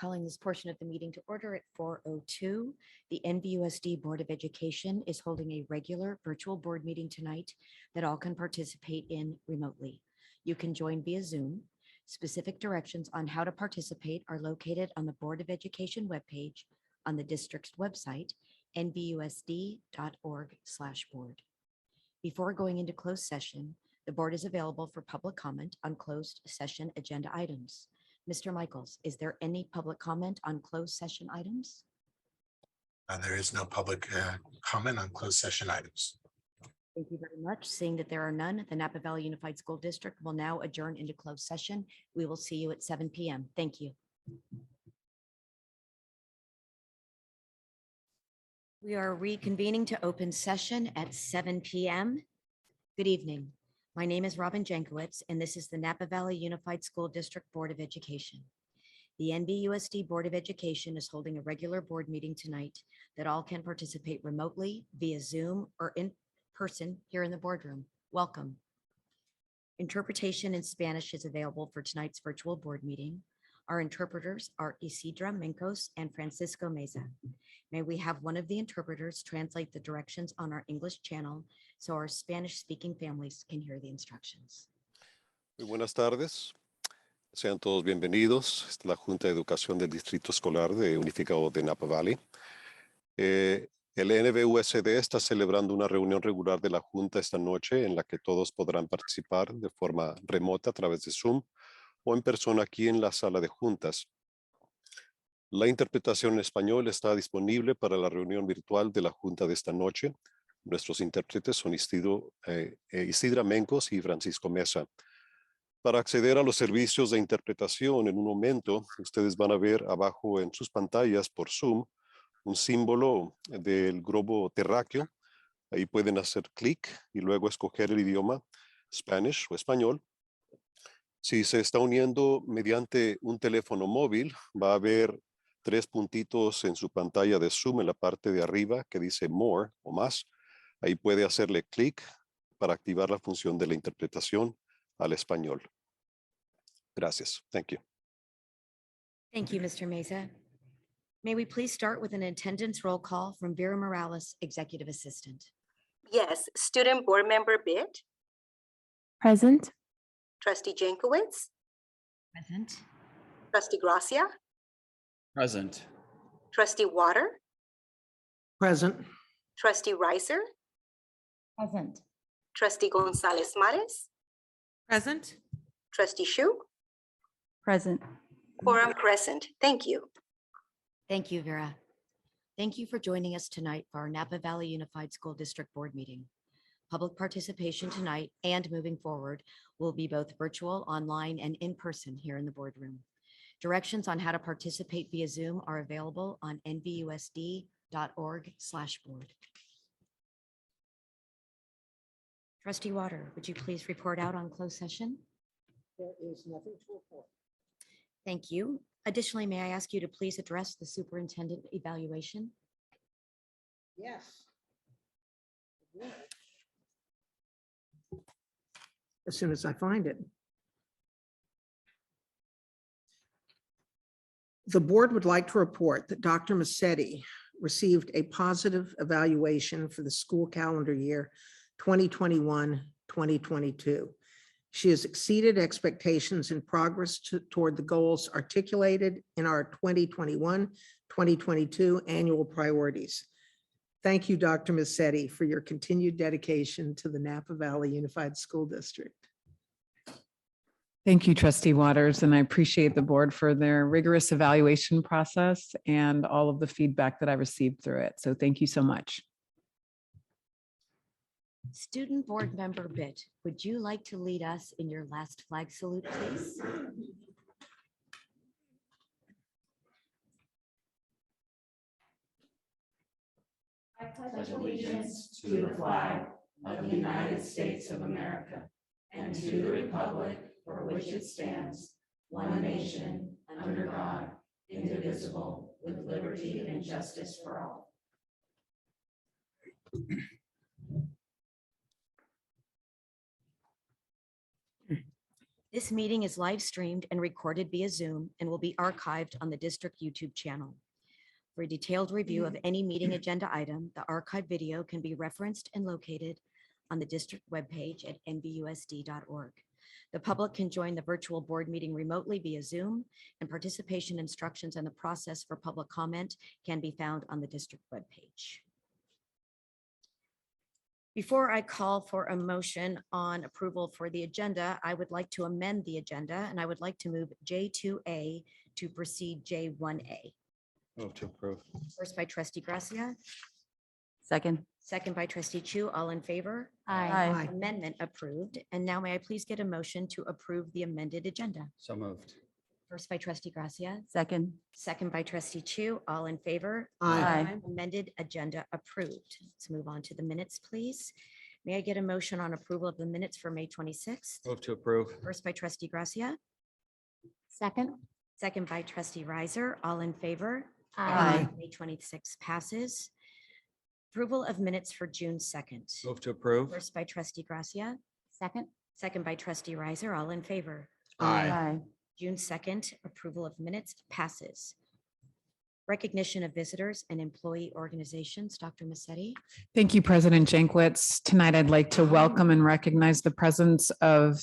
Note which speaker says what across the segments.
Speaker 1: Calling this portion of the meeting to order at 4:02. The NVUSD Board of Education is holding a regular virtual board meeting tonight that all can participate in remotely. You can join via Zoom. Specific directions on how to participate are located on the Board of Education webpage on the district's website, nvusd.org/board. Before going into closed session, the board is available for public comment on closed session agenda items. Mr. Michaels, is there any public comment on closed session items?
Speaker 2: There is no public comment on closed session items.
Speaker 1: Thank you very much. Seeing that there are none, the Napa Valley Unified School District will now adjourn into closed session. We will see you at 7 p.m. Thank you. We are reconvening to open session at 7 p.m. Good evening. My name is Robin Jankowitz, and this is the Napa Valley Unified School District Board of Education. The NVUSD Board of Education is holding a regular board meeting tonight that all can participate remotely via Zoom or in person here in the boardroom. Welcome. Interpretation in Spanish is available for tonight's virtual board meeting. Our interpreters are Isidra Mencos and Francisco Meza. May we have one of the interpreters translate the directions on our English channel so our Spanish-speaking families can hear the instructions.
Speaker 3: Muy buenas tardes. Sean todos bienvenidos. Esta es la Junta de Educación del Distrito Escolar de Unificado de Napa Valley. El NVUSD está celebrando una reunión regular de la Junta esta noche en la que todos podrán participar de forma remota a través de Zoom o en persona aquí en la sala de juntas. La interpretación en español está disponible para la reunión virtual de la Junta de esta noche. Nuestros intérpretes son Isidra Mencos y Francisco Meza. Para acceder a los servicios de interpretación en un momento, ustedes van a ver abajo en sus pantallas por Zoom un símbolo del globo terráqueo. Ahí pueden hacer clic y luego escoger el idioma Spanish o español. Si se está uniendo mediante un teléfono móvil, va a haber 3 puntitos en su pantalla de Zoom en la parte de arriba que dice More o más. Ahí puede hacerle clic para activar la función de la interpretación al español. Gracias. Thank you.
Speaker 1: Thank you, Mr. Meza. May we please start with an attendance roll call from Vera Morales, Executive Assistant.
Speaker 4: Yes, Student Board Member Bitt,
Speaker 5: Present.
Speaker 4: Trustee Jankowitz,
Speaker 1: Present.
Speaker 4: Trustee Gracia,
Speaker 6: Present.
Speaker 4: Trustee Water,
Speaker 7: Present.
Speaker 4: Trustee Reiser,
Speaker 5: Present.
Speaker 4: Trustee Gonzalez Mares,
Speaker 5: Present.
Speaker 4: Trustee Shu,
Speaker 5: Present.
Speaker 4: quorum present. Thank you.
Speaker 1: Thank you, Vera. Thank you for joining us tonight for our Napa Valley Unified School District Board meeting. Public participation tonight and moving forward will be both virtual, online, and in person here in the boardroom. Directions on how to participate via Zoom are available on nvusd.org/board. Trustee Water, would you please report out on closed session?
Speaker 7: There is nothing to report.
Speaker 1: Thank you. Additionally, may I ask you to please address the superintendent evaluation?
Speaker 7: Yes. As soon as I find it. The board would like to report that Dr. Massetti received a positive evaluation for the school calendar year 2021-2022. She has exceeded expectations in progress toward the goals articulated in our 2021-2022 annual priorities. Thank you, Dr. Massetti, for your continued dedication to the Napa Valley Unified School District.
Speaker 5: Thank you, Trustee Waters, and I appreciate the board for their rigorous evaluation process and all of the feedback that I received through it. So thank you so much.
Speaker 1: Student Board Member Bitt, would you like to lead us in your last flag salute, please?
Speaker 8: I pledge allegiance to the flag of the United States of America and to the republic for which it stands, one nation, under God, indivisible, with liberty and justice for all.
Speaker 1: This meeting is live streamed and recorded via Zoom and will be archived on the district YouTube channel. For a detailed review of any meeting agenda item, the archived video can be referenced and located on the district webpage at nvusd.org. The public can join the virtual board meeting remotely via Zoom, and participation instructions and the process for public comment can be found on the district webpage. Before I call for a motion on approval for the agenda, I would like to amend the agenda, and I would like to move J2A to proceed J1A.
Speaker 6: Move to approve.
Speaker 1: First by trustee Gracia,
Speaker 5: Second.
Speaker 1: second by trustee Chu. All in favor?
Speaker 7: Aye.
Speaker 1: Amendment approved. And now may I please get a motion to approve the amended agenda?
Speaker 6: So moved.
Speaker 1: First by trustee Gracia,
Speaker 5: Second.
Speaker 1: second by trustee Chu. All in favor?
Speaker 7: Aye.
Speaker 1: Amended agenda approved. Let's move on to the minutes, please. May I get a motion on approval of the minutes for May 26th?
Speaker 6: Move to approve.
Speaker 1: First by trustee Gracia,
Speaker 5: Second.
Speaker 1: second by trustee Riser. All in favor?
Speaker 7: Aye.
Speaker 1: May 26 passes. Approval of minutes for June 2nd.
Speaker 6: Move to approve.
Speaker 1: First by trustee Gracia,
Speaker 5: Second.
Speaker 1: second by trustee Riser. All in favor?
Speaker 7: Aye.
Speaker 1: June 2nd, approval of minutes passes. Recognition of visitors and employee organizations. Dr. Massetti.
Speaker 5: Thank you, President Jankowicz. Tonight, I'd like to welcome and recognize the presence of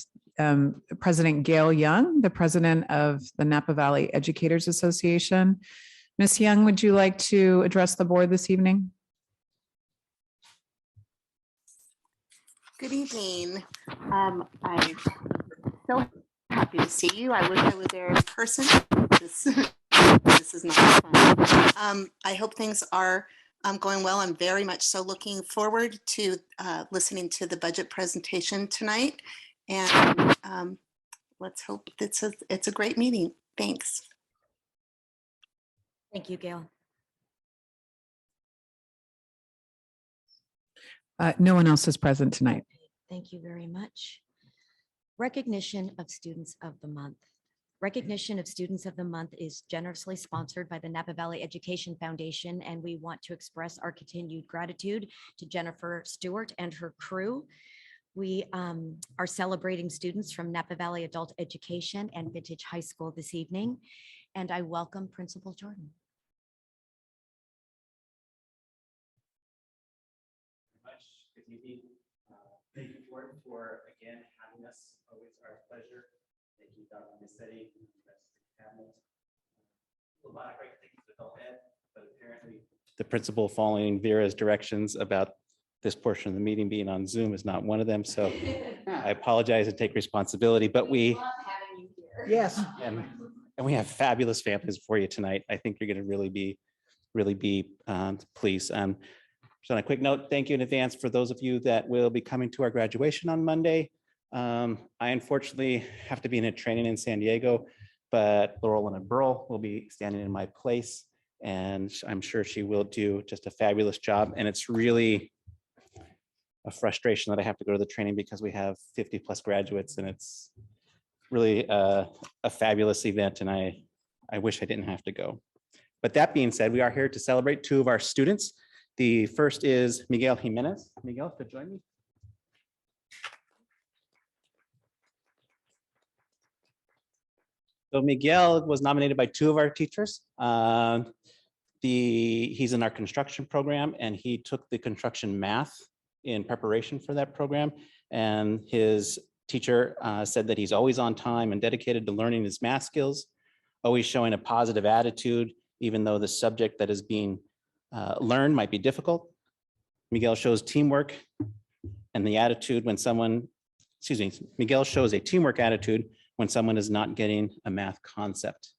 Speaker 5: President Gail Young, the president of the Napa Valley Educators Association. Ms. Young, would you like to address the board this evening?
Speaker 9: Good evening. I'm so happy to see you. I wish I was there in person. This is not fun. I hope things are going well. I'm very much so looking forward to listening to the budget presentation tonight. And let's hope it's a great meeting. Thanks.
Speaker 1: Thank you, Gail.
Speaker 5: No one else is present tonight.
Speaker 1: Thank you very much. Recognition of Students of the Month. Recognition of Students of the Month is generously sponsored by the Napa Valley Education Foundation, and we want to express our continued gratitude to Jennifer Stewart and her crew. We are celebrating students from Napa Valley Adult Education and Vintage High School this evening, and I welcome Principal Jordan.
Speaker 10: Good evening. Thank you, Jordan, for again having us. Always our pleasure. Thank you, Dr. Massetti, and the rest of the cabinet. A lot of great things to go ahead, but apparently the principal following Vera's directions about this portion of the meeting being on Zoom is not one of them. So I apologize and take responsibility, but we
Speaker 7: Yes.
Speaker 10: and we have fabulous families for you tonight. I think you're going to really be pleased. So on a quick note, thank you in advance for those of you that will be coming to our graduation on Monday. I unfortunately have to be in a training in San Diego, but Laurel and Burl will be standing in my place, and I'm sure she will do just a fabulous job. And it's really a frustration that I have to go to the training because we have 50 plus graduates, and it's really a fabulous event, and I wish I didn't have to go. But that being said, we are here to celebrate two of our students. The first is Miguel Jimenez. Miguel, could you join me? So Miguel was nominated by two of our teachers. He's in our construction program, and he took the construction math in preparation for that program. And his teacher said that he's always on time and dedicated to learning his math skills, always showing a positive attitude, even though the subject that is being learned might be difficult. Miguel shows teamwork and the attitude when someone, Miguel shows a teamwork attitude when someone is not getting a math concept.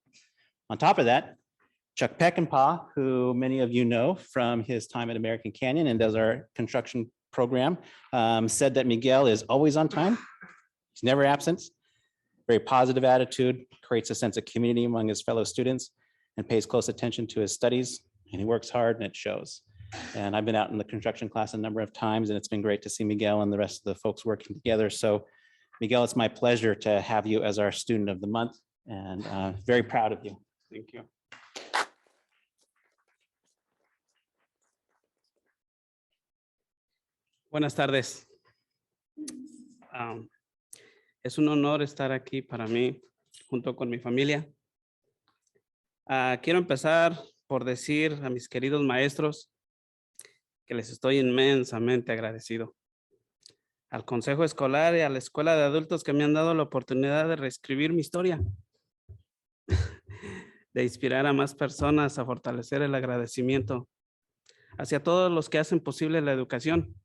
Speaker 10: On top of that, Chuck Peckinpah, who many of you know from his time at American Canyon and does our construction program, said that Miguel is always on time. He's never absent. Very positive attitude, creates a sense of community among his fellow students, and pays close attention to his studies. And he works hard, and it shows. And I've been out in the construction class a number of times, and it's been great to see Miguel and the rest of the folks working together. So Miguel, it's my pleasure to have you as our student of the month, and very proud of you. Thank you.
Speaker 11: Buenas tardes. Es un honor estar aquí para mí junto con mi familia. Quiero empezar por decir a mis queridos maestros que les estoy inmensamente agradecido. Al consejo escolar y a la escuela de adultos que me han dado la oportunidad de reescribir mi historia, de inspirar a más personas a fortalecer el agradecimiento hacia todos los que hacen posible la educación.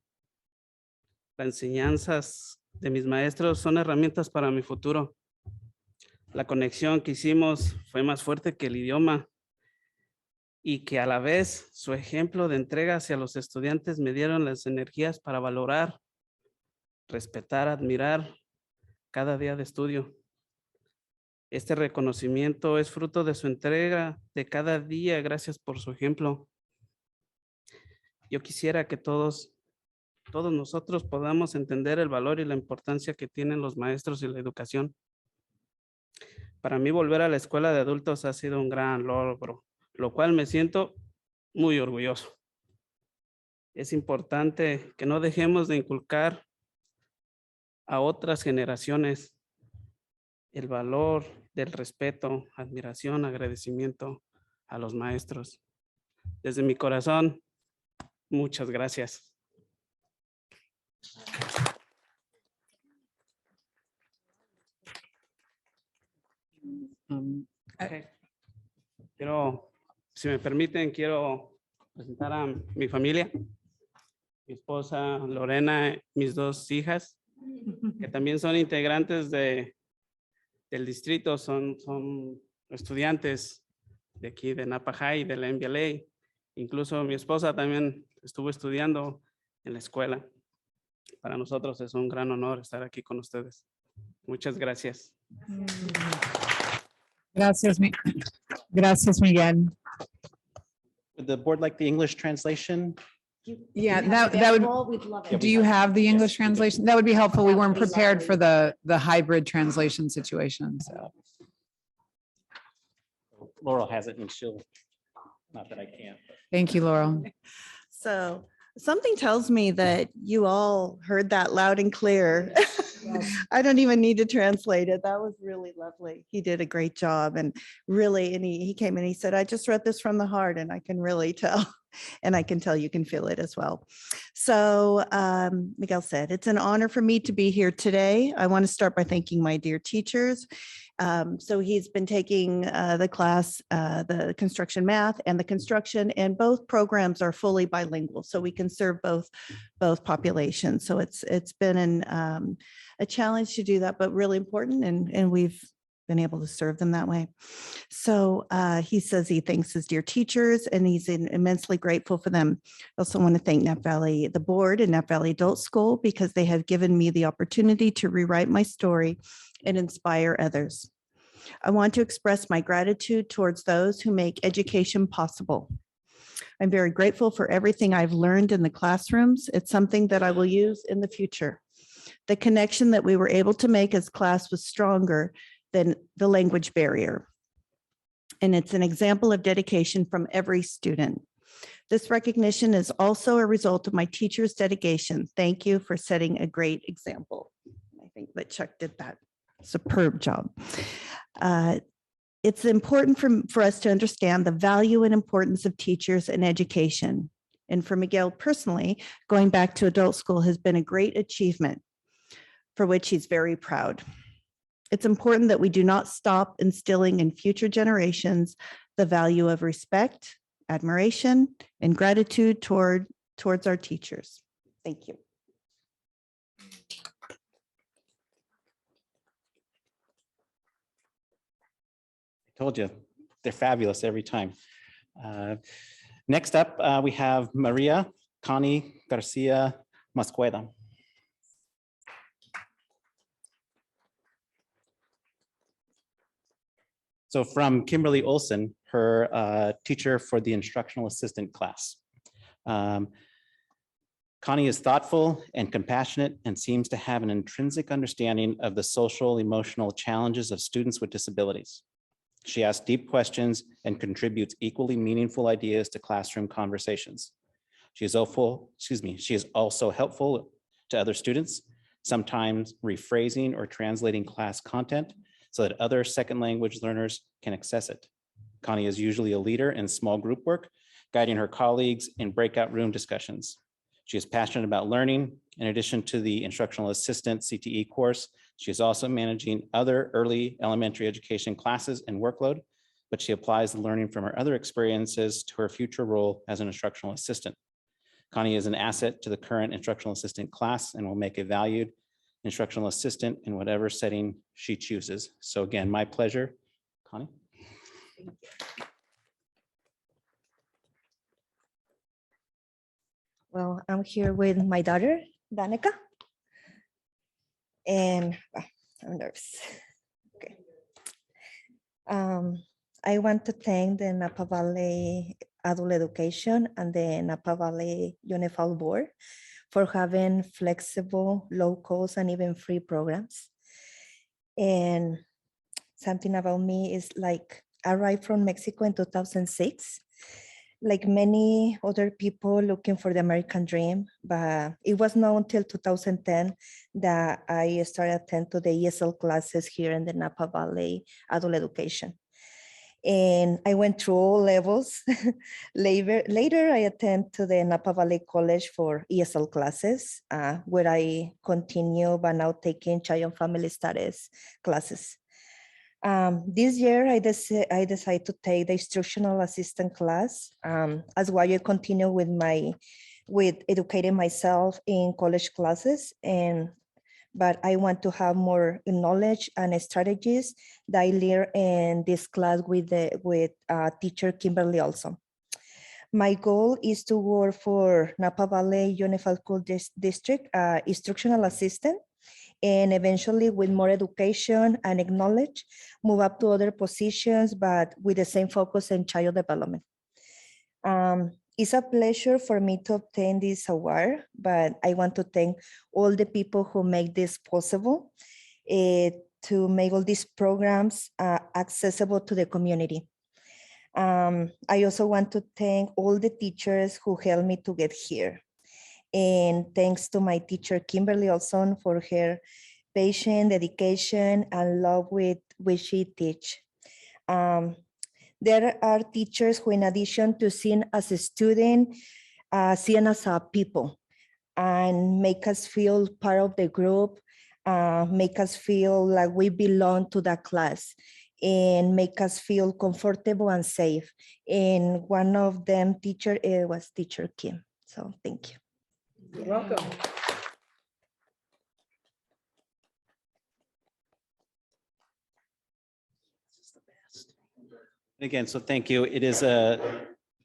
Speaker 11: Las enseñanzas de mis maestros son herramientas para mi futuro. La conexión que hicimos fue más fuerte que el idioma y que a la vez su ejemplo de entrega hacia los estudiantes me dieron las energías para valorar, respetar, admirar cada día de estudio. Este reconocimiento es fruto de su entrega de cada día. Gracias por su ejemplo. Yo quisiera que todos nosotros podamos entender el valor y la importancia que tienen los maestros y la educación. Para mí, volver a la escuela de adultos ha sido un gran logro, lo cual me siento muy orgulloso. Es importante que no dejemos de inculcar a otras generaciones el valor del respeto, admiración, agradecimiento a los maestros. Desde mi corazón, muchas gracias. Si me permiten, quiero presentar a mi familia, mi esposa Lorena, mis dos hijas, que también son integrantes del distrito, son estudiantes de aquí de Napa High, de la MBLA. Incluso mi esposa también estuvo estudiando en la escuela. Para nosotros es un gran honor estar aquí con ustedes. Muchas gracias.
Speaker 5: Gracias, gracias, Miguel.
Speaker 10: Would the board like the English translation?
Speaker 5: Yeah, that would, do you have the English translation? That would be helpful. We weren't prepared for the hybrid translation situation, so.
Speaker 10: Laurel has it and she'll, not that I can't.
Speaker 5: Thank you, Laurel.
Speaker 12: So something tells me that you all heard that loud and clear. I don't even need to translate it. That was really lovely. He did a great job and really, and he came and he said, I just read this from the heart and I can really tell. And I can tell you can feel it as well. So Miguel said, it's an honor for me to be here today. I want to start by thanking my dear teachers. So he's been taking the class, the construction math and the construction, and both programs are fully bilingual. So we can serve both populations. So it's been a challenge to do that, but really important. And we've been able to serve them that way. So he says he thanks his dear teachers and he's immensely grateful for them. I also want to thank Napa Valley, the board and Napa Valley Adult School, because they have given me the opportunity to rewrite my story and inspire others. I want to express my gratitude towards those who make education possible. I'm very grateful for everything I've learned in the classrooms. It's something that I will use in the future. The connection that we were able to make as class was stronger than the language barrier. And it's an example of dedication from every student. This recognition is also a result of my teachers' dedication. Thank you for setting a great example. I think that Chuck did that superb job. It's important for us to understand the value and importance of teachers and education. And for Miguel personally, going back to adult school has been a great achievement for which he's very proud. It's important that we do not stop instilling in future generations the value of respect, admiration, and gratitude towards our teachers. Thank you.
Speaker 10: I told you, they're fabulous every time. Next up, we have Maria Connie Garcia Masqueda. So from Kimberly Olson, her teacher for the instructional assistant class. Connie is thoughtful and compassionate and seems to have an intrinsic understanding of the social, emotional challenges of students with disabilities. She asks deep questions and contributes equally meaningful ideas to classroom conversations. She is also helpful to other students, sometimes rephrasing or translating class content so that other second language learners can access it. Connie is usually a leader in small group work, guiding her colleagues in breakout room discussions. She is passionate about learning. In addition to the instructional assistant CTE course, she is also managing other early elementary education classes and workload, but she applies the learning from her other experiences to her future role as an instructional assistant. Connie is an asset to the current instructional assistant class and will make a valued instructional assistant in whatever setting she chooses. So again, my pleasure. Connie.
Speaker 12: Well, I'm here with my daughter, Danica. And I'm nervous. Okay. I want to thank the Napa Valley Adult Education and the Napa Valley Unified Board for having flexible, low cost, and even free programs. And something about me is like I arrived from Mexico in 2006. Like many other people looking for the American dream, but it was not until 2010 that I started attending to the ESL classes here in the Napa Valley Adult Education. And I went through all levels. Later, I attended to the Napa Valley College for ESL classes, where I continue, but now taking child and family studies classes. This year, I decided to take the instructional assistant class as why I continue with educating myself in college classes, but I want to have more knowledge and strategies that I learned in this class with teacher Kimberly also. My goal is to work for Napa Valley Unified School District instructional assistant, and eventually with more education and knowledge, move up to other positions, but with the same focus on child development. It's a pleasure for me to obtain this award, but I want to thank all the people who make this possible to make all these programs accessible to the community. I also want to thank all the teachers who helped me to get here. And thanks to my teacher, Kimberly Olson, for her patience, dedication, and love with which she teach. There are teachers who, in addition to seeing as a student, seeing as a people and make us feel part of the group, make us feel like we belong to that class and make us feel comfortable and safe. And one of them teacher was teacher Kim. So thank you.
Speaker 7: You're welcome.
Speaker 10: Again, so thank you. It is a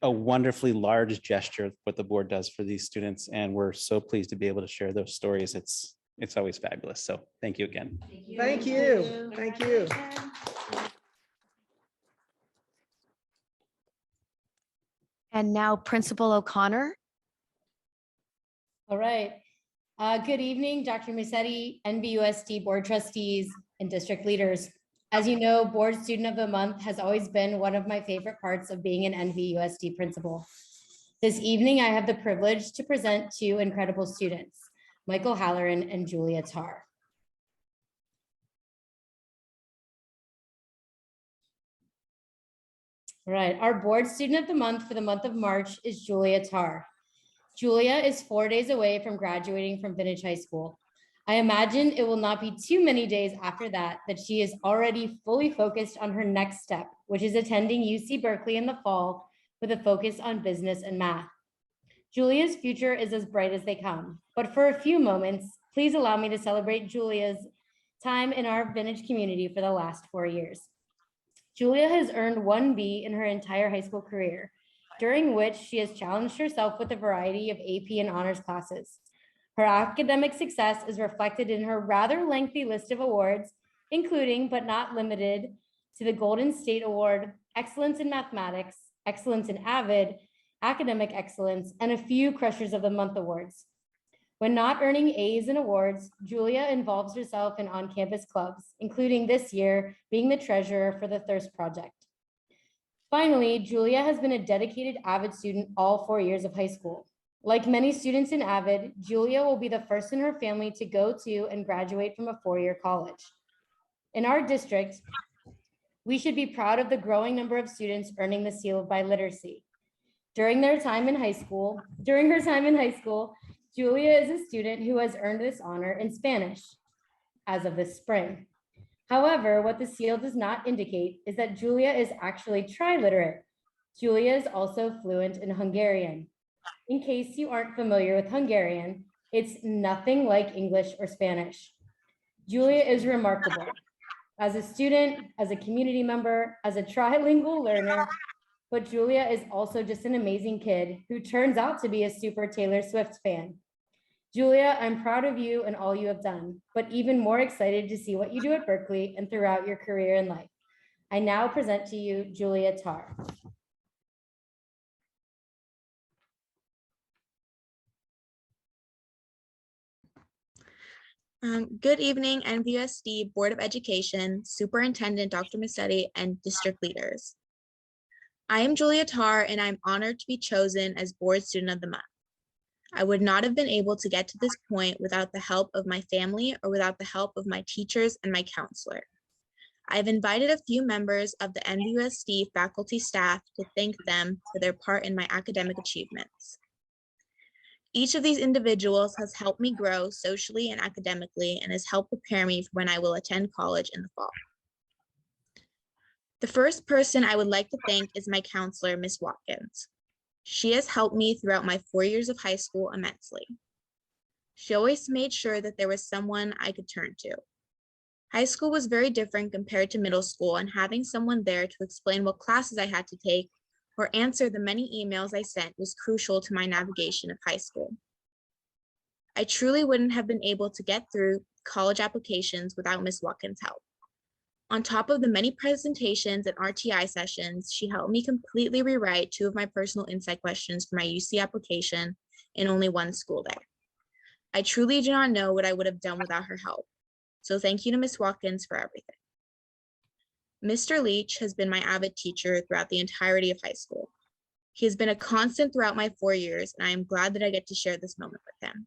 Speaker 10: wonderfully large gesture what the board does for these students, and we're so pleased to be able to share those stories. It's always fabulous. So thank you again.
Speaker 7: Thank you. Thank you.
Speaker 1: And now Principal O'Connor.
Speaker 13: All right. Good evening, Dr. Musetti, NVUSD board trustees, and district leaders. As you know, Board Student of the Month has always been one of my favorite parts of being an NVUSD principal. This evening, I have the privilege to present two incredible students, Michael Halloran and Julia Tarr. All right, our Board Student of the Month for the month of March is Julia Tarr. Julia is 4 days away from graduating from Vintage High School. I imagine it will not be too many days after that she is already fully focused on her next step, which is attending UC Berkeley in the fall with a focus on business and math. Julia's future is as bright as they come, but for a few moments, please allow me to celebrate Julia's time in our Vintage community for the last 4 years. Julia has earned 1 B in her entire high school career, during which she has challenged herself with a variety of AP and honors classes. Her academic success is reflected in her rather lengthy list of awards, including but not limited to the Golden State Award, Excellence in Mathematics, Excellence in Avid, Academic Excellence, and a few Crushers of the Month awards. When not earning A's and awards, Julia involves herself in on-campus clubs, including this year being the treasurer for the Thirst Project. Finally, Julia has been a dedicated Avid student all 4 years of high school. Like many students in Avid, Julia will be the first in her family to go to and graduate from a four-year college. In our district, we should be proud of the growing number of students earning the seal of biliteracy. During her time in high school, Julia is a student who has earned this honor in Spanish as of this spring. However, what the seal does not indicate is that Julia is actually triliterate. Julia is also fluent in Hungarian. In case you aren't familiar with Hungarian, it's nothing like English or Spanish. Julia is remarkable. As a student, as a community member, as a trilingual learner, but Julia is also just an amazing kid who turns out to be a super Taylor Swift fan. Julia, I'm proud of you and all you have done, but even more excited to see what you do at Berkeley and throughout your career in life. I now present to you Julia Tarr.
Speaker 14: Good evening, NVUSD Board of Education, Superintendent Dr. Massetti, and district leaders. I am Julia Tarr, and I'm honored to be chosen as Board Student of the Month. I would not have been able to get to this point without the help of my family or without the help of my teachers and my counselor. I've invited a few members of the NVUSD faculty staff to thank them for their part in my academic achievements. Each of these individuals has helped me grow socially and academically and has helped prepare me for when I will attend college in the fall. The first person I would like to thank is my counselor, Ms. Watkins. She has helped me throughout my 4 years of high school immensely. She always made sure that there was someone I could turn to. High school was very different compared to middle school, and having someone there to explain what classes I had to take or answer the many emails I sent was crucial to my navigation of high school. I truly wouldn't have been able to get through college applications without Ms. Watkins' help. On top of the many presentations and RTI sessions, she helped me completely rewrite 2 of my personal insight questions for my UC application in only 1 school day. I truly do not know what I would have done without her help. So thank you to Ms. Watkins for everything. Mr. Leach has been my Avid teacher throughout the entirety of high school. He has been a constant throughout my 4 years, and I am glad that I get to share this moment with him.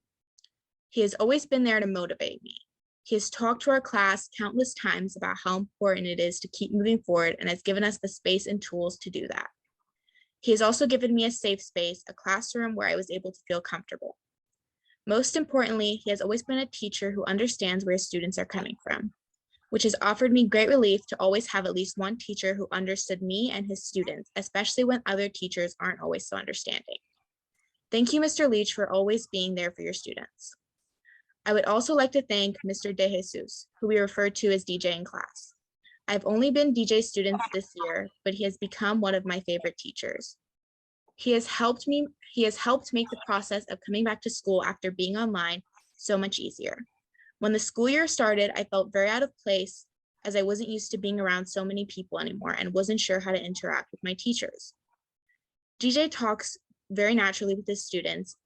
Speaker 14: He has always been there to motivate me. He has talked to our class countless times about how important it is to keep moving forward and has given us the space and tools to do that. He has also given me a safe space, a classroom where I was able to feel comfortable. Most importantly, he has always been a teacher who understands where students are coming from, which has offered me great relief to always have at least one teacher who understood me and his students, especially when other teachers aren't always so understanding. Thank you, Mr. Leach, for always being there for your students. I would also like to thank Mr. De Jesus, who we refer to as DJ in class. I've only been DJ students this year, but he has become one of my favorite teachers. He has helped make the process of coming back to school after being online so much easier. When the school year started, I felt very out of place as I wasn't used to being around so many people anymore and wasn't sure how to interact with my teachers. DJ talks very naturally with his students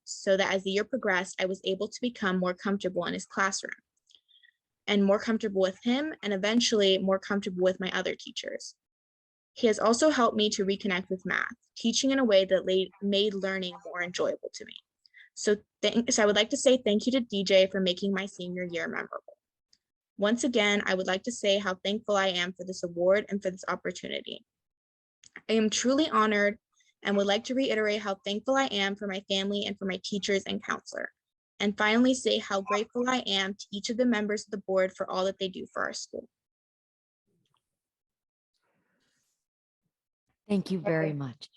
Speaker 14: so that as the year progressed, I was able to become more comfortable in his classroom and more comfortable with him and eventually more comfortable with my other teachers. He has also helped me to reconnect with math, teaching in a way that made learning more enjoyable to me. So I would like to say thank you to DJ for making my senior year memorable. Once again, I would like to say how thankful I am for this award and for this opportunity. I am truly honored and would like to reiterate how thankful I am for my family and for my teachers and counselor. And finally say how grateful I am to each of the members of the board for all that they do for our school.
Speaker 1: Thank you very much.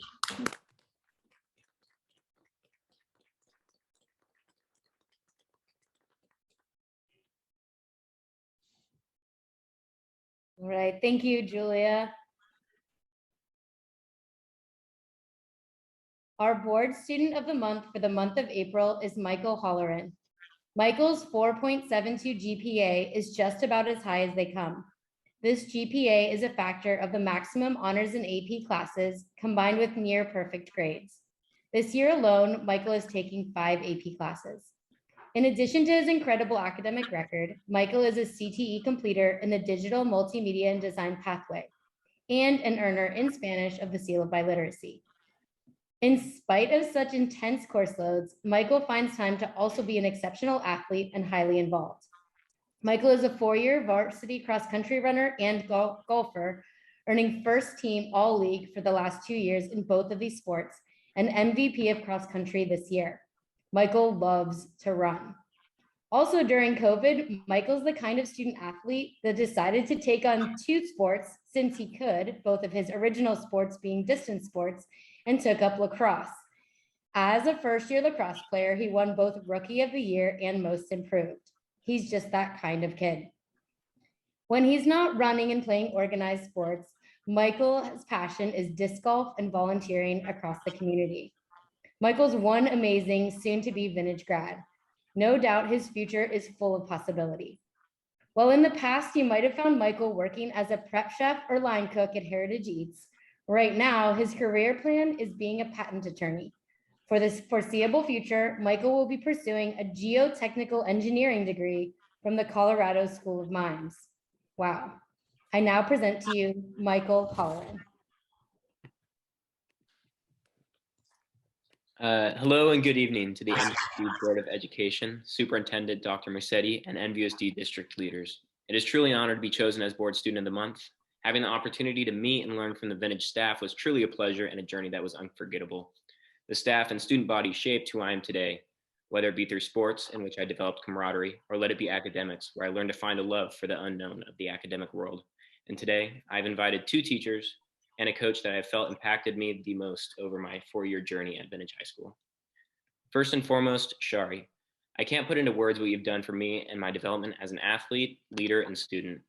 Speaker 13: All right, thank you, Julia. Our board student of the month for the month of April is Michael Holleran. Michael's 4.72 GPA is just about as high as they come. This GPA is a factor of the maximum honors and AP classes combined with near perfect grades. This year alone, Michael is taking 5 AP classes. In addition to his incredible academic record, Michael is a CTE completer in the Digital Multimedia and Design pathway and an earner in Spanish of the Seal of Biliteracy. In spite of such intense course loads, Michael finds time to also be an exceptional athlete and highly involved. Michael is a 4-year varsity cross-country runner and golfer, earning first team all league for the last 2 years in both of these sports and MVP of cross-country this year. Michael loves to run. Also during COVID, Michael's the kind of student athlete that decided to take on 2 sports since he could, both of his original sports being distance sports, and took up lacrosse. As a first-year lacrosse player, he won both Rookie of the Year and Most Improved. He's just that kind of kid. When he's not running and playing organized sports, Michael's passion is disc golf and volunteering across the community. Michael's one amazing soon-to-be vintage grad. No doubt his future is full of possibility. While in the past, you might have found Michael working as a prep chef or line cook at Heritage Eats, right now his career plan is being a patent attorney. For this foreseeable future, Michael will be pursuing a geotechnical engineering degree from the Colorado School of Mines. Wow. I now present to you Michael Holloran.
Speaker 15: Hello and good evening to the NVUSD Board of Education, Superintendent Dr. Mercetti, and NVUSD district leaders. It is truly an honor to be chosen as Board Student of the Month. Having the opportunity to meet and learn from the Vintage staff was truly a pleasure and a journey that was unforgettable. The staff and student body shaped who I am today, whether it be through sports, in which I developed camaraderie, or let it be academics, where I learned to find a love for the unknown of the academic world. And today, I've invited 2 teachers and a coach that I have felt impacted me the most over my 4-year journey at Vintage High School. First and foremost, Shari. I can't put into words what you've done for me and my development as an athlete, leader, and student.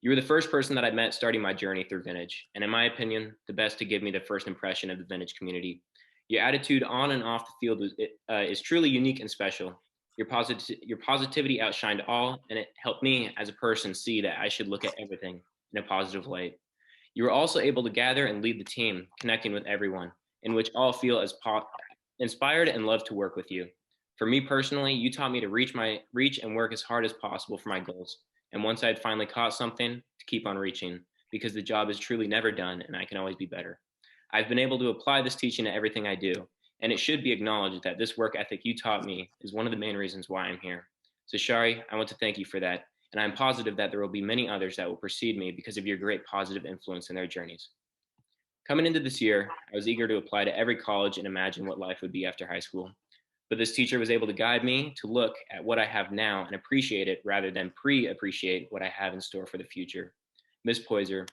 Speaker 15: You were the first person that I met starting my journey through Vintage, and in my opinion, the best to give me the first impression of the Vintage community. Your attitude on and off the field is truly unique and special. Your positivity outshined all, and it helped me as a person see that I should look at everything in a positive light. You were also able to gather and lead the team, connecting with everyone, in which all feel as inspired and love to work with you. For me personally, you taught me to reach and work as hard as possible for my goals. And once I had finally caught something, to keep on reaching, because the job is truly never done and I can always be better. I've been able to apply this teaching to everything I do, and it should be acknowledged that this work ethic you taught me is one of the main reasons why I'm here. So Shari, I want to thank you for that, and I'm positive that there will be many others that will precede me because of your great positive influence in their journeys. Coming into this year, I was eager to apply to every college and imagine what life would be after high school. But this teacher was able to guide me to look at what I have now and appreciate it rather than pre-appreciate what I have in store for the future. Ms. Poyser,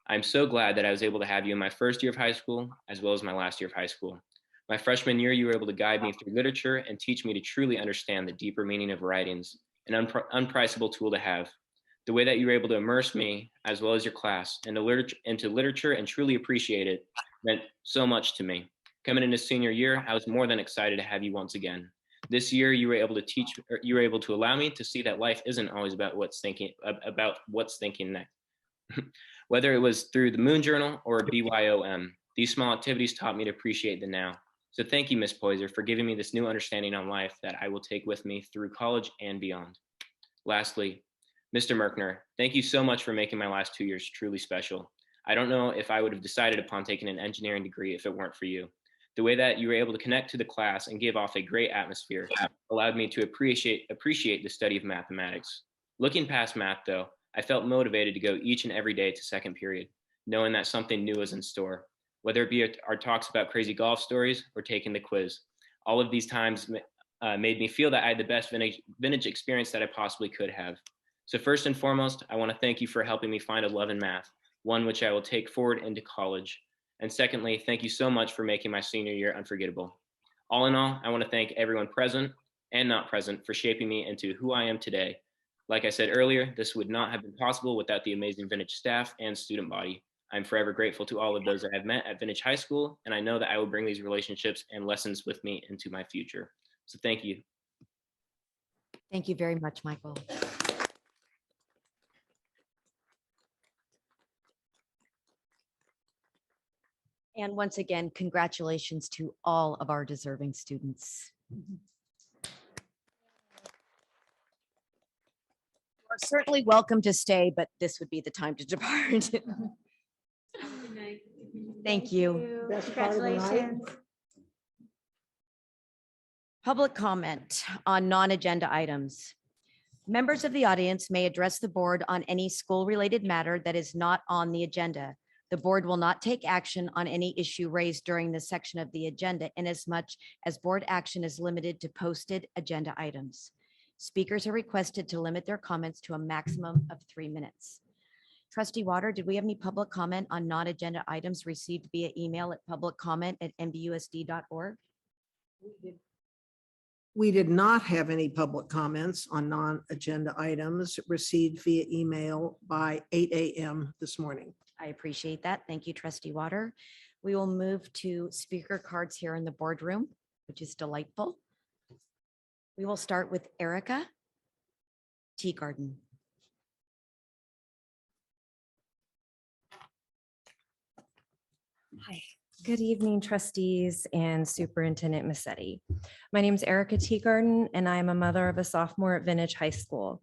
Speaker 15: I'm so glad that I was able to have you in my first year of high school, as well as my last year of high school. My freshman year, you were able to guide me through literature and teach me to truly understand the deeper meaning of writings, an unpriceable tool to have. The way that you were able to immerse me, as well as your class, into literature and truly appreciate it meant so much to me. Coming into senior year, I was more than excited to have you once again. This year, you were able to allow me to see that life isn't always about what's thinking next. Whether it was through the Moon Journal or BYOM, these small activities taught me to appreciate the now. So thank you, Ms. Poyser, for giving me this new understanding on life that I will take with me through college and beyond. Lastly, Mr. Merkner, thank you so much for making my last 2 years truly special. I don't know if I would have decided upon taking an engineering degree if it weren't for you. The way that you were able to connect to the class and give off a great atmosphere allowed me to appreciate the study of mathematics. Looking past math, though, I felt motivated to go each and every day to second period, knowing that something new was in store, whether it be our talks about crazy golf stories or taking the quiz. All of these times made me feel that I had the best vintage experience that I possibly could have. So first and foremost, I want to thank you for helping me find a love in math, one which I will take forward into college. And secondly, thank you so much for making my senior year unforgettable. All in all, I want to thank everyone present and not present for shaping me into who I am today. Like I said earlier, this would not have been possible without the amazing Vintage staff and student body. I'm forever grateful to all of those that I've met at Vintage High School, and I know that I will bring these relationships and lessons with me into my future. So thank you.
Speaker 1: Thank you very much, Michael. And once again, congratulations to all of our deserving students. You are certainly welcome to stay, but this would be the time to depart. Thank you.
Speaker 7: Best part of the night.
Speaker 1: Public comment on non-agenda items. Members of the audience may address the board on any school-related matter that is not on the agenda. The board will not take action on any issue raised during this section of the agenda inasmuch as board action is limited to posted agenda items. Speakers are requested to limit their comments to a maximum of 3 minutes. Trustee Water, did we have any public comment on non-agenda items received via email at publiccomment@nvusd.org?
Speaker 7: We did not have any public comments on non-agenda items received via email by 8 a.m. this morning.
Speaker 1: I appreciate that. Thank you, Trustee Water. We will move to speaker cards here in the boardroom, which is delightful. We will start with Erica Teagarden.
Speaker 16: Hi, good evening, trustees and Superintendent Massetti. My name is Erica Teagarden, and I am a mother of a sophomore at Vintage High School.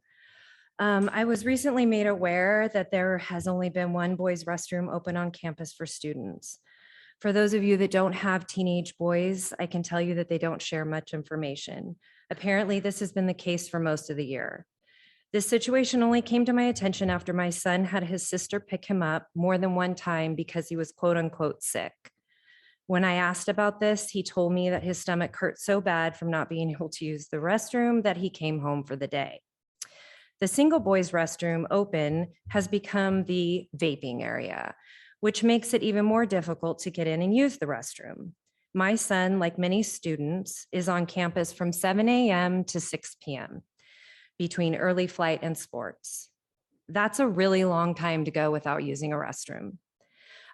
Speaker 16: I was recently made aware that there has only been one boys' restroom open on campus for students. For those of you that don't have teenage boys, I can tell you that they don't share much information. Apparently, this has been the case for most of the year. This situation only came to my attention after my son had his sister pick him up more than one time because he was quote unquote sick. When I asked about this, he told me that his stomach hurt so bad from not being able to use the restroom that he came home for the day. The single boys restroom open has become the vaping area, which makes it even more difficult to get in and use the restroom. My son, like many students, is on campus from 7 a.m. to 6 p.m. between early flight and sports. That's a really long time to go without using a restroom.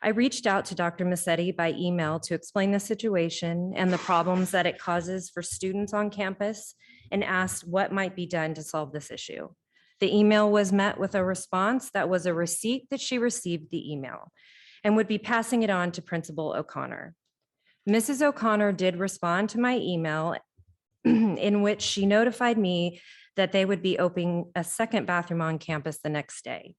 Speaker 16: I reached out to Dr. Massetti by email to explain the situation and the problems that it causes for students on campus and asked what might be done to solve this issue. The email was met with a response that was a receipt that she received the email and would be passing it on to Principal O'Connor. Mrs. O'Connor did respond to my email in which she notified me that they would be opening a second bathroom on campus the next day.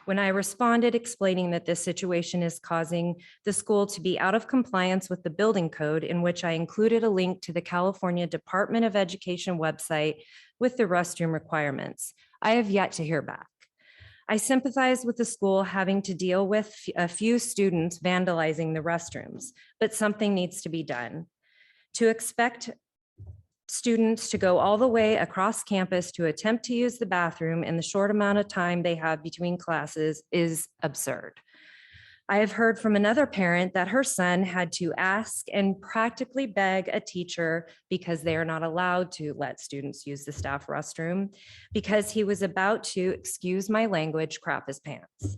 Speaker 16: When I responded explaining that this situation is causing the school to be out of compliance with the building code, in which I included a link to the California Department of Education website with the restroom requirements, I have yet to hear back. I sympathize with the school having to deal with a few students vandalizing the restrooms, but something needs to be done. To expect students to go all the way across campus to attempt to use the bathroom in the short amount of time they have between classes is absurd. I have heard from another parent that her son had to ask and practically beg a teacher because they are not allowed to let students use the staff restroom because he was about to, excuse my language, crap his pants.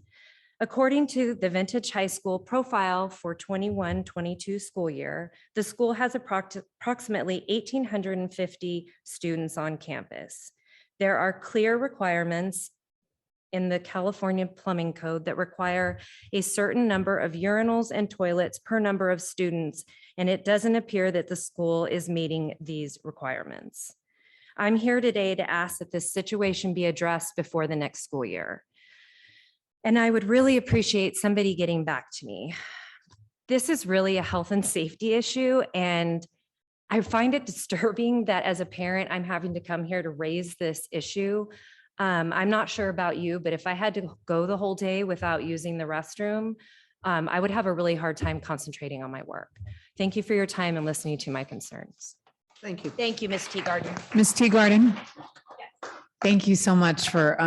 Speaker 16: According to the Vintage High School profile for 21-22 school year, the school has approximately 1,850 students on campus. There are clear requirements in the California Plumbing Code that require a certain number of urinals and toilets per number of students, and it doesn't appear that the school is meeting these requirements. I'm here today to ask that this situation be addressed before the next school year. And I would really appreciate somebody getting back to me. This is really a health and safety issue, and I find it disturbing that as a parent, I'm having to come here to raise this issue. I'm not sure about you, but if I had to go the whole day without using the restroom, I would have a really hard time concentrating on my work. Thank you for your time and listening to my concerns.
Speaker 7: Thank you.
Speaker 1: Thank you, Ms. Teagarden.
Speaker 5: Ms. Teagarden, thank you so much for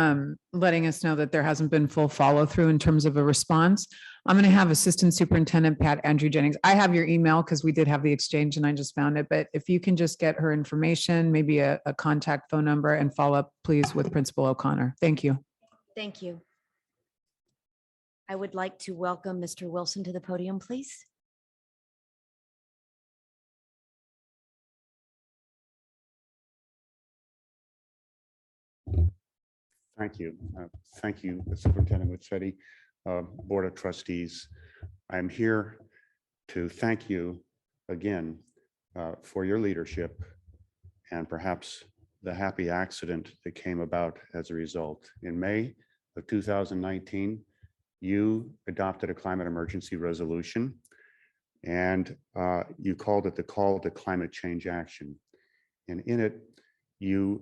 Speaker 5: letting us know that there hasn't been full follow through in terms of a response. I'm going to have Assistant Superintendent Pat Andrew Jennings. I have your email because we did have the exchange and I just found it, but if you can just get her information, maybe a contact phone number and follow up, please, with Principal O'Connor. Thank you.
Speaker 1: Thank you. I would like to welcome Mr. Wilson to the podium, please.
Speaker 17: Thank you. Thank you, Superintendent Massetti, Board of Trustees. I'm here to thank you again for your leadership and perhaps the happy accident that came about as a result. In May of 2019, you adopted a climate emergency resolution and you called it the Call to Climate Change Action. And in it, you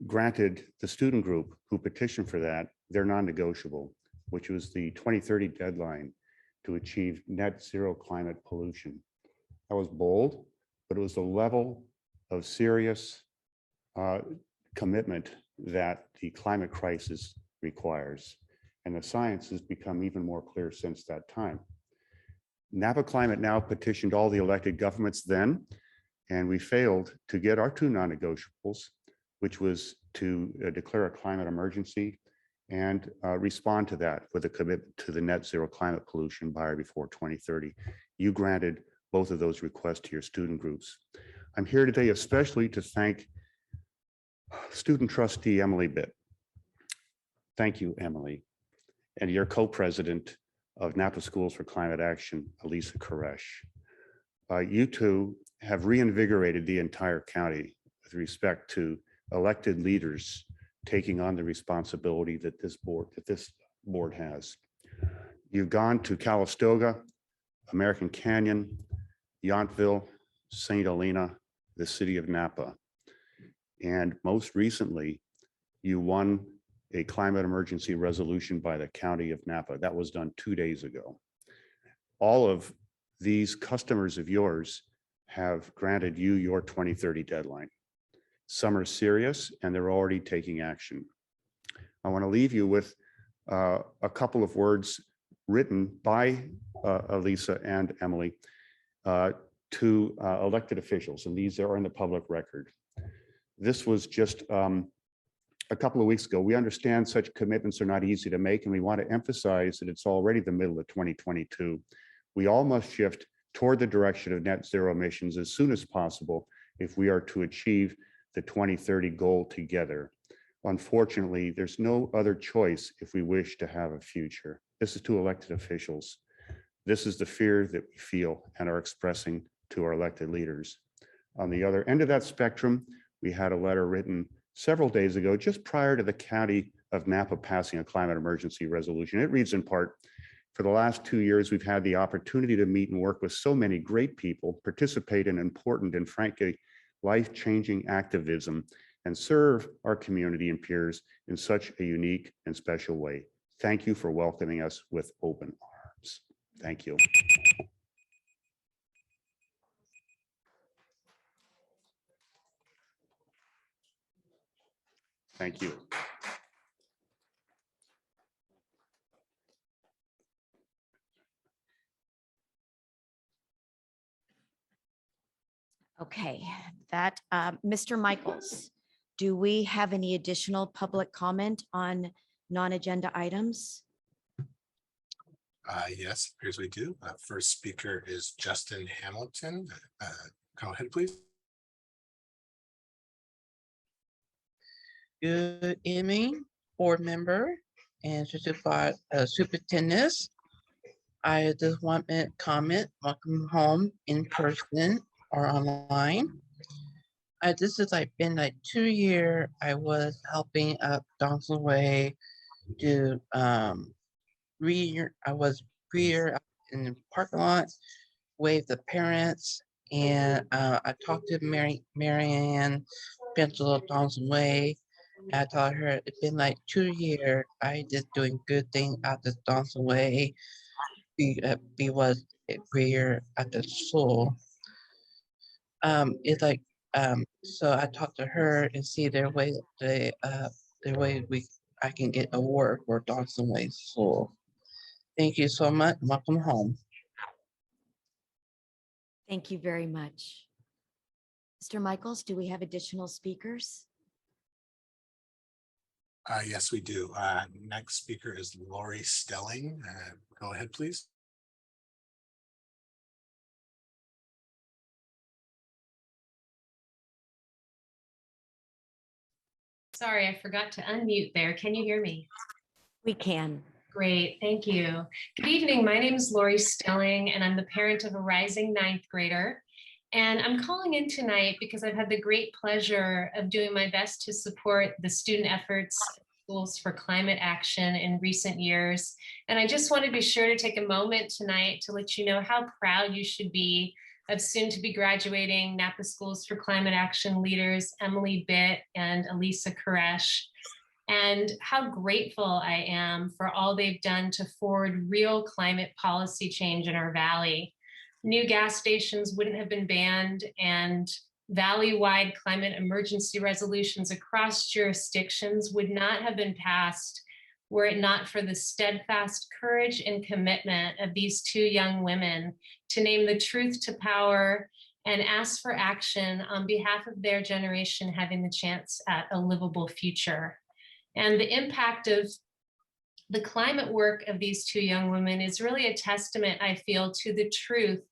Speaker 17: granted the student group who petitioned for that their non-negotiable, which was the 2030 deadline to achieve net zero climate pollution. That was bold, but it was the level of serious commitment that the climate crisis requires. And the science has become even more clear since that time. Napa Climate Now petitioned all the elected governments then, and we failed to get our two non-negotiables, which was to declare a climate emergency and respond to that with a commitment to the net zero climate pollution by or before 2030. You granted both of those requests to your student groups. I'm here today especially to thank student trustee Emily Bitt. Thank you, Emily, and your co-president of Napa Schools for Climate Action, Elisa Koresh. You two have reinvigorated the entire county with respect to elected leaders taking on the responsibility that this board has. You've gone to Calistoga, American Canyon, Yountville, St. Helena, the city of Napa. And most recently, you won a climate emergency resolution by the county of Napa. That was done 2 days ago. All of these customers of yours have granted you your 2030 deadline. Some are serious and they're already taking action. I want to leave you with a couple of words written by Elisa and Emily to elected officials, and these are in the public record. This was just a couple of weeks ago. We understand such commitments are not easy to make, and we want to emphasize that it's already the middle of 2022. We all must shift toward the direction of net zero emissions as soon as possible if we are to achieve the 2030 goal together. Unfortunately, there's no other choice if we wish to have a future. This is to elected officials. This is the fear that we feel and are expressing to our elected leaders. On the other end of that spectrum, we had a letter written several days ago, just prior to the county of Napa passing a climate emergency resolution. It reads in part, for the last 2 years, we've had the opportunity to meet and work with so many great people, participate in important and frankly, life-changing activism, and serve our community and peers in such a unique and special way. Thank you for welcoming us with open arms. Thank you. Thank you.
Speaker 1: Okay, that, Mr. Michaels, do we have any additional public comment on non-agenda items?
Speaker 2: Yes, appears we do. First speaker is Justin Hamilton. Go ahead, please.
Speaker 18: Good evening, board member and certified superintendents. I just want to comment, welcome home in person or online. This has been 2 years. I was helping up Donaldson Way to I was rear in the parking lot, wave the parents, and I talked to Marianne, principal of Donaldson Way. I told her it's been 2 years. I just doing good thing at the Donaldson Way. Be was rear at the school. It's so I talked to her and see their way I can get a award for Dawson Way School. Thank you so much. Welcome home.
Speaker 1: Thank you very much. Mr. Michaels, do we have additional speakers?
Speaker 2: Yes, we do. Next speaker is Lori Stelling. Go ahead, please.
Speaker 19: Sorry, I forgot to unmute there. Can you hear me?
Speaker 1: We can.
Speaker 19: Great, thank you. Good evening, my name is Lori Stelling and I'm the parent of a rising 9th grader. And I'm calling in tonight because I've had the great pleasure of doing my best to support the student efforts of Schools for Climate Action in recent years. And I just want to be sure to take a moment tonight to let you know how proud you should be of soon to be graduating Napa Schools for Climate Action leaders, Emily Bitt and Elisa Koresh, and how grateful I am for all they've done to forward real climate policy change in our valley. New gas stations wouldn't have been banned, and valley-wide climate emergency resolutions across jurisdictions would not have been passed were it not for the steadfast courage and commitment of these two young women to name the truth to power and ask for action on behalf of their generation having the chance at a livable future. And the impact of the climate work of these two young women is really a testament, I feel, to the truth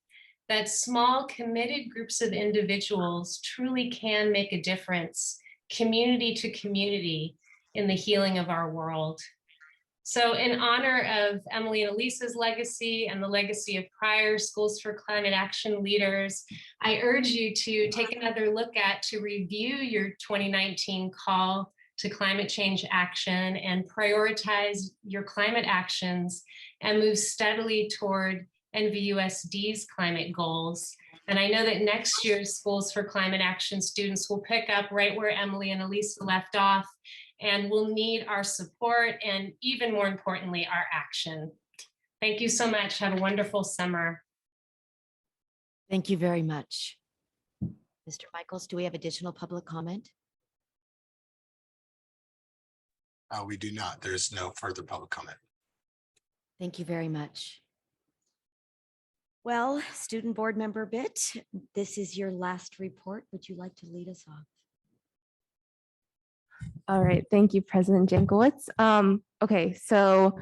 Speaker 19: that small committed groups of individuals truly can make a difference, community to community, in the healing of our world. So in honor of Emily and Elisa's legacy and the legacy of prior Schools for Climate Action leaders, I urge you to take another look at, to review your 2019 call to climate change action and prioritize your climate actions and move steadily toward NVUSD's climate goals. And I know that next year's Schools for Climate Action students will pick up right where Emily and Elisa left off, and will need our support and, even more importantly, our action. Thank you so much. Have a wonderful summer.
Speaker 1: Thank you very much. Mr. Michaels, do we have additional public comment?
Speaker 2: We do not. There's no further public comment.
Speaker 1: Thank you very much. Well, Student Board Member Bitt, this is your last report. Would you like to lead us off?
Speaker 20: All right, thank you, President Jankowicz. Okay, so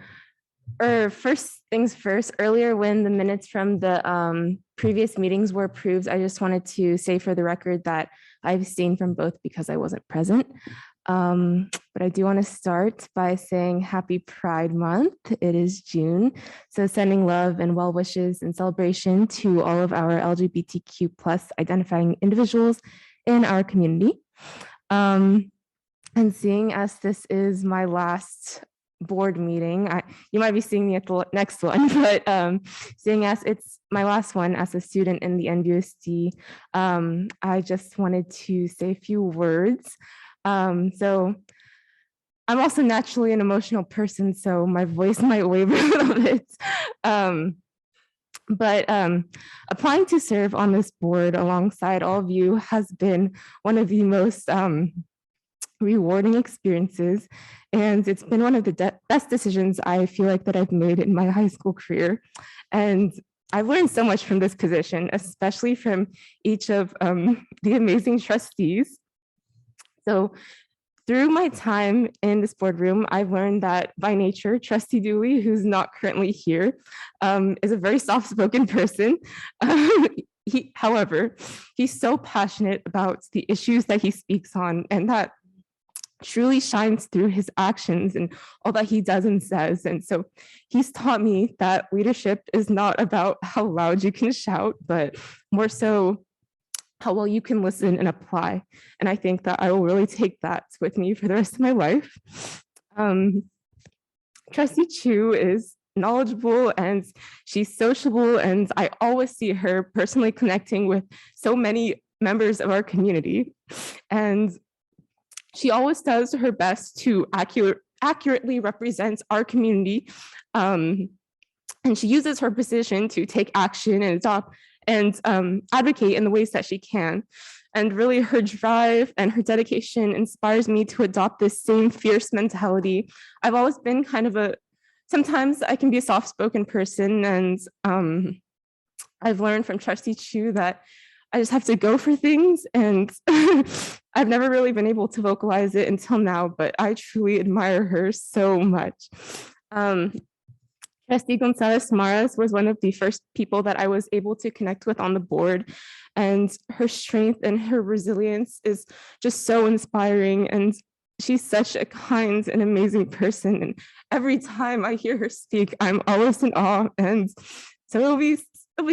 Speaker 20: first things first, earlier when the minutes from the previous meetings were approved, I just wanted to say for the record that I've abstained from both because I wasn't present. But I do want to start by saying happy Pride Month. It is June. So sending love and well wishes and celebration to all of our LGBTQ plus identifying individuals in our community. And seeing as this is my last board meeting, you might be seeing me at the next one, but seeing as it's my last one as a student in the NVUSD, I just wanted to say a few words. So I'm also naturally an emotional person, so my voice might waver a little bit. But applying to serve on this board alongside all of you has been one of the most rewarding experiences, and it's been one of the best decisions I feel like that I've made in my high school career. And I've learned so much from this position, especially from each of the amazing trustees. So through my time in this boardroom, I've learned that by nature, Trustee Dooley, who's not currently here, is a very soft-spoken person. However, he's so passionate about the issues that he speaks on, and that truly shines through his actions and all that he does and says. And so he's taught me that leadership is not about how loud you can shout, but more so how well you can listen and apply. And I think that I will really take that with me for the rest of my life. Trustee Chu is knowledgeable and she's sociable, and I always see her personally connecting with so many members of our community. And she always does her best to accurately represent our community. And she uses her position to take action and adopt and advocate in the ways that she can. And really her drive and her dedication inspires me to adopt this same fierce mentality. I've always been kind of sometimes I can be a soft-spoken person, and I've learned from Trustee Chu that I just have to go for things, and I've never really been able to vocalize it until now, but I truly admire her so much. Trustee Gonzalez Maras was one of the first people that I was able to connect with on the board, and her strength and her resilience is just so inspiring, and she's such a kind and amazing person, and every time I hear her speak, I'm always in awe, and so it'll be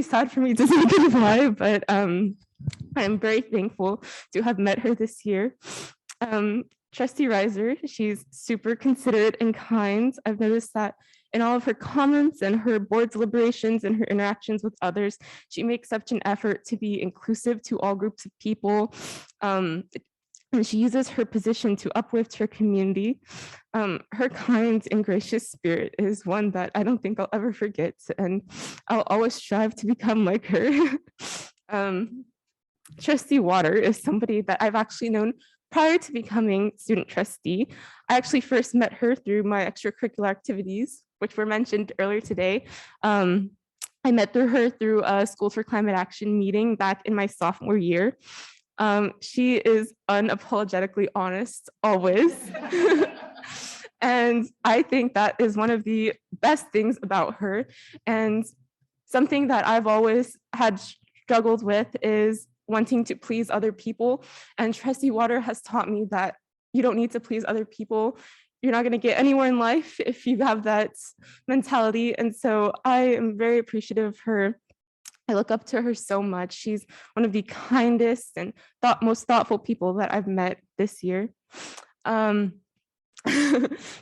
Speaker 20: sad for me to say goodbye, but I'm very thankful to have met her this year. Trustee Reiser, she's super considerate and kind. I've noticed that In all of her comments and her board deliberations and her interactions with others, she makes such an effort to be inclusive to all groups of people. And she uses her position to uplift her community. Her kind and gracious spirit is one that I don't think I'll ever forget, and I'll always strive to become like her. Trustee Water is somebody that I've actually known prior to becoming student trustee. I actually first met her through my extracurricular activities, which were mentioned earlier today. I met her through a School for Climate Action meeting back in my sophomore year. She is unapologetically honest always. And I think that is one of the best things about her. And something that I've always had struggled with is wanting to please other people. And Trustee Water has taught me that you don't need to please other people. You're not going to get anywhere in life if you have that mentality. And so I am very appreciative of her. I look up to her so much. She's one of the kindest and most thoughtful people that I've met this year.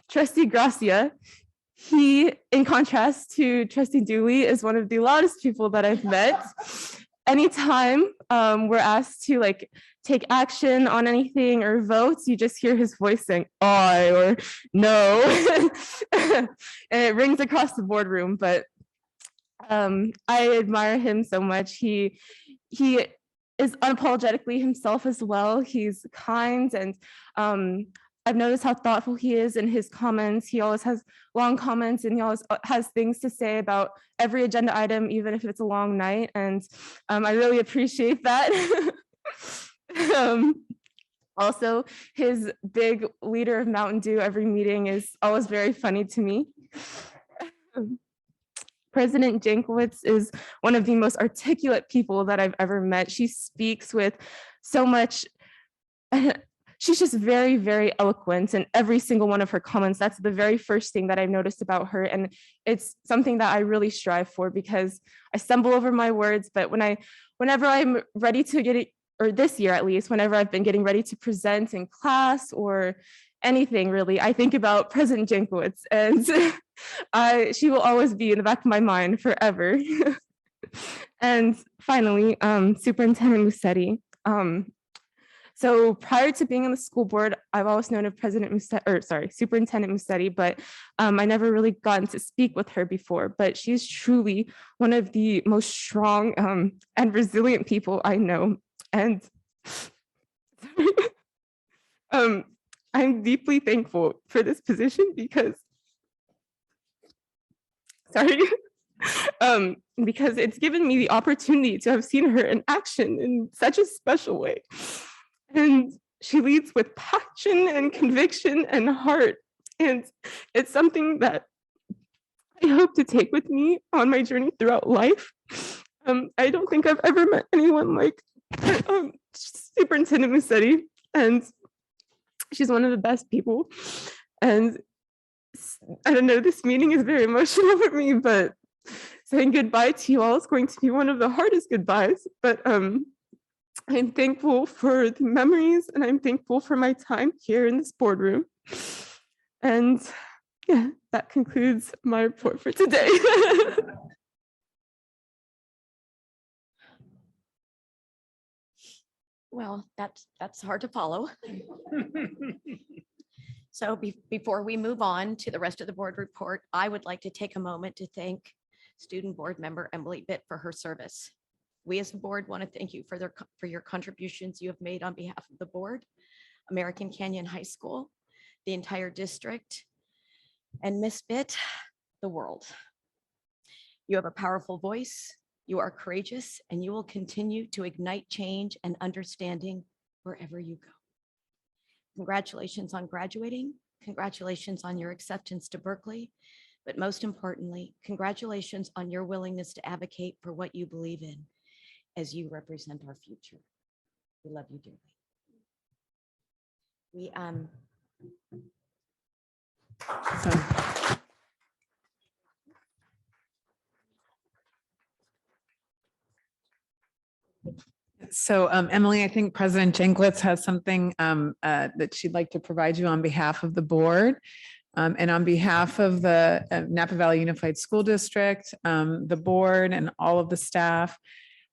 Speaker 20: Trustee Gracia, he, in contrast to Trustee Dooley, is one of the loudest people that I've met. Anytime we're asked to take action on anything or votes, you just hear his voice saying aye or no. And it rings across the boardroom, but I admire him so much. He is unapologetically himself as well. He's kind, and I've noticed how thoughtful he is in his comments. He always has long comments, and he always has things to say about every agenda item, even if it's a long night. And I really appreciate that. Also, his big liter of Mountain Dew every meeting is always very funny to me. President Jankowicz is one of the most articulate people that I've ever met. She speaks with so much, she's just very, very eloquent in every single one of her comments. That's the very first thing that I've noticed about her. And it's something that I really strive for, because I stumble over my words, but whenever I'm ready to get it, or this year at least, whenever I've been getting ready to present in class or anything really, I think about President Jankowicz, and she will always be in the back of my mind forever. And finally, Superintendent Musetti. So prior to being on the school board, I've always known of Superintendent Musetti, but I never really gotten to speak with her before. But she's truly one of the most strong and resilient people I know. And I'm deeply thankful for this position because, because it's given me the opportunity to have seen her in action in such a special way. And she leads with passion and conviction and heart. And it's something that I hope to take with me on my journey throughout life. I don't think I've ever met anyone like Superintendent Musetti, and she's one of the best people. And I don't know, this meeting is very emotional for me, but saying goodbye to you all is going to be one of the hardest goodbyes. But I'm thankful for the memories, and I'm thankful for my time here in this boardroom. And yeah, that concludes my report for today.
Speaker 1: Well, that's hard to follow. So before we move on to the rest of the board report, I would like to take a moment to thank student board member Emily Bitt for her service. We as a board want to thank you for your contributions you have made on behalf of the board, American Canyon High School, the entire district, and Miss Bitt, the world. You have a powerful voice. You are courageous, and you will continue to ignite change and understanding wherever you go. Congratulations on graduating. Congratulations on your acceptance to Berkeley. But most importantly, congratulations on your willingness to advocate for what you believe in as you represent our future. We love you dearly.
Speaker 5: So Emily, I think President Jankowicz has something that she'd like to provide you on behalf of the board. And on behalf of the Napa Valley Unified School District, the board and all of the staff,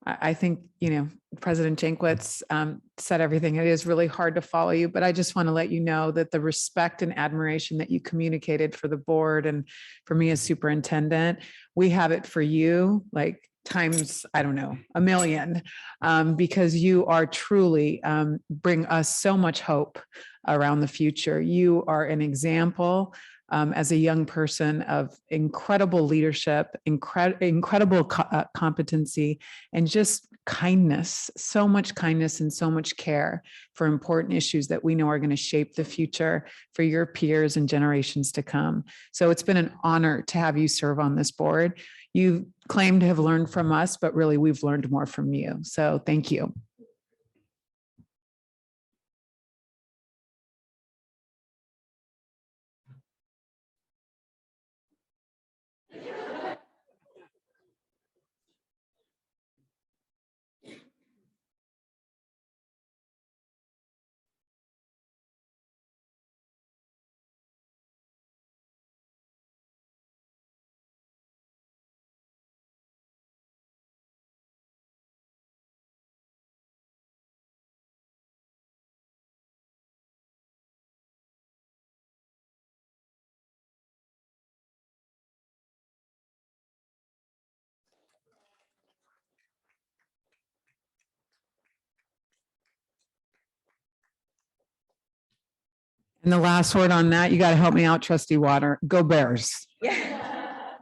Speaker 5: I think, President Jankwitz said everything. It is really hard to follow you, but I just want to let you know that the respect and admiration that you communicated for the board and for me as superintendent, we have it for you, like times, I don't know, a million, because you are truly bring us so much hope around the future. You are an example as a young person of incredible leadership, incredible competency, and just kindness, so much kindness and so much care for important issues that we know are going to shape the future for your peers and generations to come. So it's been an honor to have you serve on this board. You claim to have learned from us, but really we've learned more from you. So thank you. And the last word on that, you got to help me out, Trustee Water. Go Bears.
Speaker 1: Yeah.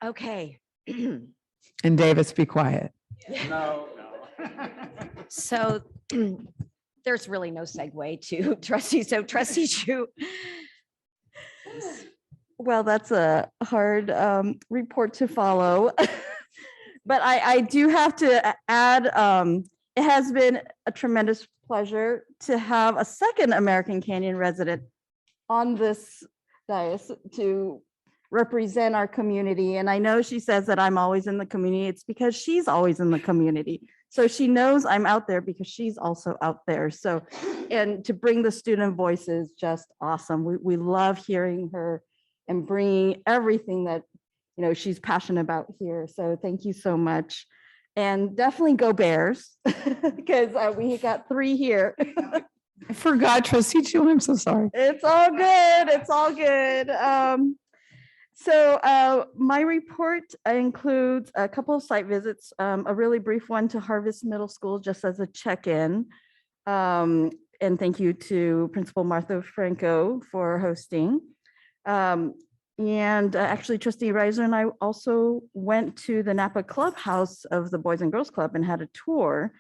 Speaker 1: Okay.
Speaker 5: And Davis, be quiet.
Speaker 1: No. So there's really no segue to trustee. So trustee Chu.
Speaker 12: Well, that's a hard report to follow. But I do have to add, it has been a tremendous pleasure to have a second American Canyon resident on this dais to represent our community. And I know she says that I'm always in the community. It's because she's always in the community. So she knows I'm out there because she's also out there. So, and to bring the student voice is just awesome. We love hearing her and bringing everything that, she's passionate about here. So thank you so much. And definitely go Bears, because we got 3 here.
Speaker 5: I forgot, Trustee Chu. I'm so sorry.
Speaker 12: It's all good. It's all good. So my report includes a couple of site visits, a really brief one to Harvest Middle School, just as a check-in. And thank you to Principal Martha Franco for hosting. And actually, Trustee Reiser and I also went to the Napa Clubhouse of the Boys and Girls Club and had a tour.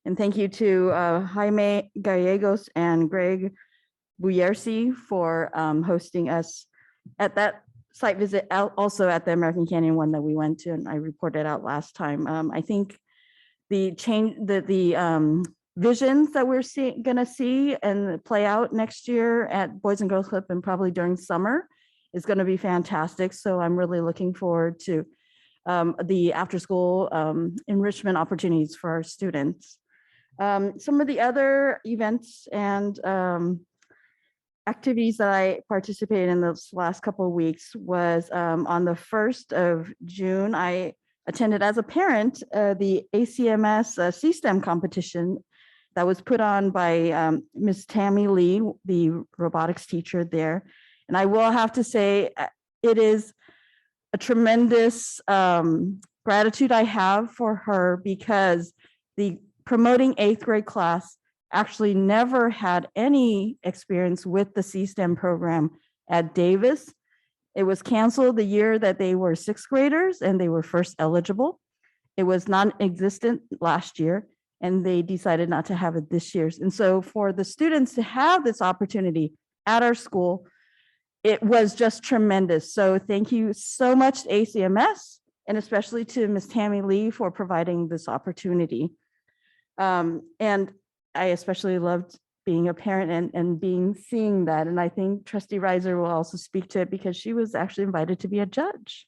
Speaker 12: And thank you to Jaime Gallegos and Greg Buyersi for hosting us at that site visit, also at the American Canyon one that we went to, and I reported out last time. I think the change, the visions that we're gonna see and play out next year at Boys and Girls Club and probably during summer is going to be fantastic. So I'm really looking forward to the after school enrichment opportunities for our students. Some of the other events and activities that I participated in those last couple of weeks was on the 1st of June, I attended as a parent the ACMS C-STEM competition that was put on by Ms. Tammy Lee, the robotics teacher there. And I will have to say, it is a tremendous gratitude I have for her, because the promoting 8th grade class actually never had any experience with the C-STEM program at Davis. It was canceled the year that they were 6th graders and they were first eligible. It was non-existent last year, and they decided not to have it this year. And so for the students to have this opportunity at our school, it was just tremendous. So thank you so much to ACMS, and especially to Ms. Tammy Lee for providing this opportunity. And I especially loved being a parent and seeing that. And I think Trustee Reiser will also speak to it because she was actually invited to be a judge.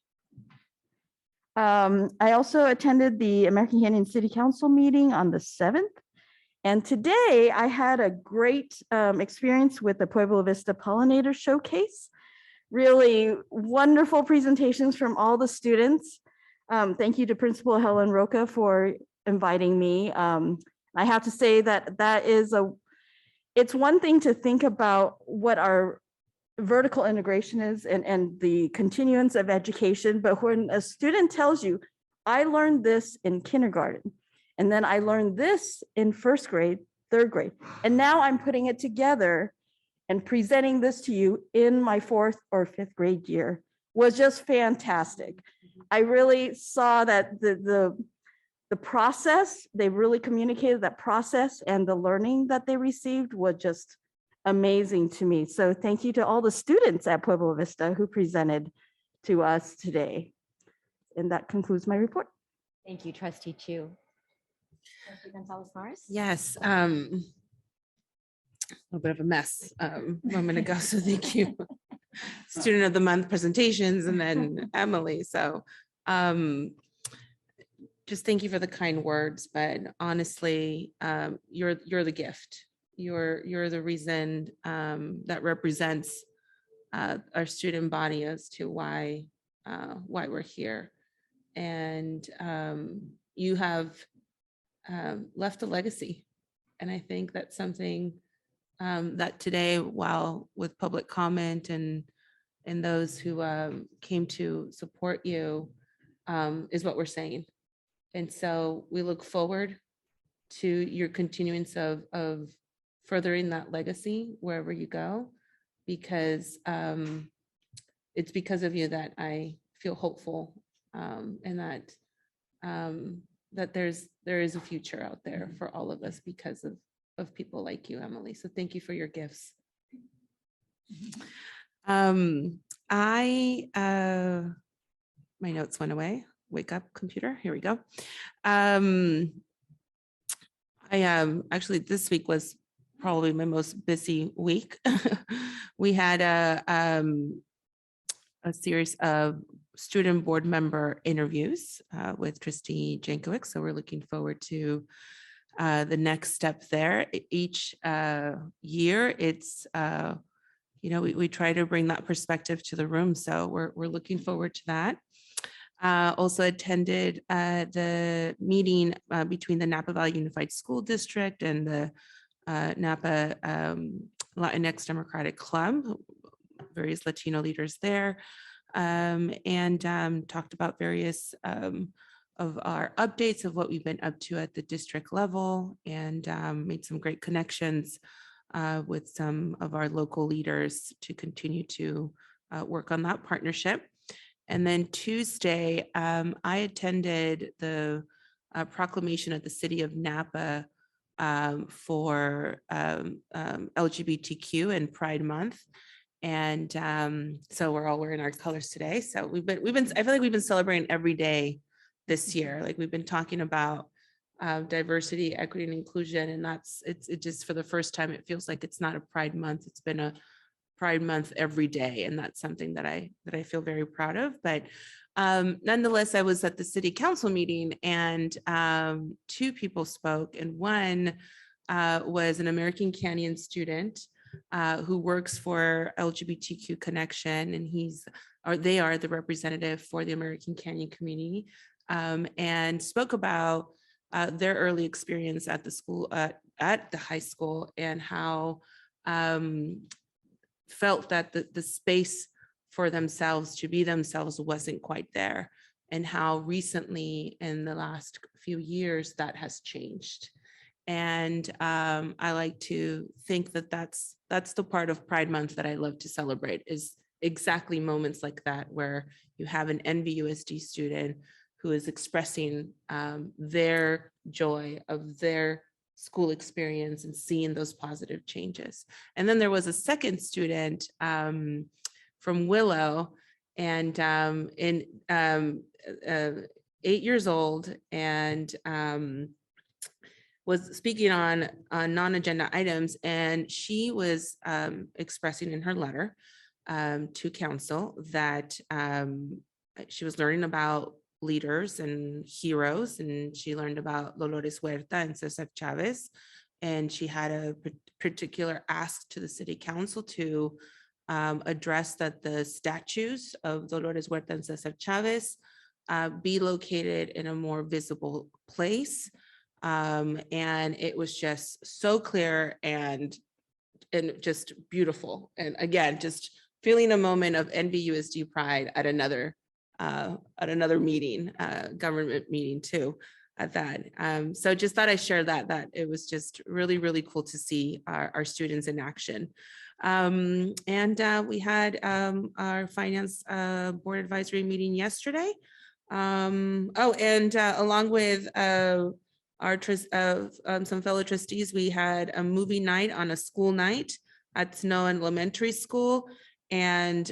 Speaker 12: I also attended the American Canyon City Council meeting on the 7th. And today I had a great experience with the Pueblo Vista Pollinator Showcase. Really wonderful presentations from all the students. Thank you to Principal Helen Roca for inviting me. I have to say that it's one thing to think about what our vertical integration is and the continuance of education, but when a student tells you, I learned this in kindergarten, and then I learned this in first grade, third grade, and now I'm putting it together and presenting this to you in my fourth or fifth grade year, was just fantastic. I really saw that the process, they really communicated that process, and the learning that they received was just amazing to me. So thank you to all the students at Pueblo Vista who presented to us today. And that concludes my report.
Speaker 1: Thank you, Trustee Chu. Trustee Gonzalez-Morris?
Speaker 9: Yes, a little bit of a mess a moment ago, so thank you. Student of the Month presentations and then Emily. So just thank you for the kind words, but honestly, you're the gift. You're the reason that represents our student body as to why we're here. And you have left a legacy. And I think that's something that today, while with public comment and those who came to support you, is what we're saying. And so we look forward to your continuance of furthering that legacy wherever you go, because it's because of you that I feel hopeful, and that there is a future out there for all of us because of people like you, Emily. So thank you for your gifts. My notes went away. Wake up, computer. Here we go. I actually, this week was probably my most busy week. We had a series of student board member interviews with Trustee Jankowicz. So we're looking forward to the next step there. Each year, it's we try to bring that perspective to the room. So we're looking forward to that. Also attended the meeting between the Napa Valley Unified School District and the Napa Latinx Democratic Club, various Latino leaders there, and talked about various of our updates of what we've been up to at the district level, and made some great connections with some of our local leaders to continue to work on that partnership. And then Tuesday, I attended the proclamation of the city of Napa for LGBTQ and Pride Month. And so we're all wearing our colors today. So I feel like we've been celebrating every day this year. Like we've been talking about diversity, equity, and inclusion. And it just, for the first time, it feels like it's not a Pride Month. It's been a Pride Month every day. And that's something that I feel very proud of. But nonetheless, I was at the city council meeting, and two people spoke, and one was an American Canyon student who works for LGBTQ Connection, and they are the representative for the American Canyon community, and spoke about their early experience at the school, at the high school, and how felt that the space for themselves to be themselves wasn't quite there, and how recently in the last few years that has changed. And I like to think that that's the part of Pride Month that I love to celebrate, is exactly moments like that, where you have an NVUSD student who is expressing their joy of their school experience and seeing those positive changes. And then there was a second student from Willow, and 8 years old, and was speaking on non-agenda items, and she was expressing in her letter to council that she was learning about leaders and heroes, and she learned about Dolores Huerta and Cesar Chavez,
Speaker 21: and she had a particular ask to the city council to address that the statues of Dolores Huerta and Cesar Chavez be located in a more visible place. And it was just so clear and just beautiful. And again, just feeling a moment of NVUSD pride at another meeting, government meeting too at that. So just thought I'd share that it was just really, really cool to see our students in action. And we had our finance board advisory meeting yesterday. Along with some fellow trustees, we had a movie night on a school night at Snow Elementary School. And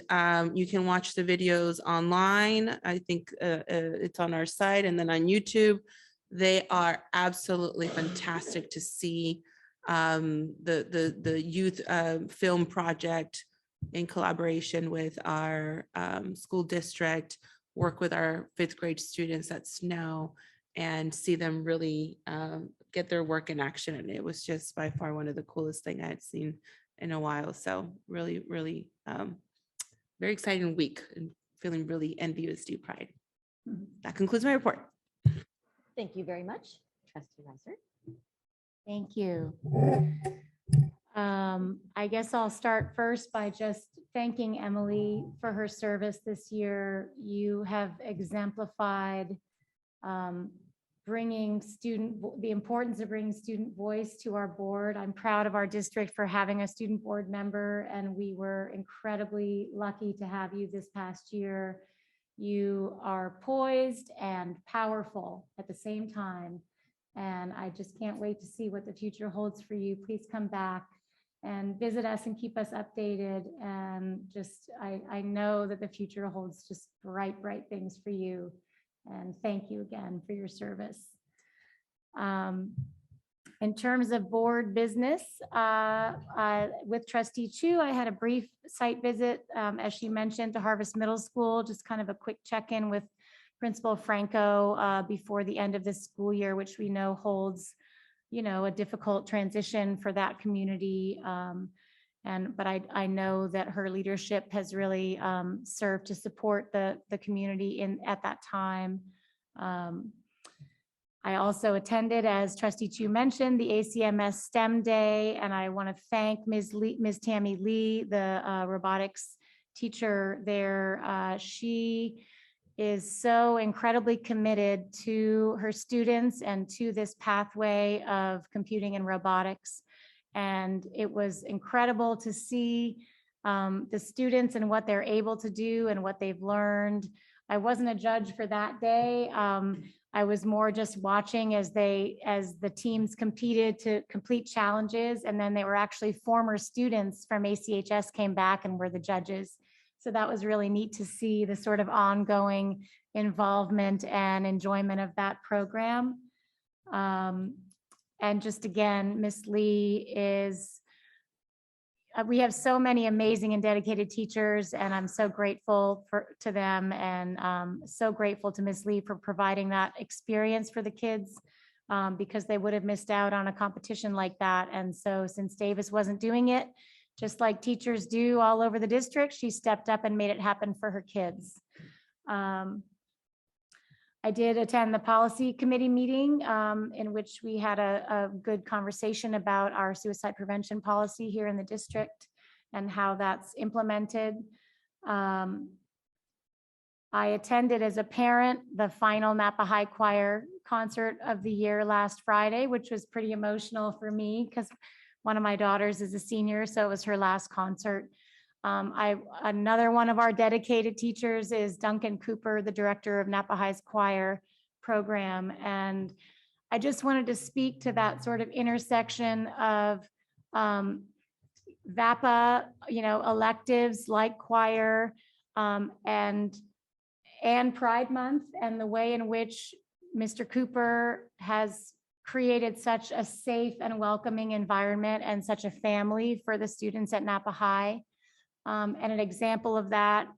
Speaker 21: you can watch the videos online. I think it's on our site and then on YouTube. They are absolutely fantastic to see. The youth film project in collaboration with our school district, work with our 5th grade students at Snow and see them really get their work in action. And it was just by far one of the coolest things I had seen in a while. So really, really very exciting week and feeling really NVUSD pride. That concludes my report.
Speaker 1: Thank you very much, Trustee Reiser.
Speaker 22: Thank you. I guess I'll start first by just thanking Emily for her service this year. You have exemplified the importance of bringing student voice to our board. I'm proud of our district for having a student board member, and we were incredibly lucky to have you this past year. You are poised and powerful at the same time, and I just can't wait to see what the future holds for you. Please come back and visit us and keep us updated. And just, I know that the future holds just bright, bright things for you. And thank you again for your service. In terms of board business, with Trustee Chu, I had a brief site visit, as she mentioned, to Harvest Middle School, just kind of a quick check-in with Principal Franco before the end of this school year, which we know holds, a difficult transition for that community. But I know that her leadership has really served to support the community at that time. I also attended, as Trustee Chu mentioned, the Acms Stem Day, and I want to thank Ms. Tammy Lee, the robotics teacher there. She is so incredibly committed to her students and to this pathway of computing and robotics. And it was incredible to see the students and what they're able to do and what they've learned. I wasn't a judge for that day. I was more just watching as the teams competed to complete challenges, and then they were actually former students from ACHS came back and were the judges. So that was really neat to see the sort of ongoing involvement and enjoyment of that program. And just again, Ms. Lee is, we have so many amazing and dedicated teachers, and I'm so grateful to them, and so grateful to Ms. Lee for providing that experience for the kids, because they would have missed out on a competition like that. And so since Davis wasn't doing it, just like teachers do all over the district, she stepped up and made it happen for her kids. I did attend the policy committee meeting in which we had a good conversation about our suicide prevention policy here in the district and how that's implemented. I attended as a parent the final Napa High Choir concert of the year last Friday, which was pretty emotional for me because one of my daughters is a senior, so it was her last concert. Another one of our dedicated teachers is Duncan Cooper, the director of Napa High's choir program. And I just wanted to speak to that sort of intersection of VAPA, electives like choir and Pride Month, and the way in which Mr. Cooper has created such a safe and welcoming environment and such a family for the students at Napa High. And an example of that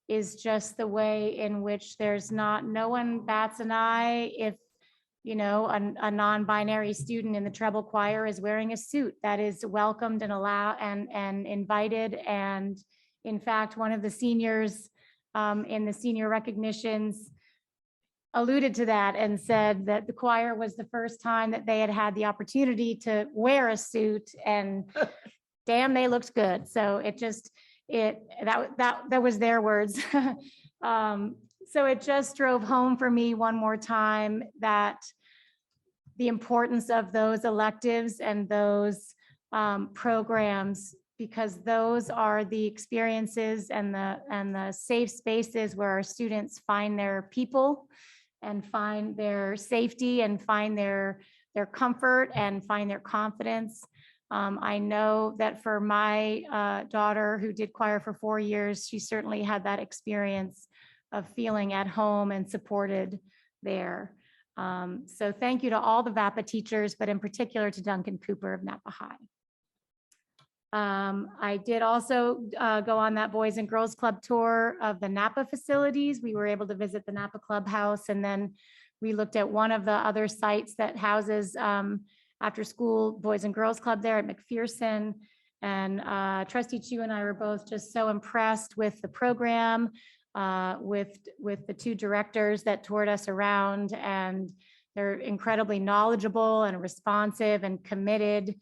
Speaker 22: is just the way in which no one bats an eye if a non-binary student in the treble choir is wearing a suit that is welcomed and allowed and invited. And in fact, one of the seniors in the senior recognitions alluded to that and said that the choir was the first time that they had had the opportunity to wear a suit, and damn, they looked good. So that was their words. So it just drove home for me one more time that the importance of those electives and those programs, because those are the experiences and the safe spaces where our students find their people and find their safety and find their comfort and find their confidence. I know that for my daughter, who did choir for 4 years, she certainly had that experience of feeling at home and supported there. So thank you to all the VAPA teachers, but in particular to Duncan Cooper of Napa High. I did also go on that Boys and Girls Club tour of the Napa facilities. We were able to visit the Napa Clubhouse, and then we looked at one of the other sites that houses after school Boys and Girls Club there at McPherson. And Trustee Chu and I were both just so impressed with the program, with the two directors that toured us around, and they're incredibly knowledgeable and responsive and committed.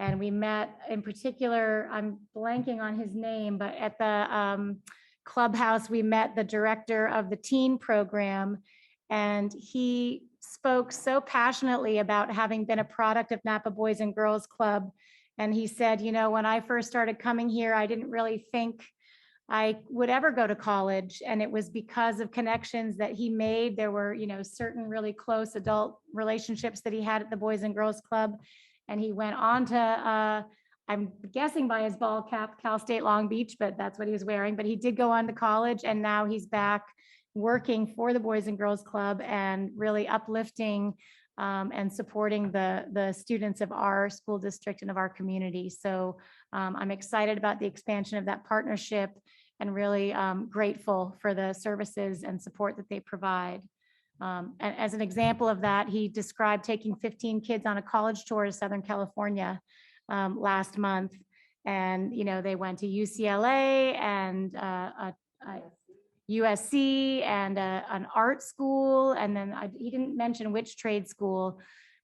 Speaker 22: And we met, in particular, I'm blanking on his name, but at the clubhouse, we met the director of the teen program, and he spoke so passionately about having been a product of Napa Boys and Girls Club. And he said, when I first started coming here, I didn't really think I would ever go to college. And it was because of connections that he made. There were, certain really close adult relationships that he had at the Boys and Girls Club. And he went on to, I'm guessing by his ball cap, Cal State Long Beach, but that's what he was wearing. But he did go on to college, and now he's back working for the Boys and Girls Club and really uplifting and supporting the students of our school district and of our community. So I'm excited about the expansion of that partnership and really grateful for the services and support that they provide. And as an example of that, he described taking 15 kids on a college tour to Southern California last month. And, they went to UCLA and USC and an art school. And then he didn't mention which trade school,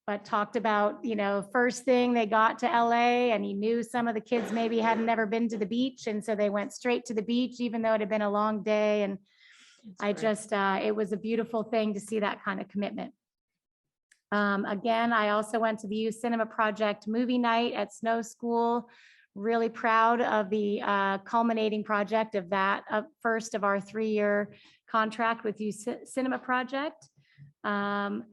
Speaker 22: but talked about, first thing they got to LA, and he knew some of the kids maybe hadn't never been to the beach. And so they went straight to the beach, even though it had been a long day. And it was a beautiful thing to see that kind of commitment. Again, I also went to the Youth Cinema Project movie night at Snow School. Really proud of the culminating project of that first of our 3-year contract with Youth Cinema Project. And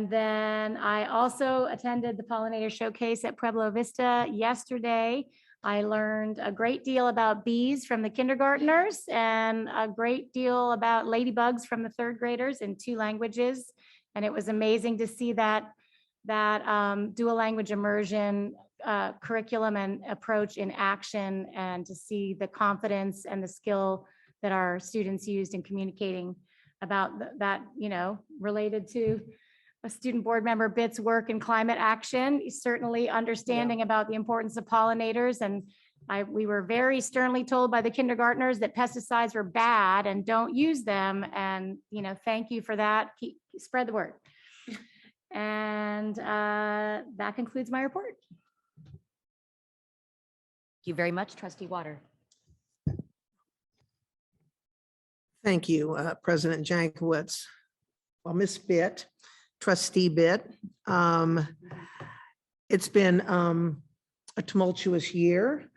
Speaker 22: then I also attended the Pollinator Showcase at Pueblo Vista yesterday. I learned a great deal about bees from the kindergartners and a great deal about ladybugs from the 3rd graders in 2 languages. And it was amazing to see that dual language immersion curriculum and approach in action, and to see the confidence and the skill that our students used in communicating about that, related to a student board member Bit's work in climate action, certainly understanding about the importance of pollinators. And we were very sternly told by the kindergartners that pesticides were bad and don't use them. And, thank you for that. Spread the word. And that concludes my report.
Speaker 1: Thank you very much, Trustee Water.
Speaker 7: Thank you, President Jankowicz. Well, Ms. Bitt, Trustee Bitt, it's been a tumultuous year,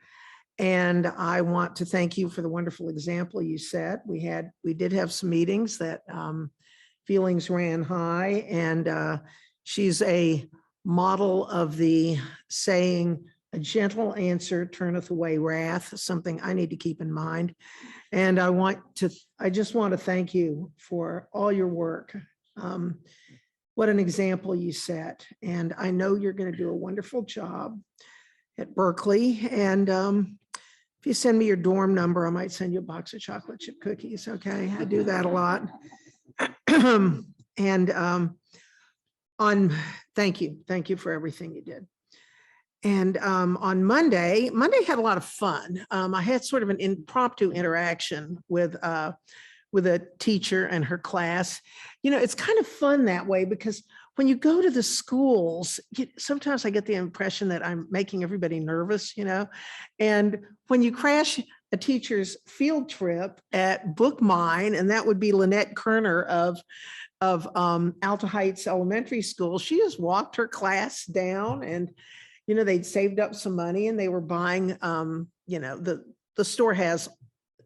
Speaker 7: and I want to thank you for the wonderful example you set. We did have some meetings that feelings ran high, and she's a model of the saying, "A gentle answer turneth away wrath," something I need to keep in mind. And I just want to thank you for all your work. What an example you set. And I know you're going to do a wonderful job at Berkeley. And if you send me your dorm number, I might send you a box of chocolate chip cookies. Okay, I do that a lot. And thank you for everything you did. And on Monday had a lot of fun. I had sort of an impromptu interaction with a teacher and her class. You know, it's kind of fun that way because when you go to the schools, sometimes I get the impression that I'm making everybody nervous, you know, and when you crash a teacher's field trip at Book Mine, and that would be Lynette Kerner of Alta Heights Elementary School, she just walked her class down, and you know, they'd saved up some money and they were buying, you know, the store has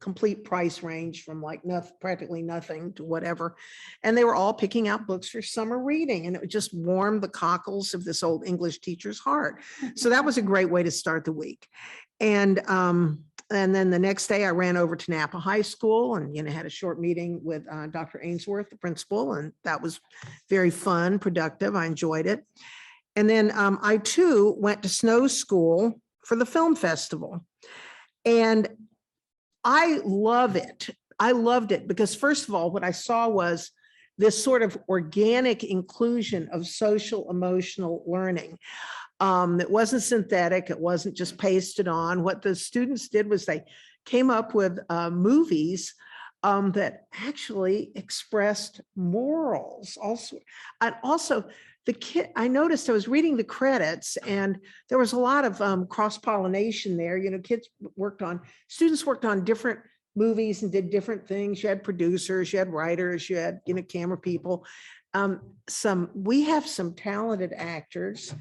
Speaker 7: complete price range from like practically nothing to whatever. And they were all picking out books for summer reading, and it just warmed the cockles of this old English teacher's heart. So that was a great way to start the week. And then the next day I ran over to Napa High School and, you know, had a short meeting with Dr. Ainsworth, the principal, and that was very fun, productive. I enjoyed it. And then I too went to Snow School for the film festival. And I love it. I loved it because first of all, what I saw was this sort of organic inclusion of social emotional learning. It wasn't synthetic. It wasn't just pasted on. What the students did was they came up with movies that actually expressed morals. Also, the kid, I noticed I was reading the credits and there was a lot of cross-pollination there. You know, students worked on different movies and did different things. You had producers, you had writers, you had, you know, camera people. We have some talented actors,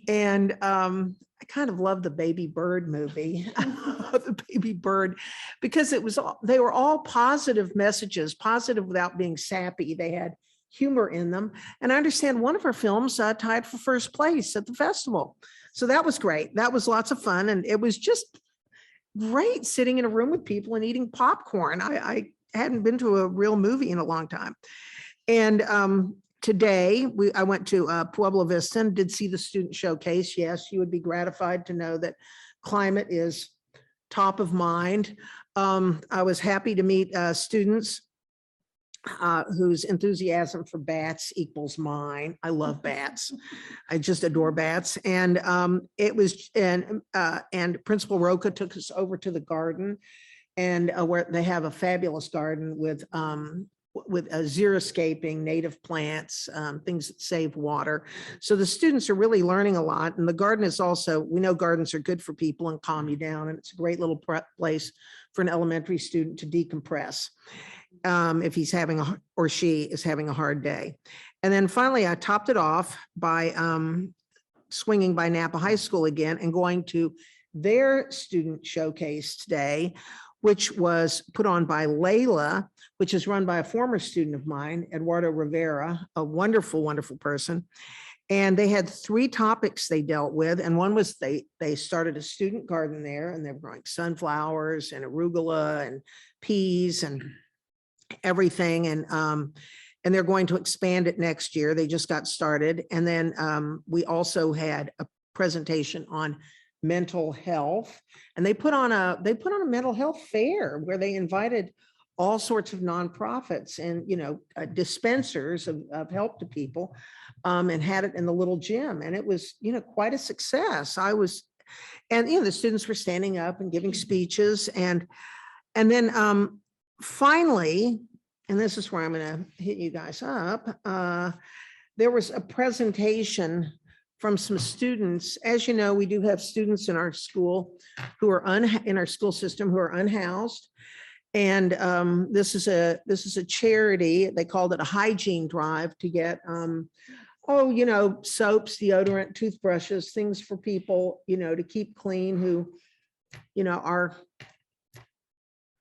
Speaker 7: and I kind of love the Baby Bird movie, the Baby Bird, because they were all positive messages, positive without being sappy. They had humor in them. And I understand one of our films tied for first place at the festival. So that was great. That was lots of fun. And it was just great sitting in a room with people and eating popcorn. I hadn't been to a real movie in a long time. And today I went to Pueblo Vista and did see the student showcase. Yes, you would be gratified to know that climate is top of mind. I was happy to meet students whose enthusiasm for bats equals mine. I love bats. I just adore bats. And and Principal Roca took us over to the garden, and where they have a fabulous garden with xeriscaping native plants, things that save water. So the students are really learning a lot. And the garden is also, we know gardens are good for people and calm you down. And it's a great little place for an elementary student to decompress if he's having or she is having a hard day. And then finally, I topped it off by swinging by Napa High School again and going to their student showcase today, which was put on by Layla, which is run by a former student of mine, Eduardo Rivera, a wonderful, wonderful person. And they had 3 topics they dealt with. And one was they started a student garden there, and they were growing sunflowers and arugula and peas and everything. And they're going to expand it next year. They just got started. And then we also had a presentation on mental health, and they put on a mental health fair where they invited all sorts of nonprofits and, you know, dispensers of help to people, and had it in the little gym. And it was, you know, quite a success. And, you know, the students were standing up and giving speeches. And then finally, and this is where I'm going to hit you guys up, there was a presentation from some students. As you know, we do have students in our school who are in our school system who are unhoused. And this is a charity. They called it a hygiene drive to get, you know, soaps, deodorant, toothbrushes, things for people, you know, to keep clean who, you know,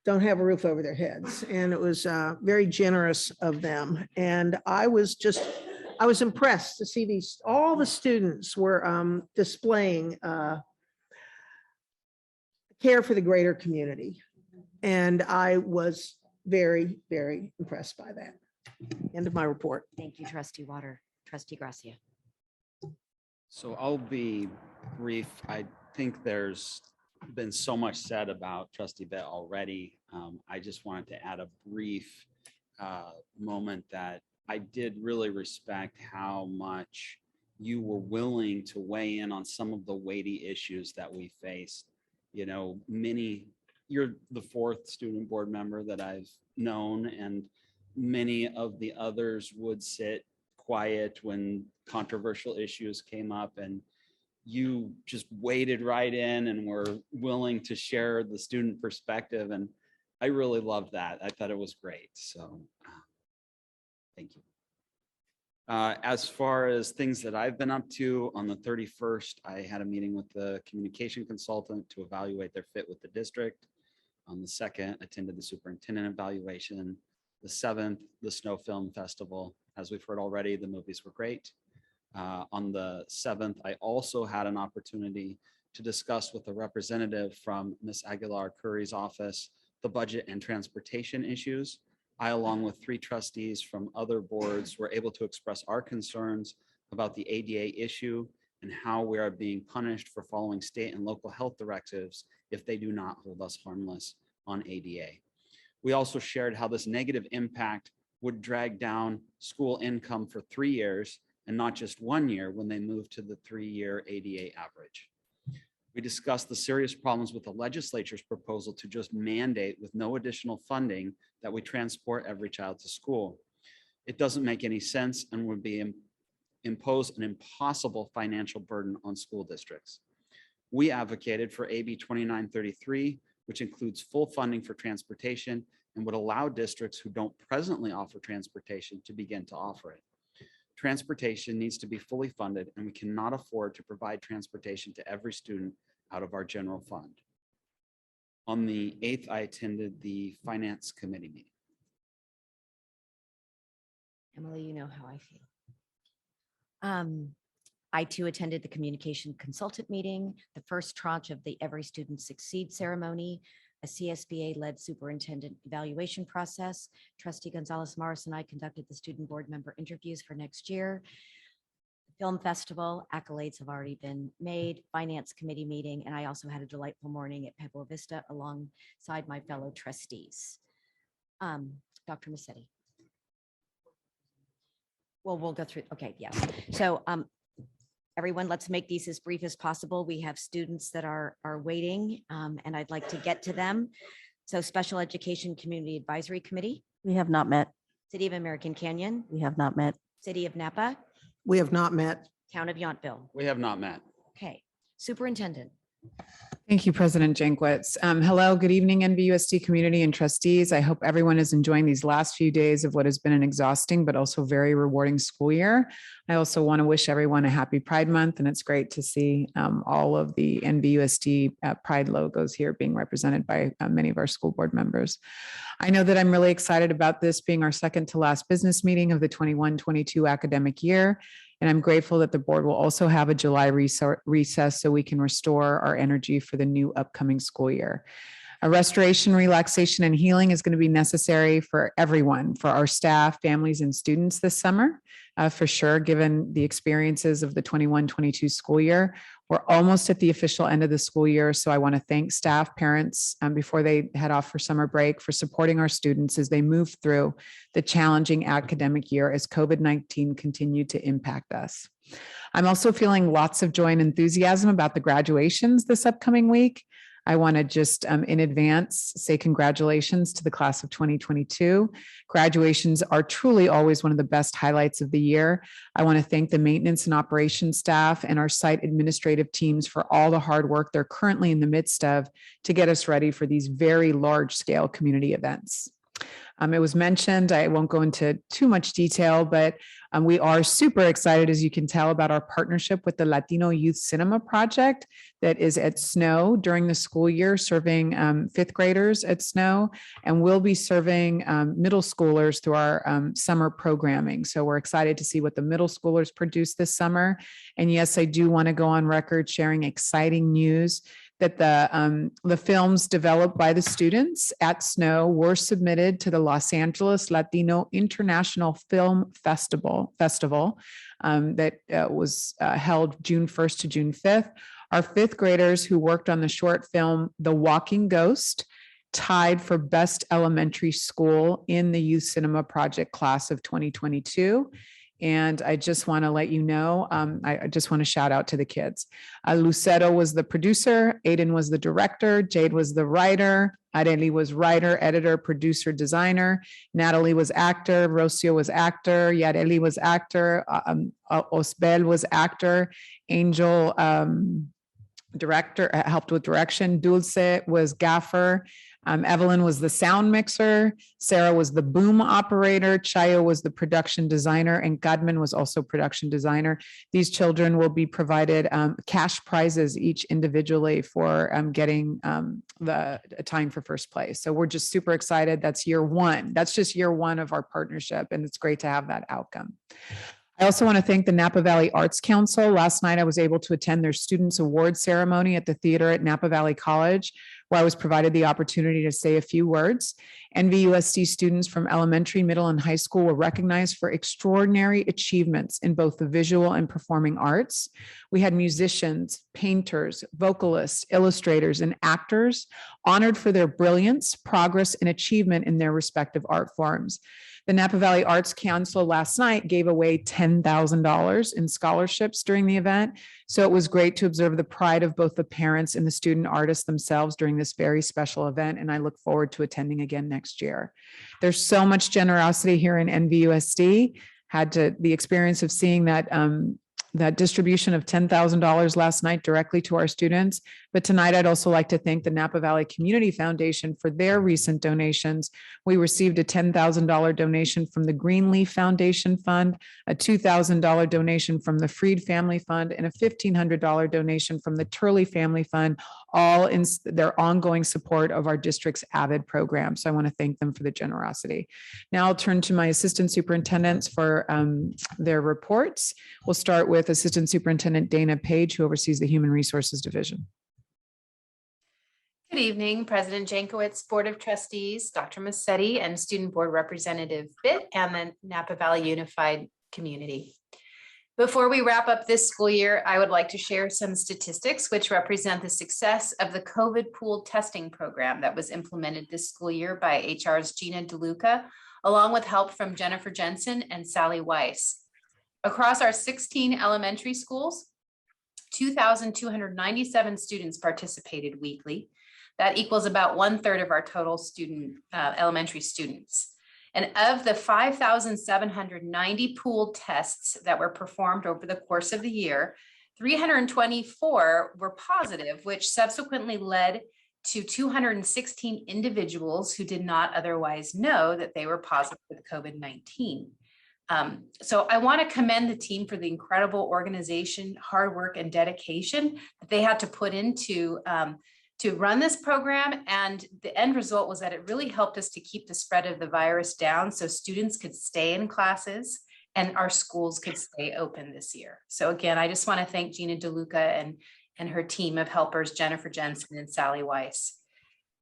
Speaker 7: don't have a roof over their heads. And it was very generous of them. And I was impressed to see all the students were displaying care for the greater community. And I was very, very impressed by that. End of my report.
Speaker 1: Thank you, Trustee Water. Trustee Gracia.
Speaker 3: So I'll be brief. I think there's been so much said about Trustee Bett already. I just wanted to add a brief moment that I did really respect how much you were willing to weigh in on some of the weighty issues that we faced. You know, you're the fourth student board member that I've known, and many of the others would sit quiet when controversial issues came up, and you just waded right in and were willing to share the student perspective. And I really loved that. I thought it was great. So thank you. As far as things that I've been up to, on the 31st, I had a meeting with the communication consultant to evaluate their fit with the district. On the 2nd, attended the superintendent evaluation. The 7th, the Snow Film Festival. As we've heard already, the movies were great. On the 7th, I also had an opportunity to discuss with a representative from Ms. Aguilar Curry's office the budget and transportation issues. I, along with 3 trustees from other boards, were able to express our concerns about the ADA issue and how we are being punished for following state and local health directives if they do not hold us harmless on ADA. We also shared how this negative impact would drag down school income for 3 years and not just 1 year when they move to the 3-year ADA average. We discussed the serious problems with the legislature's proposal to just mandate with no additional funding that we transport every child to school. It doesn't make any sense and would be impose an impossible financial burden on school districts. We advocated for AB 2933, which includes full funding for transportation and would allow districts who don't presently offer transportation to begin to offer it. Transportation needs to be fully funded, and we cannot afford to provide transportation to every student out of our general fund. On the 8th, I attended the Finance Committee meeting.
Speaker 1: Emily, you know how I feel. I too attended the communication consultant meeting, the first tranche of the Every Student Succeeds ceremony, a CSBA-led superintendent evaluation process. Trustee Gonzalez Morris and I conducted the student board member interviews for next year. Film festival, accolades have already been made, finance committee meeting, and I also had a delightful morning at Pueblo Vista alongside my fellow trustees. Dr. Massetti. Well, we'll go through, okay, yes. So everyone, let's make these as brief as possible. We have students that are waiting, and I'd like to get to them. So Special Education Community Advisory Committee.
Speaker 12: We have not met.
Speaker 1: City of American Canyon.
Speaker 12: We have not met.
Speaker 1: City of Napa.
Speaker 7: We have not met.
Speaker 1: Town of Yountville.
Speaker 3: We have not met.
Speaker 1: Okay. Superintendent.
Speaker 5: Thank you, President Jankwitz. Hello, good evening, NVUSD community and trustees. I hope everyone is enjoying these last few days of what has been an exhausting but also very rewarding school year. I also want to wish everyone a happy Pride Month, and it's great to see all of the NVUSD Pride logos here being represented by many of our school board members. I know that I'm really excited about this being our second to last business meeting of the 21-22 academic year. And I'm grateful that the board will also have a July recess so we can restore our energy for the new upcoming school year. A restoration, relaxation, and healing is going to be necessary for everyone, for our staff, families, and students this summer, for sure, given the experiences of the 21-22 school year. We're almost at the official end of the school year, so I want to thank staff, parents, before they head off for summer break, for supporting our students as they move through the challenging academic year as COVID-19 continued to impact us. I'm also feeling lots of joy and enthusiasm about the graduations this upcoming week. I want to just in advance say congratulations to the class of 2022. Graduations are truly always one of the best highlights of the year. I want to thank the maintenance and operations staff and our site administrative teams for all the hard work they're currently in the midst of to get us ready for these very large scale community events. It was mentioned, I won't go into too much detail, but we are super excited, as you can tell, about our partnership with the Latino Youth Cinema Project that is at Snow during the school year, serving 5th graders at Snow, and we'll be serving middle schoolers through our summer programming. So we're excited to see what the middle schoolers produce this summer. And yes, I do want to go on record sharing exciting news that the films developed by the students at Snow were submitted to the Los Angeles Latino International Film Festival that was held June 1st to June 5th. Our 5th graders who worked on the short film, The Walking Ghost, tied for Best Elementary School in the Youth Cinema Project class of 2022. And I just want to let you know, I just want to shout out to the kids. Lucero was the producer, Aiden was the director, Jade was the writer, Areli was writer, editor, producer, designer, Natalie was actor, Rocio was actor, Yareli was actor, Osbel was actor, Angel director, helped with direction, Dulce was gaffer, Evelyn was the sound mixer, Sarah was the boom operator, Chayo was the production designer, and Godman was also production designer. These children will be provided cash prizes each individually for getting the tying for first place. So we're just super excited. That's year one. That's just year one of our partnership, and it's great to have that outcome. I also want to thank the Napa Valley Arts Council. Last night, I was able to attend their Students Award ceremony at the theater at Napa Valley College, where I was provided the opportunity to say a few words. NVUSD students from elementary, middle, and high school were recognized for extraordinary achievements in both the visual and performing arts. We had musicians, painters, vocalists, illustrators, and actors honored for their brilliance, progress, and achievement in their respective art forms. The Napa Valley Arts Council last night gave away $10,000 in scholarships during the event. So it was great to observe the pride of both the parents and the student artists themselves during this very special event. And I look forward to attending again next year. There's so much generosity here in NVUSD. Had the experience of seeing that that distribution of $10,000 last night directly to our students. But tonight, I'd also like to thank the Napa Valley Community Foundation for their recent donations. We received a $10,000 donation from the Greenleaf Foundation Fund, a $2,000 donation from the Freed Family Fund, and a $1,500 donation from the Turley Family Fund, all in their ongoing support of our district's AVID program. So I want to thank them for the generosity. Now I'll turn to my assistant superintendents for their reports. We'll start with Assistant Superintendent Dana Page, who oversees the Human Resources Division.
Speaker 4: Good evening, President Jankowicz, Board of Trustees, Dr. Massetti, and Student Board Representative Bitt, and the Napa Valley Unified Community. Before we wrap up this school year, I would like to share some statistics which represent the success of the COVID pooled testing program that was implemented this school year by HR's Gina DeLuca, along with help from Jennifer Jensen and Sally Weiss. Across our 16 elementary schools, 2,297 students participated weekly. That equals about 1/3 of our total elementary students. And of the 5,790 pooled tests that were performed over the course of the year, 324 were positive, which subsequently led to 216 individuals who did not otherwise know that they were positive with COVID-19. So I want to commend the team for the incredible organization, hard work, and dedication that they had to put into to run this program. And the end result was that it really helped us to keep the spread of the virus down so students could stay in classes and our schools could stay open this year. So again, I just want to thank Gina DeLuca and her team of helpers, Jennifer Jensen and Sally Weiss.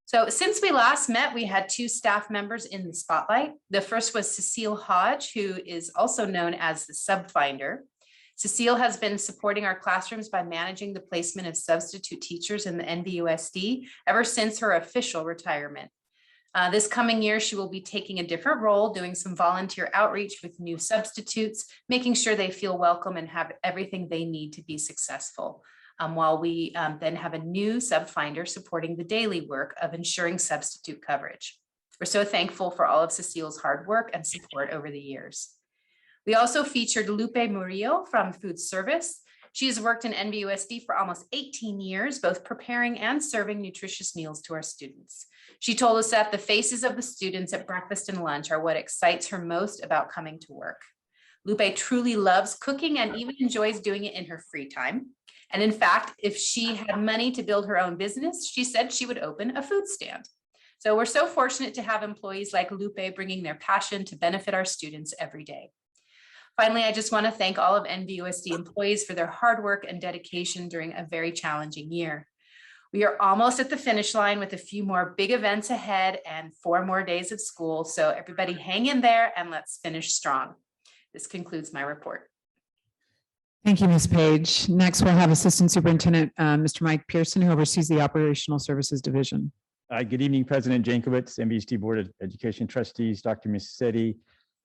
Speaker 4: So since we last met, we had 2 staff members in the spotlight. The first was Cecile Hodge, who is also known as the Subfinder. Cecile has been supporting our classrooms by managing the placement of substitute teachers in the NVUSD ever since her official retirement. This coming year, she will be taking a different role, doing some volunteer outreach with new substitutes, making sure they feel welcome and have everything they need to be successful. While we then have a new subfinder supporting the daily work of ensuring substitute coverage. We're so thankful for all of Cecile's hard work and support over the years. We also featured Lupe Murillo from Food Service. She has worked in NVUSD for almost 18 years, both preparing and serving nutritious meals to our students. She told us that the faces of the students at breakfast and lunch are what excites her most about coming to work. Lupe truly loves cooking and even enjoys doing it in her free time. And in fact, if she had money to build her own business, she said she would open a food stand. So we're so fortunate to have employees like Lupe bringing their passion to benefit our students every day. Finally, I just want to thank all of NVUSD employees for their hard work and dedication during a very challenging year. We are almost at the finish line with a few more big events ahead and 4 more days of school. So everybody hang in there and let's finish strong. This concludes my report.
Speaker 5: Thank you, Ms. Page. Next, we'll have Assistant Superintendent, Mr. Mike Pearson, who oversees the Operational Services Division.
Speaker 6: Good evening, President Jankowicz, NVUSD Board of Education trustees, Dr. Musetti,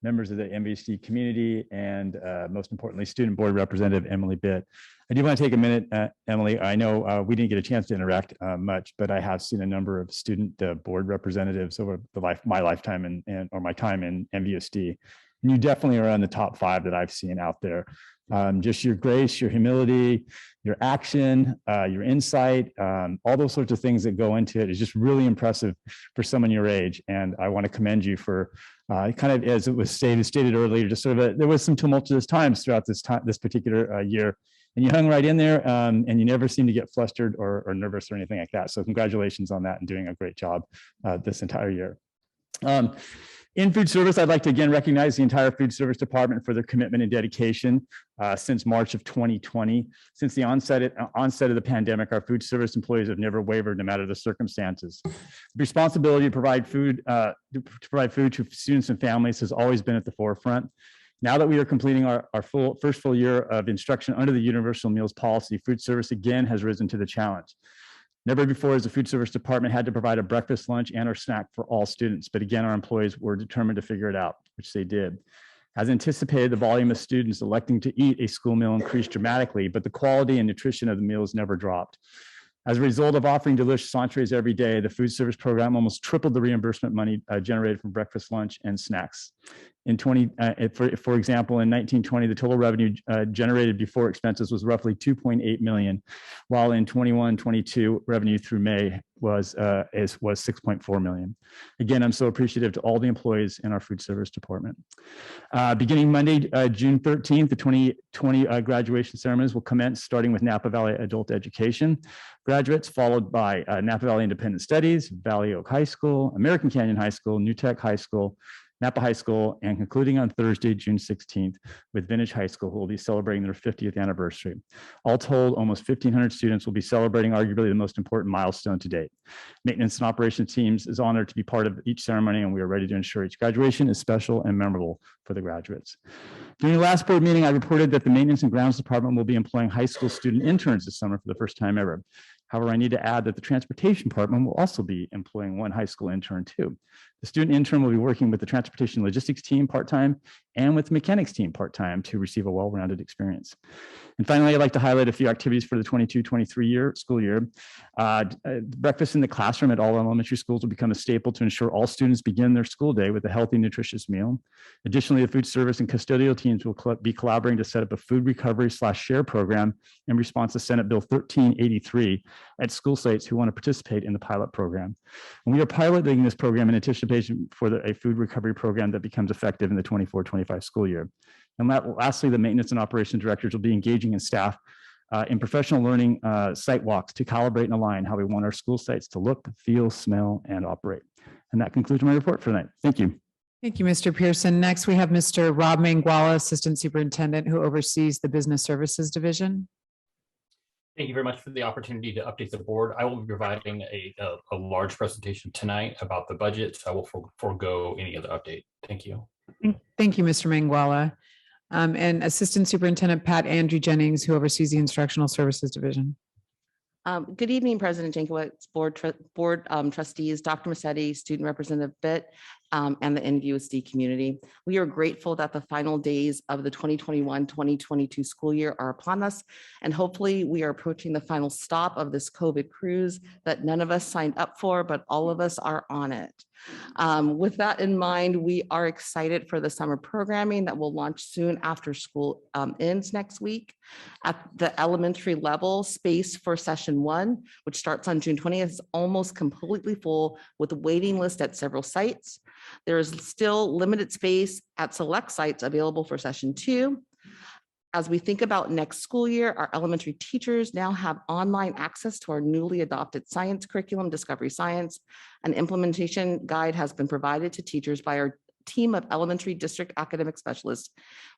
Speaker 6: members of the NVUSD community, and most importantly, Student Board Representative Emily Bitt. I do want to take a minute, Emily. I know we didn't get a chance to interact much, but I have seen a number of student board representatives over my lifetime or my time in NVUSD. And you definitely are on the top 5 that I've seen out there. Just your grace, your humility, your action, your insight, all those sorts of things that go into it is just really impressive for someone your age. And I want to commend you for kind of, as it was stated earlier, just sort of there was some tumultuous times throughout this particular year. And you hung right in there, and you never seemed to get flustered or nervous or anything like that. So congratulations on that and doing a great job this entire year. In food service, I'd like to again recognize the entire food service department for their commitment and dedication since March of 2020. Since the onset of the pandemic, our food service employees have never wavered no matter the circumstances. The responsibility to provide food to students and families has always been at the forefront. Now that we are completing our first full year of instruction under the Universal Meals Policy, food service again has risen to the challenge. Never before has the food service department had to provide a breakfast, lunch, and or snack for all students. But again, our employees were determined to figure it out, which they did. As anticipated, the volume of students electing to eat a school meal increased dramatically, but the quality and nutrition of the meals never dropped. As a result of offering delicious entrees every day, the food service program almost tripled the reimbursement money generated from breakfast, lunch, and snacks. For example, in 1920, the total revenue generated before expenses was roughly 2.8 million, while in 21-22 revenue through May was 6.4 million. Again, I'm so appreciative to all the employees in our food service department. Beginning Monday, June 13th, the 2020 graduation ceremonies will commence, starting with Napa Valley Adult Education graduates, followed by Napa Valley Independent Studies, Valley Oak High School, American Canyon High School, New Tech High School, Napa High School, and concluding on Thursday, June 16th, with Vintage High School, who will be celebrating their 50th anniversary. All told, almost 1,500 students will be celebrating arguably the most important milestone to date. Maintenance and operations teams is honored to be part of each ceremony, and we are ready to ensure each graduation is special and memorable for the graduates. During the last board meeting, I reported that the maintenance and grounds department will be employing high school student interns this summer for the first time ever. However, I need to add that the transportation department will also be employing one high school intern too. The student intern will be working with the transportation logistics team part-time and with the mechanics team part-time to receive a well-rounded experience. And finally, I'd like to highlight a few activities for the 22-23 school year. Breakfast in the classroom at all elementary schools will become a staple to ensure all students begin their school day with a healthy, nutritious meal. Additionally, the food service and custodial teams will be collaborating to set up a food recovery/share program in response to Senate Bill 1383 at school sites who want to participate in the pilot program. And we are piloting this program in anticipation for a food recovery program that becomes effective in the 24-25 school year. And lastly, the maintenance and operations directors will be engaging in staff in professional learning site walks to calibrate and align how we want our school sites to look, feel, smell, and operate. And that concludes my report for tonight. Thank you.
Speaker 5: Thank you, Mr. Pearson. Next, we have Mr. Rob Manguala, Assistant Superintendent, who oversees the Business Services Division.
Speaker 8: Thank you very much for the opportunity to update the board. I will be providing a large presentation tonight about the budget, so I will forego any other update. Thank you.
Speaker 5: Thank you, Mr. Manguala. And Assistant Superintendent Pat Andrew Jennings, who oversees the Instructional Services Division.
Speaker 23: Good evening, President Jankowicz, board trustees, Dr. Musetti, Student Representative Bitt, and the NVUSD community. We are grateful that the final days of the 2021-2022 school year are upon us, and hopefully we are approaching the final stop of this COVID cruise that none of us signed up for, but all of us are on it. With that in mind, we are excited for the summer programming that will launch soon after school ends next week. At the elementary level, space for session 1, which starts on June 20th, is almost completely full with a waiting list at several sites. There is still limited space at select sites available for session 2. As we think about next school year, our elementary teachers now have online access to our newly adopted science curriculum, Discovery Science. An implementation guide has been provided to teachers by our team of elementary district academic specialists.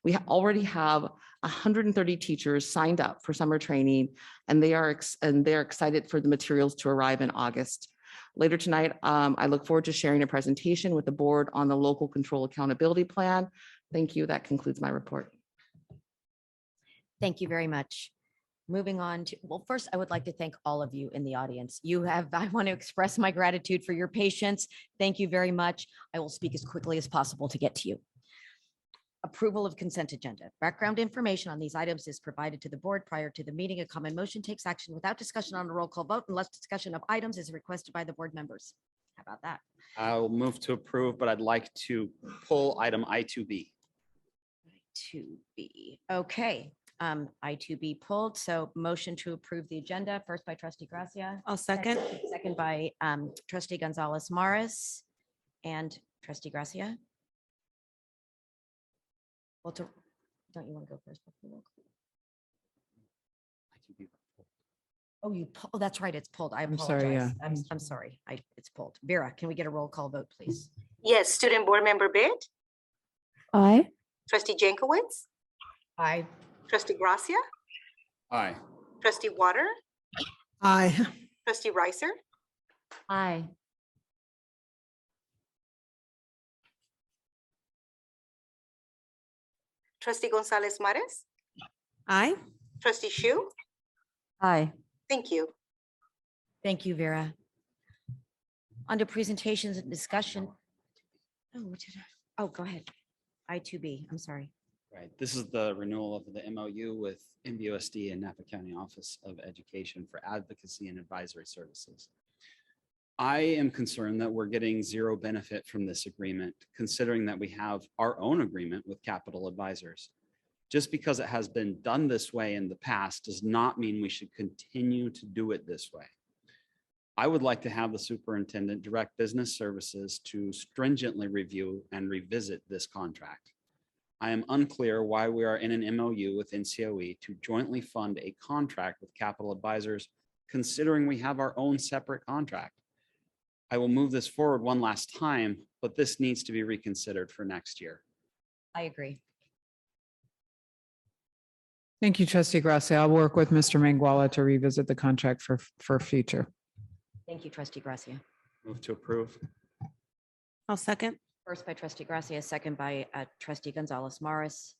Speaker 23: We already have 130 teachers signed up for summer training, and they're excited for the materials to arrive in August. Later tonight, I look forward to sharing a presentation with the board on the local control accountability plan. Thank you. That concludes my report.
Speaker 1: Thank you very much. Moving on to, well, first, I would like to thank all of you in the audience. I want to express my gratitude for your patience. Thank you very much. I will speak as quickly as possible to get to you. Approval of consent agenda. Background information on these items is provided to the board prior to the meeting. A common motion takes action without discussion on a roll call vote unless discussion of items is requested by the board members. How about that?
Speaker 3: I'll move to approve, but I'd like to pull item I2B.
Speaker 1: I2B. Okay. I2B pulled. So motion to approve the agenda first by trustee Gracia.
Speaker 21: I'll second.
Speaker 1: Second by trustee Gonzalez Morris and trustee Gracia. Walter, don't you want to go first? Oh, oh, that's right. It's pulled. I
Speaker 5: I'm
Speaker 1: apologize.
Speaker 5: sorry, yeah.
Speaker 1: I'm sorry. It's pulled. Vera, can we get a roll call vote, please?
Speaker 9: Yes, Student Board Member Bit,
Speaker 20: Aye.
Speaker 9: Trustee Jankowicz,
Speaker 1: Aye.
Speaker 9: Trustee Gracia,
Speaker 3: Aye.
Speaker 9: Trustee Water,
Speaker 7: Aye.
Speaker 9: Trustee Reiser,
Speaker 13: Aye.
Speaker 9: Trustee Gonzalez Mares,
Speaker 21: Aye.
Speaker 9: Trustee Shu.
Speaker 20: Aye.
Speaker 9: Thank you.
Speaker 1: Thank you, Vera. Under presentations and discussion. Oh, go ahead. I2B, I'm sorry.
Speaker 3: Right. This is the renewal of the MOU with NVUSD and Napa County Office of Education for Advocacy and Advisory Services. I am concerned that we're getting zero benefit from this agreement, considering that we have our own agreement with Capital Advisors. Just because it has been done this way in the past does not mean we should continue to do it this way. I would like to have the superintendent direct business services to stringently review and revisit this contract. I am unclear why we are in an MOU with NCOE to jointly fund a contract with Capital Advisors, considering we have our own separate contract. I will move this forward one last time, but this needs to be reconsidered for next year.
Speaker 1: I agree.
Speaker 5: Thank you, trustee Gracia. I'll work with Mr. Manguala to revisit the contract for future.
Speaker 1: Thank you, trustee Gracia.
Speaker 3: Move to approve.
Speaker 21: I'll second.
Speaker 1: First by trustee Gracia, second by trustee Gonzalez Morris.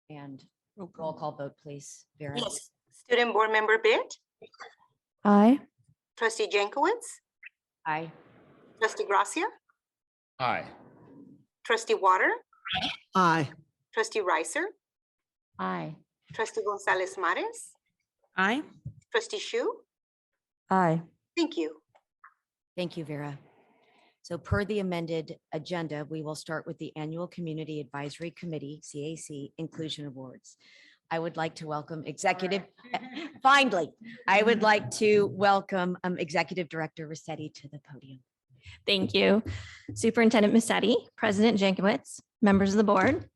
Speaker 1: And roll call vote, please. Vera.
Speaker 9: Yes, Student Board Member Bit,
Speaker 20: Aye.
Speaker 9: Trustee Jankowicz,
Speaker 1: Aye.
Speaker 9: Trustee Gracia,
Speaker 3: Aye.
Speaker 9: Trustee Water,
Speaker 7: Aye.
Speaker 9: Trustee Reiser,
Speaker 13: Aye.
Speaker 9: Trustee Gonzalez Mares,
Speaker 21: Aye.
Speaker 9: Trustee Shu.
Speaker 20: Aye.
Speaker 9: Thank you.
Speaker 1: Thank you, Vera. So per the amended agenda, we will start with the Annual Community Advisory Committee, CAC, Inclusion Awards. I would like to welcome finally, I would like to welcome Executive Director Rossetti to the podium.
Speaker 10: Thank you. Superintendent Massetti, President Jankowicz, members of the board,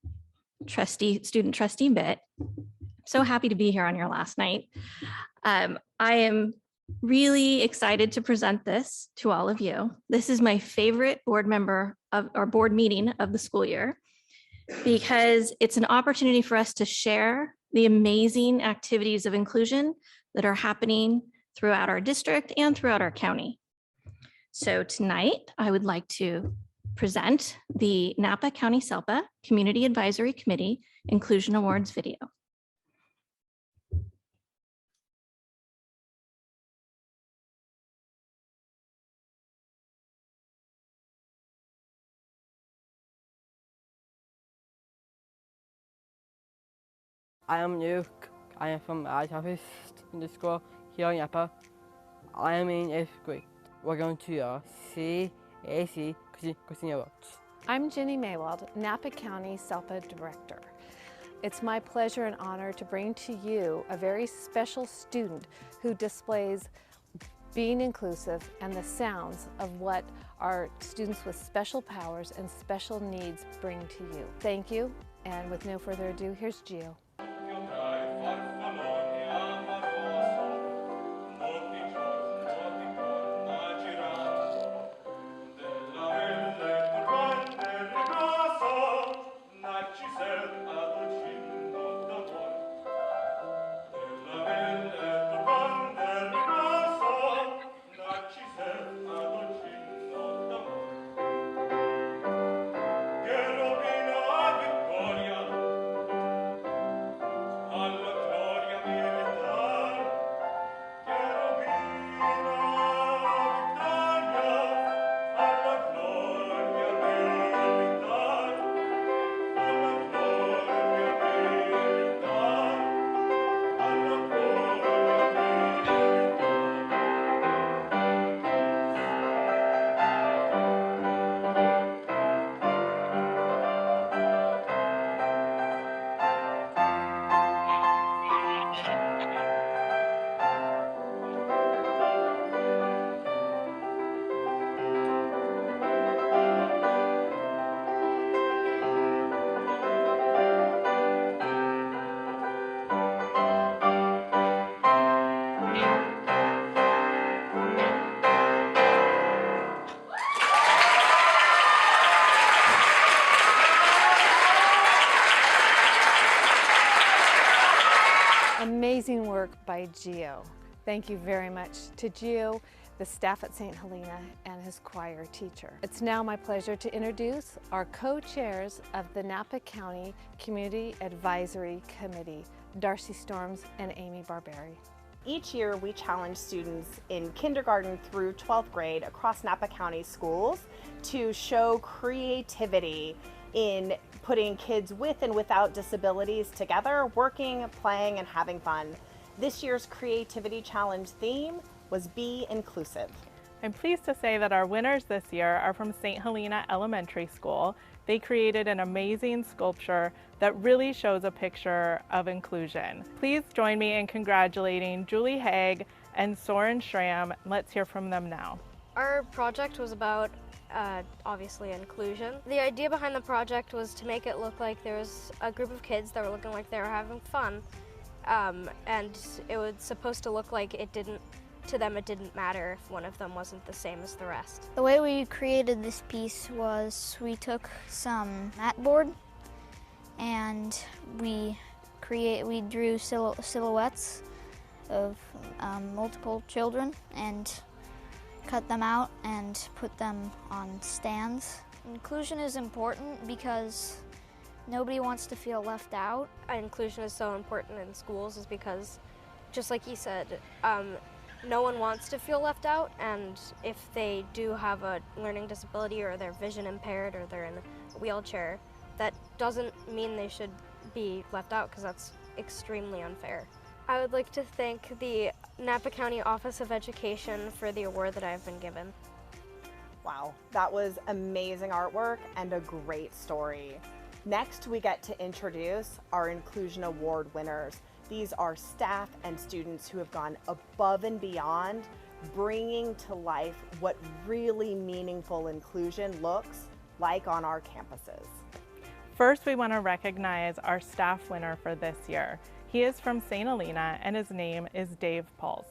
Speaker 10: student trustee Bit. So happy to be here on your last night. I am really excited to present this to all of you. This is my favorite board meeting of the school year because it's an opportunity for us to share the amazing activities of inclusion that are happening throughout our district and throughout our county. So tonight, I would like to present the Napa County Selpa Community Advisory Committee Inclusion Awards video.
Speaker 11: I am Luke. I am from Advocacy in the school here in Napa. I am in 8th grade. We're going to CAC Cuisine Awards.
Speaker 14: I'm Jenny Maywald, Napa County Selpa Director. It's my pleasure and honor to bring to you a very special student who displays being inclusive and the sounds of what our students with special powers and special needs bring to you. Thank you, and with no further ado, here's Gio. Amazing work by Gio. Thank you very much to Gio, the staff at St. Helena, and his choir teacher. It's now my pleasure to introduce our co-chairs of the Napa County Community Advisory Committee, Darcy Storms and Amy Barberi.
Speaker 15: Each year, we challenge students in kindergarten through 12th grade across Napa County schools to show creativity in putting kids with and without disabilities together, working, playing, and having fun. This year's Creativity Challenge theme was Be Inclusive.
Speaker 16: I'm pleased to say that our winners this year are from St. Helena Elementary School. They created an amazing sculpture that really shows a picture of inclusion. Please join me in congratulating Julie Haig and Soren Schramm. Let's hear from them now.
Speaker 17: Our project was about obviously inclusion. The idea behind the project was to make it look like there was a group of kids that were looking like they were having fun. And it was supposed to look like to them it didn't matter if one of them wasn't the same as the rest.
Speaker 24: The way we created this piece was we took some mat board and we drew silhouettes of multiple children and cut them out and put them on stands. Inclusion is important because nobody wants to feel left out.
Speaker 17: Inclusion is so important in schools is because, just like he said, no one wants to feel left out, and if they do have a learning disability or they're vision impaired or they're in a wheelchair, that doesn't mean they should be left out because that's extremely unfair. I would like to thank the Napa County Office of Education for the award that I've been given.
Speaker 15: Wow, that was amazing artwork and a great story. Next, we get to introduce our Inclusion Award winners. These are staff and students who have gone above and beyond, bringing to life what really meaningful inclusion looks like on our campuses.
Speaker 16: First, we want to recognize our staff winner for this year. He is from St. Helena and his name is Dave Pulse.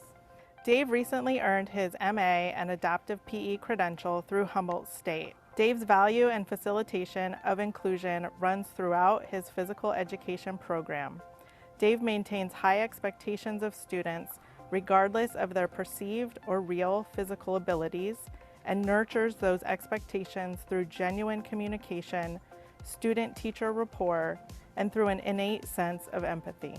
Speaker 16: Dave recently earned his MA and Adaptive PE credential through Humboldt State. Dave's value and facilitation of inclusion runs throughout his physical education program. Dave maintains high expectations of students regardless of their perceived or real physical abilities and nurtures those expectations through genuine communication, student-teacher rapport, and through an innate sense of empathy.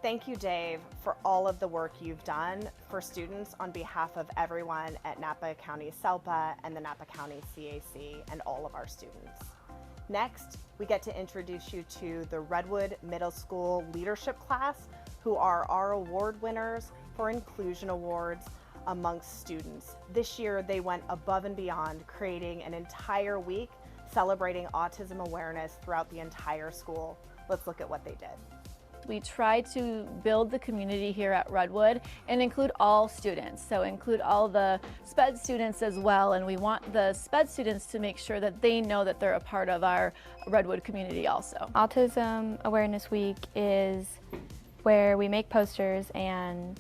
Speaker 15: Thank you, Dave, for all of the work you've done for students on behalf of everyone at Napa County Selpa and the Napa County CAC and all of our students. Next, we get to introduce you to the Redwood Middle School Leadership Class, who are our award winners for Inclusion Awards amongst students. This year, they went above and beyond, creating an entire week celebrating autism awareness throughout the entire school. Let's look at what they did.
Speaker 25: We try to build the community here at Redwood and include all students, so include all the SPED students as well, and we want the SPED students to make sure that they know that they're a part of our Redwood community also.
Speaker 17: Autism Awareness Week is where we make posters and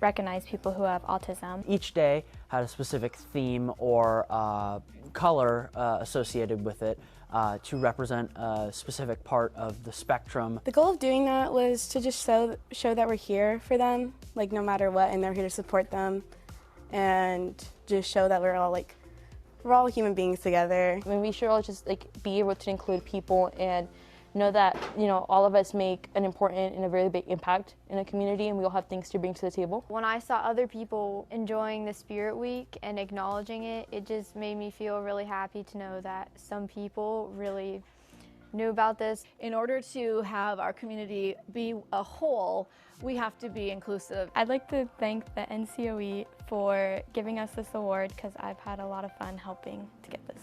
Speaker 17: recognize people who have autism.
Speaker 26: Each day had a specific theme or color associated with it. To represent a specific part of the spectrum.
Speaker 27: The goal of doing that was to just show that we're here for them, like no matter what, and they're here to support them, and just show that we're all human beings together.
Speaker 28: I mean, we should all just be able to include people and know that all of us make an important and a very big impact in a community, and we all have things to bring to the table.
Speaker 17: When I saw other people enjoying the Spirit Week and acknowledging it, it just made me feel really happy to know that some people really knew about this.
Speaker 25: In order to have our community be a whole, we have to be inclusive.
Speaker 17: I'd like to thank the NCOE for giving us this award because I've had a lot of fun helping to get this.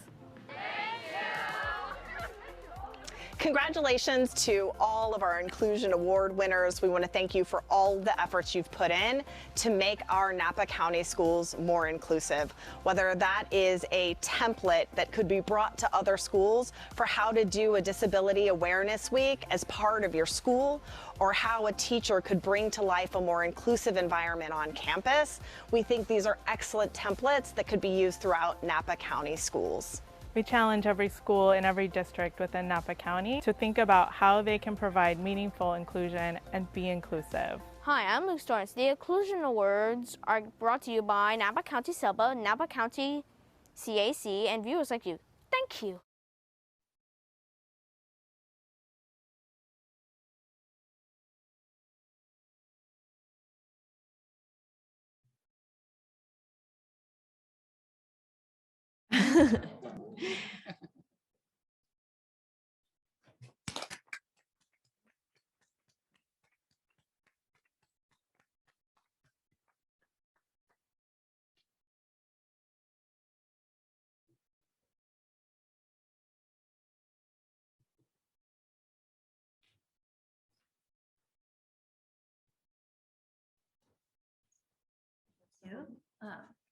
Speaker 15: Congratulations to all of our Inclusion Award winners. We want to thank you for all the efforts you've put in to make our Napa County schools more inclusive, whether that is a template that could be brought to other schools for how to do a Disability Awareness Week as part of your school, or how a teacher could bring to life a more inclusive environment on campus. We think these are excellent templates that could be used throughout Napa County schools.
Speaker 16: We challenge every school in every district within Napa County to think about how they can provide meaningful inclusion and be inclusive.
Speaker 17: Hi, I'm Luke Storms. The Inclusion Awards are brought to you by Napa County Selpa, Napa County CAC, and viewers like you. Thank you.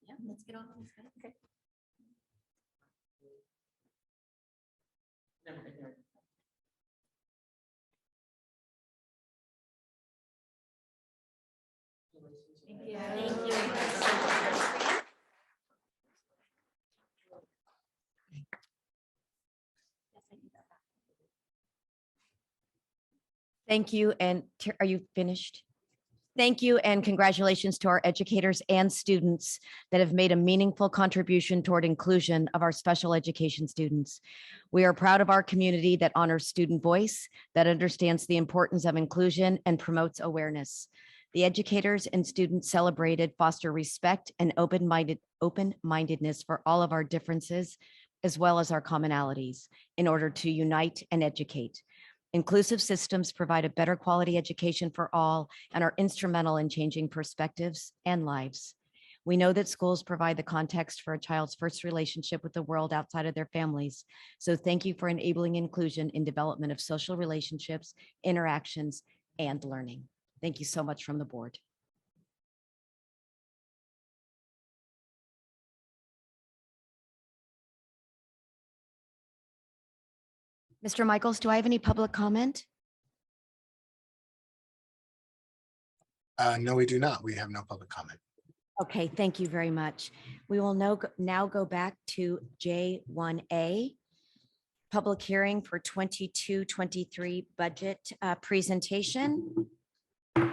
Speaker 1: Yeah, let's get on. Okay. Thank you. Thank you. And are you finished? Thank you and congratulations to our educators and students that have made a meaningful contribution toward inclusion of our special education students. We are proud of our community that honors student voice, that understands the importance of inclusion and promotes awareness. The educators and students celebrated foster respect and open-mindedness for all of our differences, as well as our commonalities, in order to unite and educate. Inclusive systems provide a better quality education for all and are instrumental in changing perspectives and lives. We know that schools provide the context for a child's first relationship with the world outside of their families. So thank you for enabling inclusion in development of social relationships, interactions, and learning. Thank you so much from the board. Mr. Michaels, do I have any public comment?
Speaker 2: No, we do not. We have no public comment.
Speaker 1: Okay, thank you very much. We will now go back to J1A, public hearing for 22-23 budget presentation. The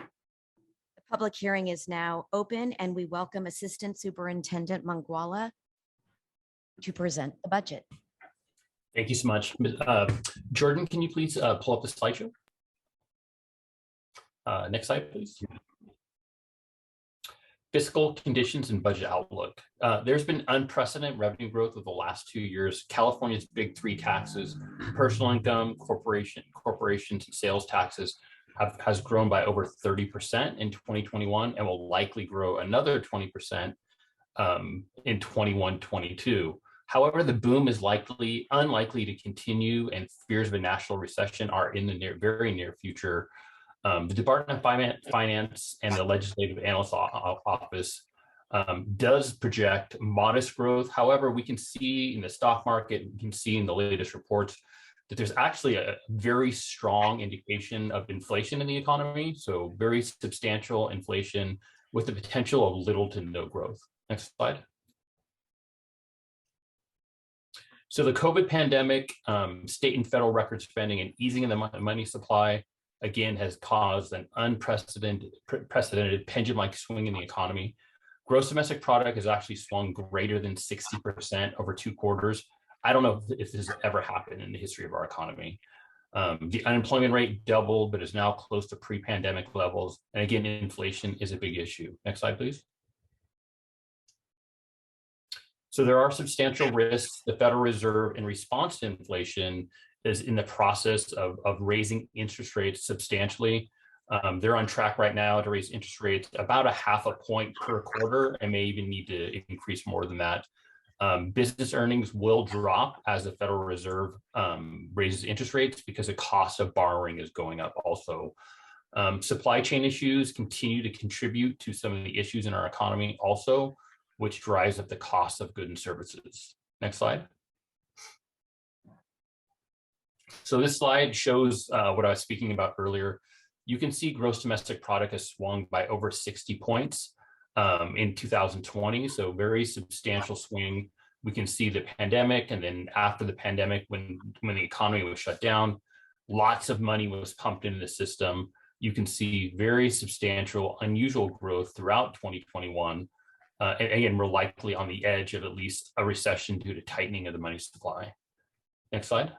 Speaker 1: public hearing is now open and we welcome Assistant Superintendent Mangwala to present the budget.
Speaker 4: Thank you so much. Jordan, can you please pull up the slideshow? Next slide, please. Fiscal conditions and budget outlook. There's been unprecedented revenue growth over the last 2 years. California's big three taxes, personal income, corporations, and sales taxes has grown by over 30% in 2021 and will likely grow another 20% in 21-22. However, the boom is unlikely to continue and fears of a national recession are in the very near future. The Department of Finance and the Legislative Analyst Office does project modest growth. However, we can see in the stock market, we can see in the latest reports that there's actually a very strong indication of inflation in the economy. So very substantial inflation with the potential of little to no growth. Next slide. So the COVID pandemic, state and federal record spending and easing in the money supply, again, has caused an unprecedented pendulum-like swing in the economy. Gross domestic product has actually swung greater than 60% over 2 quarters. I don't know if this has ever happened in the history of our economy. The unemployment rate doubled, but is now close to pre-pandemic levels. And again, inflation is a big issue. Next slide, please. So there are substantial risks. The Federal Reserve, in response to inflation, is in the process of raising interest rates substantially. They're on track right now to raise interest rates about 0.5 point per quarter and may even need to increase more than that. Business earnings will drop as the Federal Reserve raises interest rates because the cost of borrowing is going up also. Supply chain issues continue to contribute to some of the issues in our economy also, which drives up the cost of goods and services. Next slide. So this slide shows what I was speaking about earlier. You can see gross domestic product has swung by over 60 points in 2020. So very substantial swing. We can see the pandemic, and then after the pandemic, when the economy was shut down, lots of money was pumped into the system. you can see very substantial, unusual growth throughout 2021. And again, we're likely on the edge of at least a recession due to tightening of the money supply. Next slide.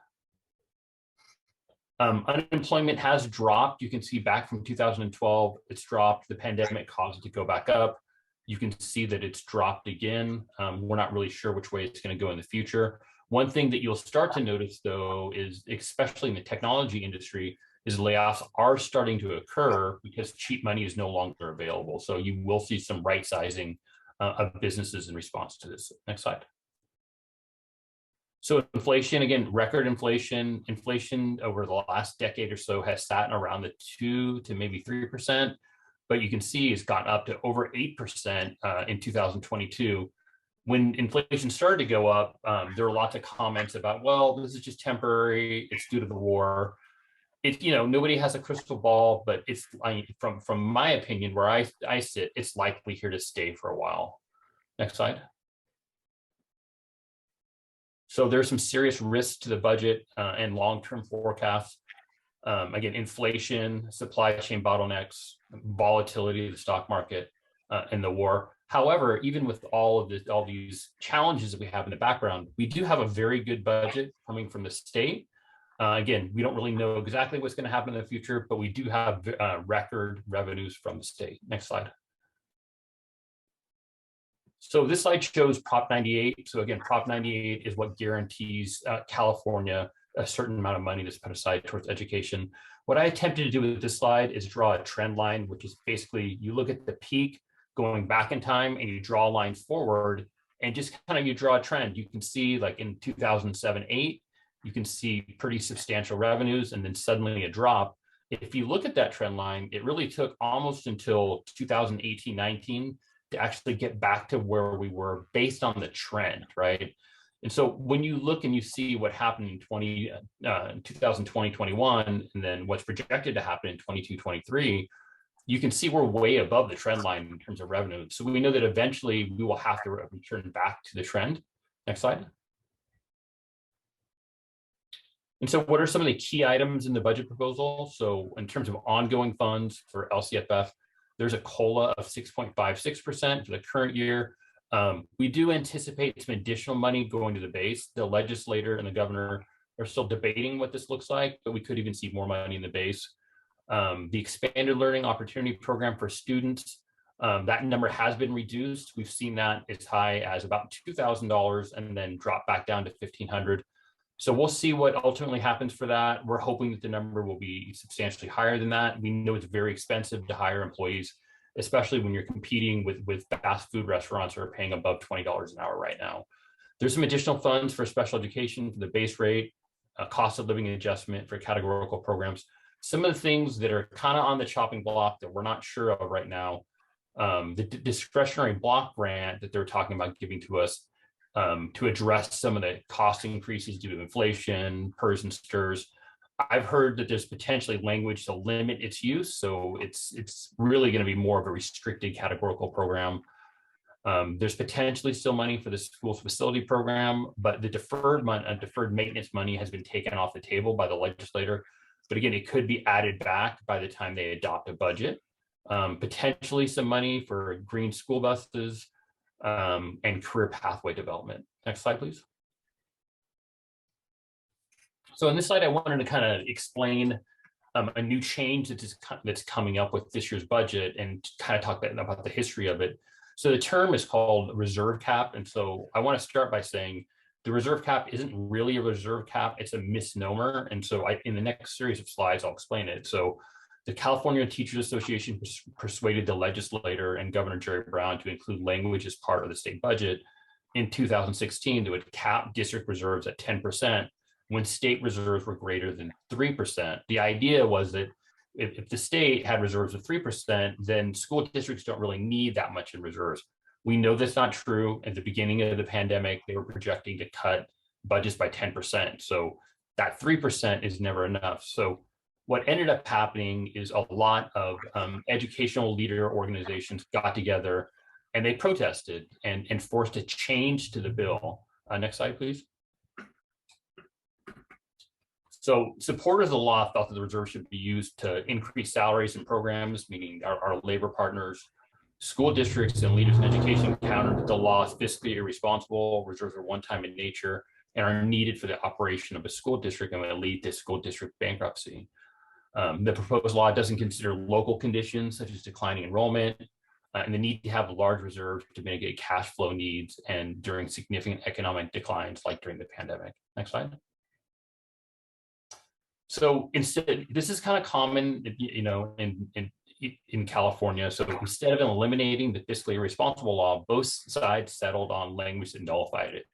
Speaker 4: Unemployment has dropped. You can see back from 2012, it's dropped. The pandemic caused it to go back up. You can see that it's dropped again. We're not really sure which way it's going to go in the future. One thing that you'll start to notice, though, is especially in the technology industry, is layoffs are starting to occur because cheap money is no longer available. So you will see some right sizing of businesses in response to this. Next slide. So inflation, again, record inflation. Inflation over the last decade or so has sat around the 2 to maybe 3%, but you can see it's gotten up to over 8% in 2022. When inflation started to go up, there were lots of comments about, well, this is just temporary, it's due to the war. It, you know, nobody has a crystal ball, but it's from my opinion, where I sit, it's likely here to stay for a while. Next slide. So there's some serious risks to the budget and long-term forecasts. Again, inflation, supply chain bottlenecks, volatility of the stock market, and the war. However, even with all these challenges that we have in the background, we do have a very good budget coming from the state. Again, we don't really know exactly what's going to happen in the future, but we do have record revenues from the state. Next slide. So this slide shows Prop 98. So again, Prop 98 is what guarantees California a certain amount of money that's put aside towards education. What I attempted to do with this slide is draw a trend line, which is basically you look at the peak going back in time and you draw a line forward and just kind of you draw a trend. You can see like in 2007-8, you can see pretty substantial revenues and then suddenly a drop. If you look at that trend line, it really took almost until 2018-19 to actually get back to where we were based on the trend, right? And so when you look and you see what happened in 2020-21, and then what's projected to happen in 22-23, you can see we're way above the trend line in terms of revenue. So we know that eventually we will have to return back to the trend. Next slide. And so what are some of the key items in the budget proposal? So in terms of ongoing funds for LCFF, there's a COLA of 6.56% for the current year. We do anticipate some additional money going to the base. The legislator and the governor are still debating what this looks like, but we could even see more money in the base. The expanded learning opportunity program for students, that number has been reduced. We've seen that as high as about $2,000 and then drop back down to $1,500. So we'll see what ultimately happens for that. We're hoping that the number will be substantially higher than that. We know it's very expensive to hire employees, especially when you're competing with fast food restaurants that are paying above $20 an hour right now. There's some additional funds for special education for the base rate, a cost of living adjustment for categorical programs. Some of the things that are kind of on the chopping block that we're not sure of right now, the discretionary block grant that they're talking about giving to us to address some of the cost increases due to inflation, PERS and STIRS. I've heard that there's potentially language to limit its use. So it's really going to be more of a restricted categorical program. There's potentially still money for the school's facility program, but the deferred maintenance money has been taken off the table by the legislator. But again, it could be added back by the time they adopt a budget. Potentially some money for green school buses and career pathway development. Next slide, please. So in this slide, I wanted to kind of explain a new change that's coming up with this year's budget and kind of talk about the history of it. So the term is called reserve cap. And so I want to start by saying the reserve cap isn't really a reserve cap, it's a misnomer. And so in the next series of slides, I'll explain it. So the California Teachers Association persuaded the legislator and Governor Jerry Brown to include language as part of the state budget in 2016 that would cap district reserves at 10% when state reserves were greater than 3%. The idea was that if the state had reserves of 3%, then school districts don't really need that much in reserves. We know that's not true. At the beginning of the pandemic, they were projecting to cut budgets by 10%. So that 3% is never enough. So what ended up happening is a lot of educational leader organizations got together and they protested and forced a change to the bill. Next slide, please. So supporters of the law felt that the reserve should be used to increase salaries and programs, meaning our labor partners. School districts and leaders in education countered that the law is fiscally irresponsible, reserves are one-time in nature, and are needed for the operation of a school district and will lead to school district bankruptcy. The proposed law doesn't consider local conditions such as declining enrollment and the need to have large reserves to mitigate cash flow needs and during significant economic declines like during the pandemic. Next slide. So instead, this is kind of common, you know, in California. So instead of eliminating the fiscally irresponsible law, both sides settled on language that nullified it.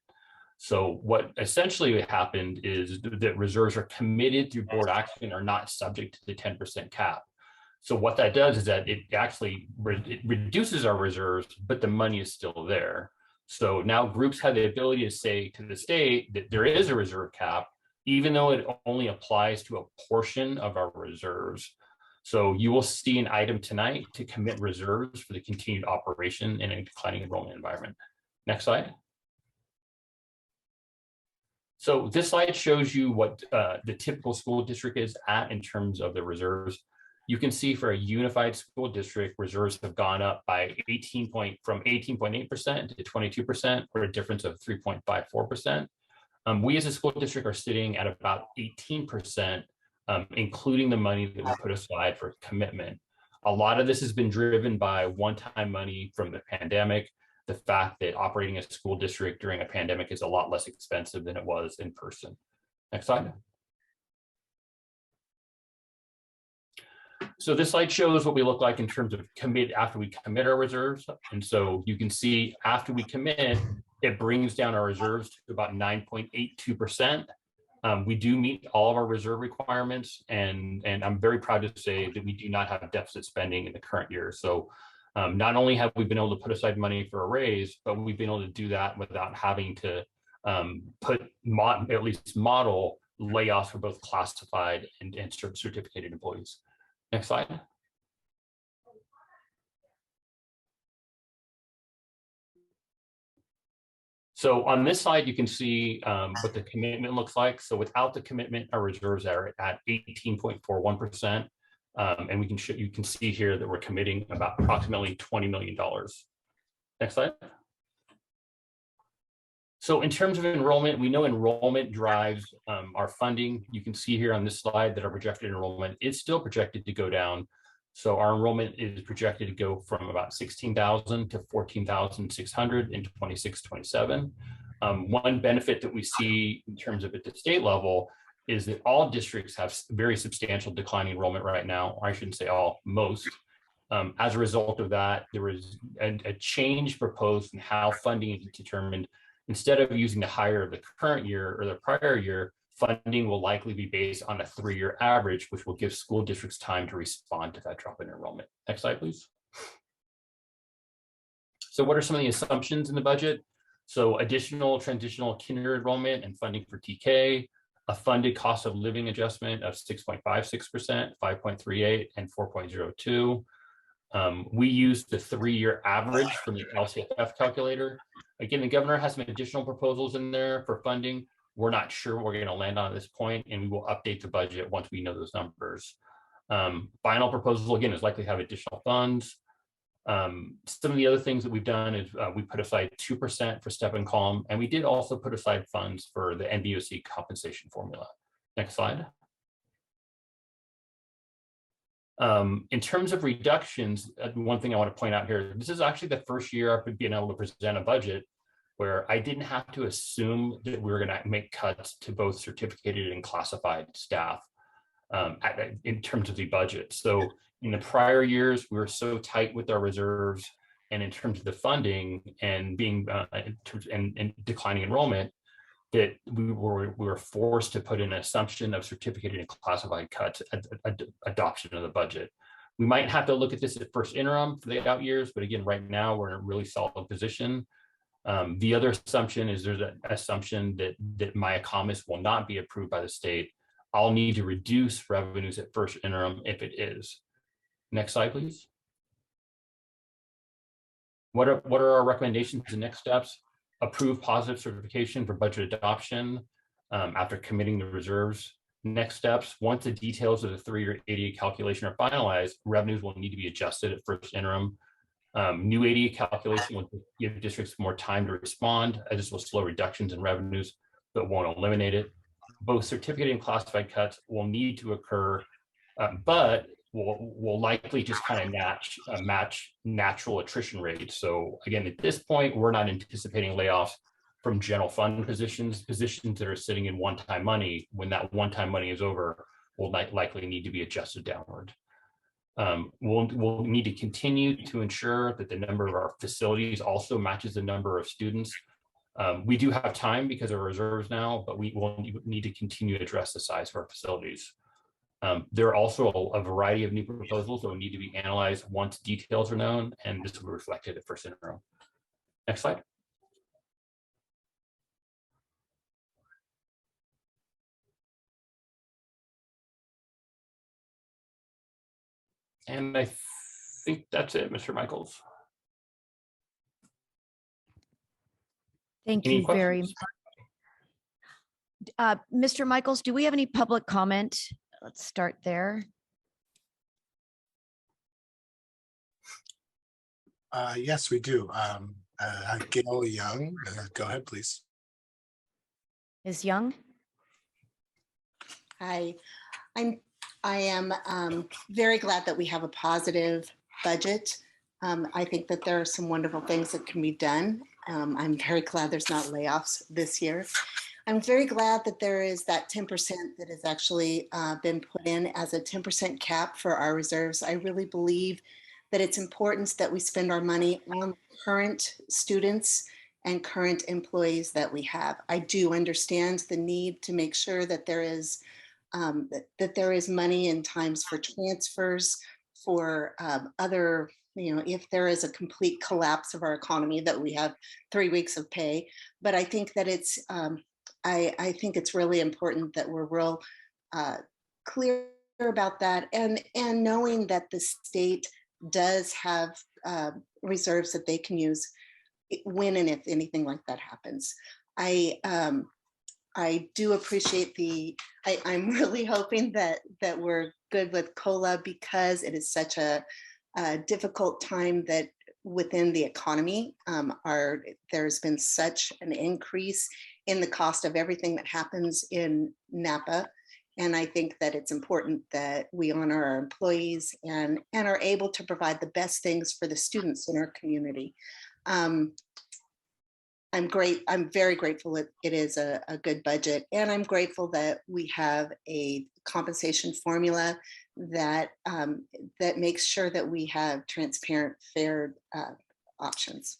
Speaker 4: So what essentially happened is that reserves are committed through board action and are not subject to the 10% cap. So what that does is that it actually it reduces our reserves, but the money is still there. So now groups have the ability to say to the state that there is a reserve cap, even though it only applies to a portion of our reserves. So you will see an item tonight to commit reserves for the continued operation in a declining enrollment environment. Next slide. So this slide shows you what the typical school district is at in terms of the reserves. You can see for a unified school district, reserves have gone up by from 18.8% to 22%, or a difference of 3.54%. We as a school district are sitting at about 18%, including the money that we put aside for commitment. A lot of this has been driven by one-time money from the pandemic, the fact that operating a school district during a pandemic is a lot less expensive than it was in person. Next slide. So this slide shows what we look like in terms of after we commit our reserves. And so you can see after we commit, it brings down our reserves to about 9.82%. We do meet all of our reserve requirements, and I'm very proud to say that we do not have deficit spending in the current year. So not only have we been able to put aside money for a raise, but we've been able to do that without having to at least model layoffs for both classified and certificated employees. Next slide. So on this slide, you can see what the commitment looks like. So without the commitment, our reserves are at 18.41%. And you can see here that we're committing about approximately $20 million. Next slide. So in terms of enrollment, we know enrollment drives our funding. You can see here on this slide that our projected enrollment is still projected to go down. So our enrollment is projected to go from about 16,000 to 14,600 in 26-27. One benefit that we see in terms of at the state level is that all districts have very substantial declining enrollment right now. Or I shouldn't say all, most. As a result of that, there was a change proposed in how funding is determined. Instead of using the higher of the current year or the prior year, funding will likely be based on a 3-year average, which will give school districts time to respond to that drop in enrollment. Next slide, please. So what are some of the assumptions in the budget? So additional transitional kinder enrollment and funding for TK, a funded cost of living adjustment of 6.56%, 5.38, and 4.02. We use the 3-year average from the LCFF calculator. Again, the governor has some additional proposals in there for funding. We're not sure what we're going to land on at this point, and we will update the budget once we know those numbers. Final proposal, again, is likely to have additional funds. Some of the other things that we've done is we put aside 2% for step and calm, and we did also put aside funds for the NVUSD compensation formula. Next slide. In terms of reductions, one thing I want to point out here, this is actually the first year I've been able to present a budget where I didn't have to assume that we were going to make cuts to both certificated and classified staff in terms of the budget. So in the prior years, we were so tight with our reserves and in terms of the funding and being and declining enrollment that we were forced to put an assumption of certificated and classified cuts at adoption of the budget. We might have to look at this at first interim for the out years, but again, right now we're in a really solid position. The other assumption is there's an assumption that my Acms will not be approved by the state. I'll need to reduce revenues at first interim if it is. Next slide, please. What are our recommendations and next steps? Approve positive certification for budget adoption after committing the reserves. Next steps, once the details of the 3-year ADA calculation are finalized, revenues will need to be adjusted at first interim. New ADA calculation will give districts more time to respond, as this will slow reductions in revenues, but won't eliminate it. Both certificate and classified cuts will need to occur, but will likely just kind of match natural attrition rates. So again, at this point, we're not anticipating layoffs from general fund positions that are sitting in one-time money. When that one-time money is over, will likely need to be adjusted downward. We'll need to continue to ensure that the number of our facilities also matches the number of students. We do have time because of reserves now, but we will need to continue to address the size of our facilities. There are also a variety of new proposals that will need to be analyzed once details are known, and this will be reflected at first interim. Next slide. And I think that's it, Mr. Michaels.
Speaker 1: Thank
Speaker 4: Any
Speaker 1: you very
Speaker 4: questions?
Speaker 1: much. Mr. Michaels, do we have any public comment? Let's start there.
Speaker 2: Yes, we do. Gail Young, go ahead, please.
Speaker 1: Ms. Young?
Speaker 9: Hi, I am very glad that we have a positive budget. I think that there are some wonderful things that can be done. I'm very glad there's not layoffs this year. I'm very glad that there is that 10% that has actually been put in as a 10% cap for our reserves. I really believe that it's important that we spend our money on current students and current employees that we have. I do understand the need to make sure that there is that there is money in times for transfers, for other, if there is a complete collapse of our economy, that we have 3 weeks of pay. But I think that it's, I think it's really important that we're real clear about that, and knowing that the state does have reserves that they can use when and if anything like that happens. I do appreciate I'm really hoping that we're good with COLA, because it is such a difficult time that within the economy, there's been such an increase in the cost of everything that happens in Napa. And I think that it's important that we honor our employees and are able to provide the best things for the students in our community. I'm very grateful that it is a good budget, and I'm grateful that we have a compensation formula that that makes sure that we have transparent, fair options.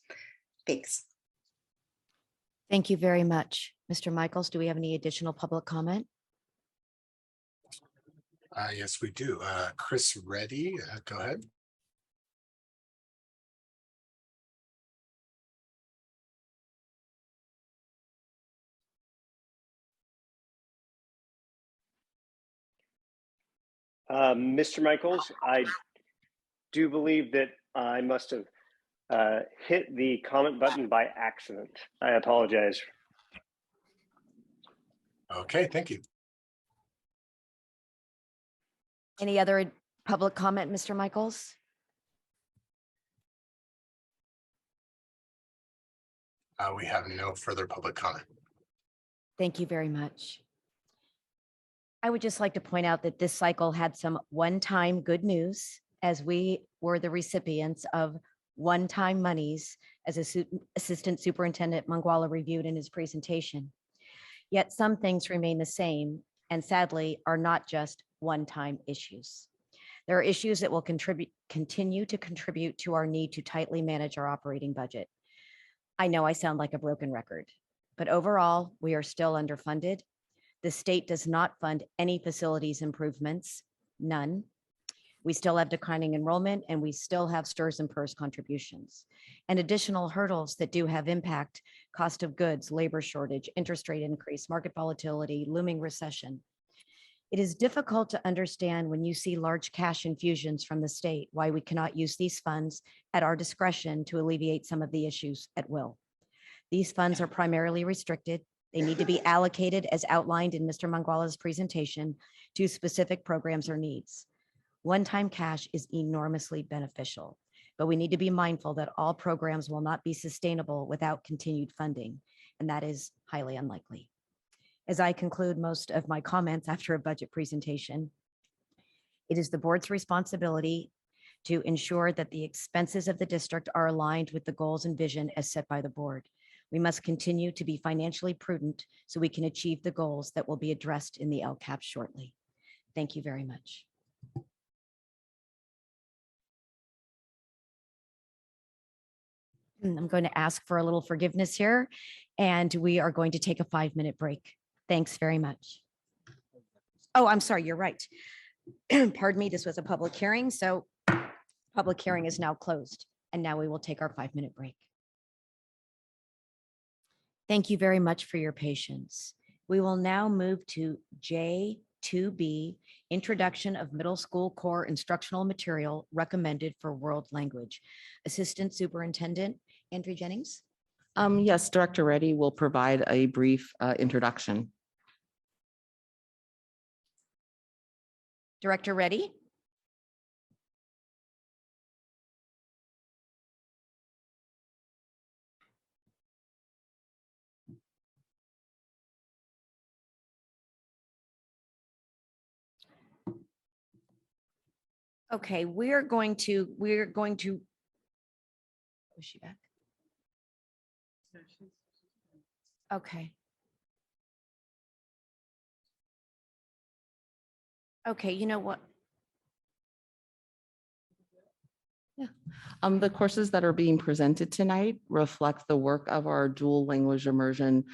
Speaker 9: Thanks.
Speaker 1: Thank you very much. Mr. Michaels, do we have any additional public comment?
Speaker 2: Yes, we do. Chris Reddy, go ahead.
Speaker 5: Mr. Michaels, I do believe that I must have hit the comment button by accident. I apologize.
Speaker 2: Okay, thank you.
Speaker 1: Any other public comment, Mr. Michaels?
Speaker 2: We have no further public comment.
Speaker 1: Thank you very much. I would just like to point out that this cycle had some one-time good news, as we were the recipients of one-time monies, as Assistant Superintendent Manguala reviewed in his presentation. Yet some things remain the same, and sadly are not just one-time issues. There are issues that will continue to contribute to our need to tightly manage our operating budget. I know I sound like a broken record, but overall, we are still underfunded. The state does not fund any facilities improvements, none. We still have declining enrollment, and we still have STRS and PERS contributions, and additional hurdles that do have impact: cost of goods, labor shortage, interest rate increase, market volatility, looming recession. It is difficult to understand when you see large cash infusions from the state why we cannot use these funds at our discretion to alleviate some of the issues at will. These funds are primarily restricted They need to be allocated as outlined in Mr. Manguala's presentation to specific programs or needs. One-time cash is enormously beneficial, but we need to be mindful that all programs will not be sustainable without continued funding, and that is highly unlikely. As I conclude most of my comments after a budget presentation, it is the board's responsibility to ensure that the expenses of the district are aligned with the goals and vision as set by the board. We must continue to be financially prudent so we can achieve the goals that will be addressed in the LCAP shortly. Thank you very much. I'm going to ask for a little forgiveness here, and we are going to take a 5-minute break. Thanks very much. Oh, I'm sorry, you're right. Pardon me, this was a public hearing, so public hearing is now closed, and now we will take our 5-minute break. Thank you very much for your patience. We will now move to J2B, Introduction of Middle School Core Instructional Material Recommended for World Language. Assistant Superintendent Andrew Jennings.
Speaker 3: Yes, Director Reddy will provide a brief introduction.
Speaker 1: Director Reddy. Okay, we're going to, is she back? Okay. Okay, you know what?
Speaker 3: Yeah. The courses that are being presented tonight reflect the work of our dual language immersion,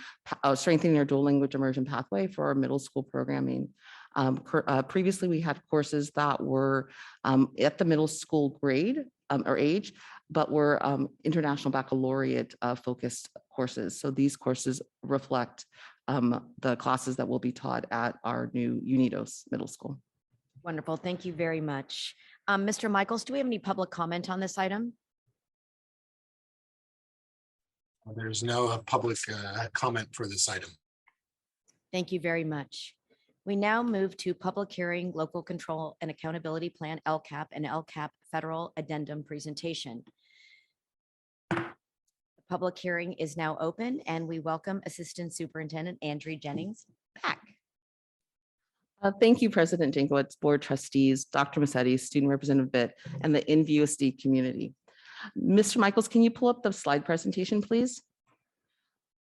Speaker 3: strengthening our dual language immersion pathway for our middle school programming. Previously, we had courses that were at the middle school grade or age, but were international baccalaureate focused courses. So these courses reflect the classes that will be taught at our new Unidos Middle School.
Speaker 1: Wonderful. Thank you very much. Mr. Michaels, do we have any public comment on this item?
Speaker 2: There's no public comment for this item.
Speaker 1: Thank you very much. We now move to public hearing, local control and accountability plan, LCAP and LCAP federal addendum presentation. The public hearing is now open and we welcome Assistant Superintendent Andrew Jennings back.
Speaker 3: Thank you, President Jankowicz, Board Trustees, Dr. Massetti, Student Representative Bitt, and the NVUSD community. Mr. Michaels, can you pull up the slide presentation, please?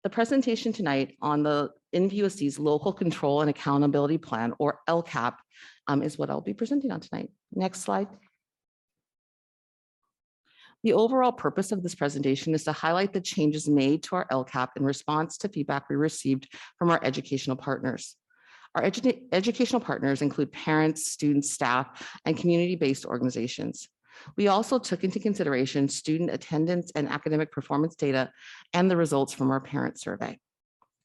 Speaker 3: The presentation tonight on the NVUSD's Local Control and Accountability Plan, or LCAP, is what I'll be presenting on tonight. Next slide. The overall purpose of this presentation is to highlight the changes made to our LCAP in response to feedback we received from our educational partners. Our educational partners include parents, students, staff, and community-based organizations. We also took into consideration student attendance and academic performance data and the results from our parent survey.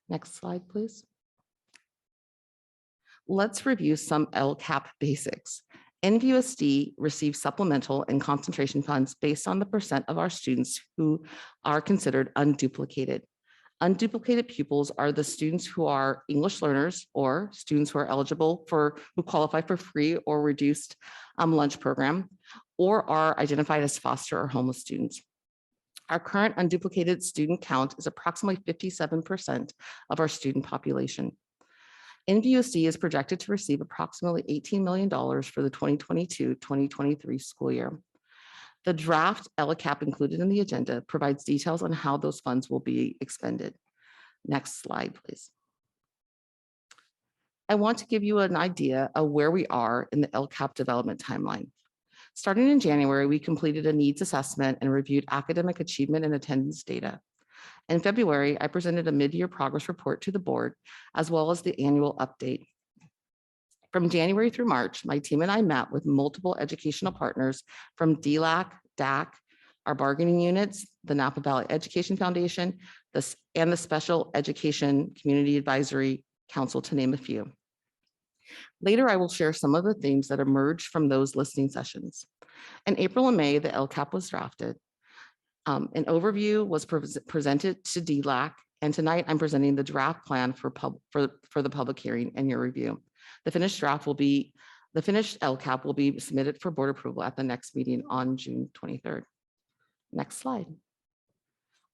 Speaker 3: Next slide, please. Let's review some LCAP basics. NVUSD receives supplemental and concentration funds based on the % of our students who are considered unduplicated. Unduplicated pupils are the students who are English learners or students who are eligible who qualify for free or reduced lunch program, or are identified as foster or homeless students. Our current unduplicated student count is approximately 57% of our student population. NVUSD is projected to receive approximately $18 million for the 2022-2023 school year. The draft LCAP included in the agenda provides details on how those funds will be expended. Next slide, please. I want to give you an idea of where we are in the LCAP development timeline. Starting in January, we completed a needs assessment and reviewed academic achievement and attendance data. In February, I presented a mid-year progress report to the board, as well as the annual update. From January through March, my team and I met with multiple educational partners from DLAC, DAC, our bargaining units, the Napa Valley Education Foundation, and the Special Education Community Advisory Council, to name a few. Later, I will share some of the themes that emerged from those listening sessions. In April and May, the LCAP was drafted. An overview was presented to DLAC And tonight I'm presenting the draft plan for the public hearing and your review. The finished LCAP will be submitted for board approval at the next meeting on June 23rd. Next slide.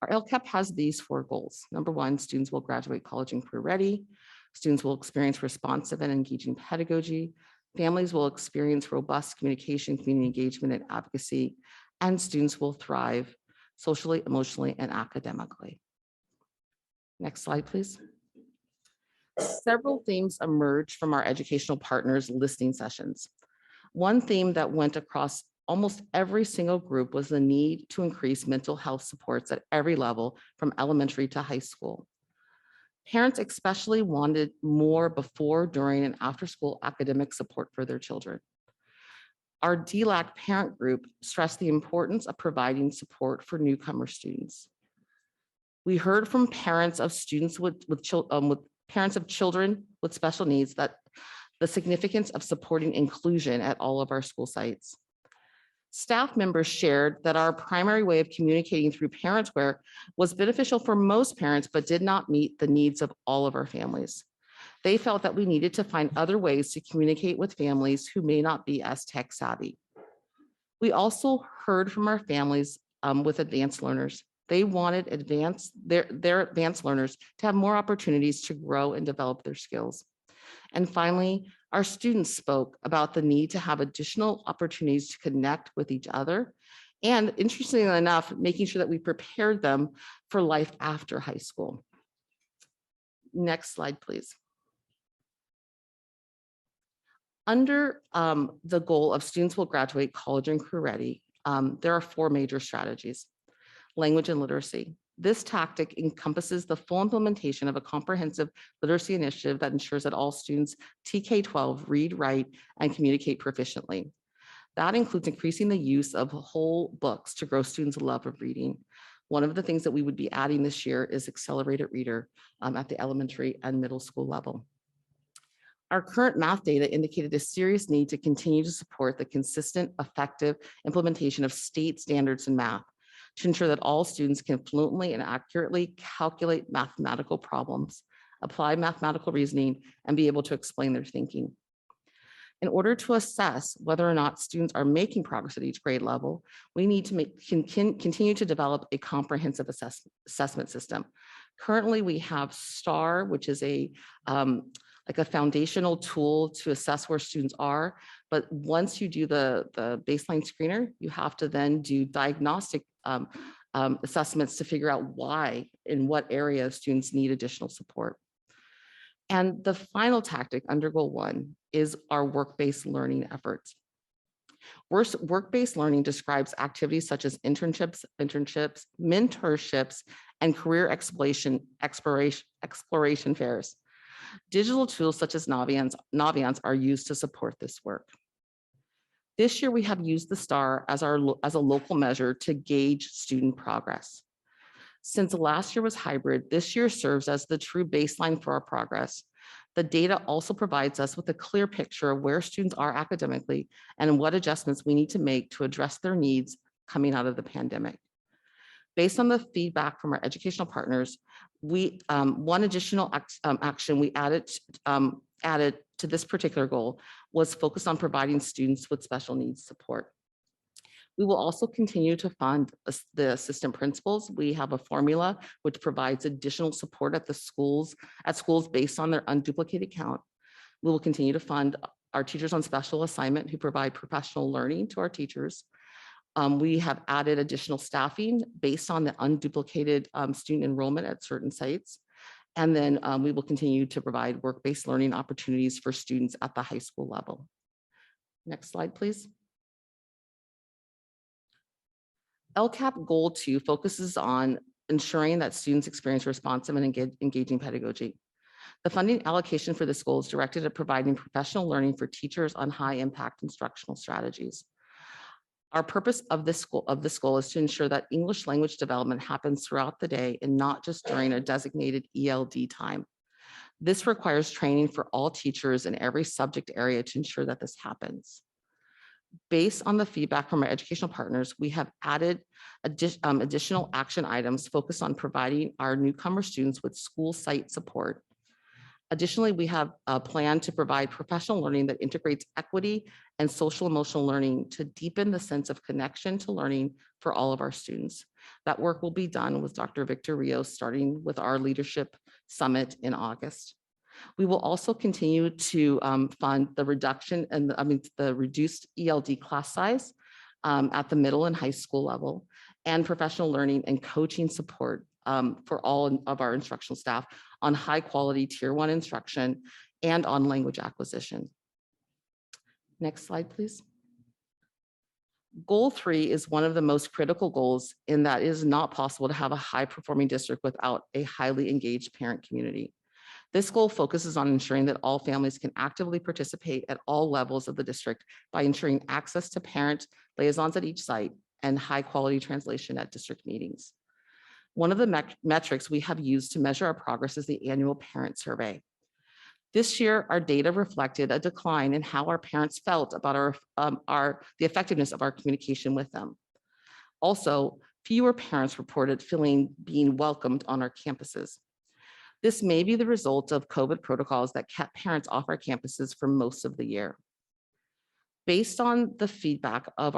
Speaker 3: Our LCAP has these 4 goals. Number 1, students will graduate college and career ready. Students will experience responsive and engaging pedagogy. Families will experience robust communication, community engagement, and advocacy. And students will thrive socially, emotionally, and academically. Next slide, please. Several themes emerged from our educational partners' listening sessions. One theme that went across almost every single group was the need to increase mental health supports at every level, from elementary to high school. Parents especially wanted more before, during, and after school academic support for their children. Our DLAC parent group stressed the importance of providing support for newcomer students. We heard from parents of students with parents of children with special needs that the significance of supporting inclusion at all of our school sites. Staff members shared that our primary way of communicating through ParentsWare was beneficial for most parents, but did not meet the needs of all of our families. They felt that we needed to find other ways to communicate with families who may not be as tech savvy. We also heard from our families with advanced learners. They wanted their advanced learners to have more opportunities to grow and develop their skills. And finally, our students spoke about the need to have additional opportunities to connect with each other. And interestingly enough, making sure that we prepared them for life after high school. Next slide, please. Under the goal of students will graduate college and career ready, there are 4 major strategies. Language and literacy. This tactic encompasses the full implementation of a comprehensive literacy initiative that ensures that all students TK-12 read, write, and communicate proficiently. That includes increasing the use of whole books to grow students' love of reading. One of the things that we would be adding this year is accelerated reader at the elementary and middle school level. Our current math data indicated a serious need to continue to support the consistent, effective implementation of state standards in math, to ensure that all students can fluently and accurately calculate mathematical problems, apply mathematical reasoning, and be able to explain their thinking. In order to assess whether or not students are making progress at each grade level, we need to continue to develop a comprehensive assessment system. Currently, we have STAR, which is like a foundational tool to assess where students are. But once you do the baseline screener, you have to then do diagnostic assessments to figure out why, in what area students need additional support. And the final tactic under Goal 1 is our work-based learning efforts. Work-based learning describes activities such as internships, mentorships, and career exploration fairs. Digital tools such as Naviance are used to support this work. This year, we have used the STAR as a local measure to gauge student progress. Since last year was hybrid, this year serves as the true baseline for our progress. The data also provides us with a clear picture of where students are academically and what adjustments we need to make to address their needs coming out of the pandemic. Based on the feedback from our educational partners, one additional action we added to this particular goal was focused on providing students with special needs support. We will also continue to fund the assistant principals. We have a formula which provides additional support at schools based on their unduplicated count. We will continue to fund our teachers on special assignment who provide professional learning to our teachers. We have added additional staffing based on the unduplicated student enrollment at certain sites. And then we will continue to provide work-based learning opportunities for students at the high school level. Next slide, please. Lcap Goal 2 focuses on ensuring that students experience responsive and engaging pedagogy. The funding allocation for this goal is directed at providing professional learning for teachers on high-impact instructional strategies. Our purpose of this goal is to ensure that English language development happens throughout the day and not just during a designated ELD time. This requires training for all teachers in every subject area to ensure that this happens. Based on the feedback from our educational partners, we have added additional action items focused on providing our newcomer students with school site support. Additionally, we have a plan to provide professional learning that integrates equity and social emotional learning to deepen the sense of connection to learning for all of our students. That work will be done with Dr. Victor Rios, starting with our leadership summit in August. We will also continue to fund the reduction and the reduced ELD class size at the middle and high school level, and professional learning and coaching support for all of our instructional staff on high quality tier 1 instruction and on language acquisition. Next slide, please. Goal 3 is one of the most critical goals in that it is not possible to have a high performing district without a highly engaged parent community. This goal focuses on ensuring that all families can actively participate at all levels of the district by ensuring access to parent liaisons at each site and high quality translation at district meetings. One of the metrics we have used to measure our progress is the annual parent survey. This year, our data reflected a decline in how our parents felt about the effectiveness of our communication with them. Also, fewer parents reported being welcomed on our campuses. This may be the result of COVID protocols that kept parents off our campuses for most of the year. Based on the feedback of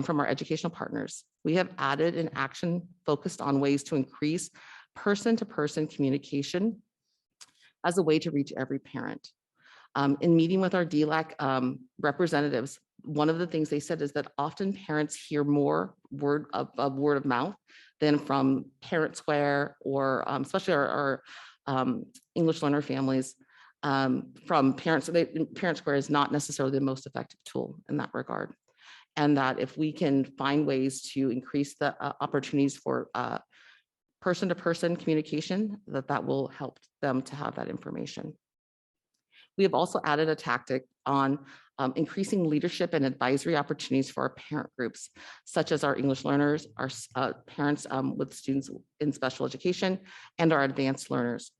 Speaker 3: from our educational partners, we have added an action focused on ways to increase person-to-person communication as a way to reach every parent. In meeting with our DLAC representatives, one of the things they said is that often parents hear more word of mouth than from Parent Square or especially our English learner families from parents. Parent Square is not necessarily the most effective tool in that regard. And that if we can find ways to increase the opportunities for person-to-person communication, that will help them to have that information. We have also added a tactic on increasing leadership and advisory opportunities for our parent groups, such as our English learners, our parents with students in special education, and our advanced learners.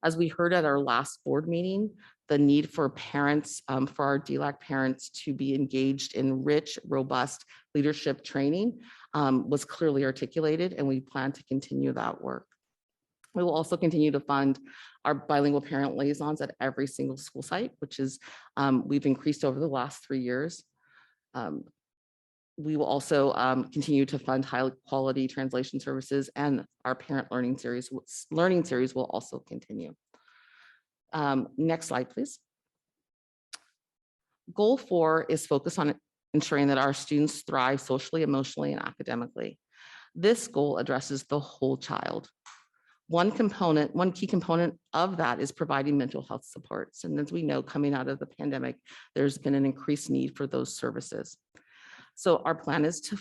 Speaker 3: As we heard at our last board meeting, the need for parents, for our DLAC parents to be engaged in rich, robust leadership training was clearly articulated, and we plan to continue that work. We will also continue to fund our bilingual parent liaisons at every single school site, which is we've increased over the last 3 years. We will also continue to fund high quality translation services, and our parent learning series will also continue. Next slide, please. Goal 4 is focused on ensuring that our students thrive socially, emotionally, and academically. This goal addresses the whole child. One key component of that is providing mental health supports. And as we know, coming out of the pandemic, there's been an increased need for those services. So our plan is to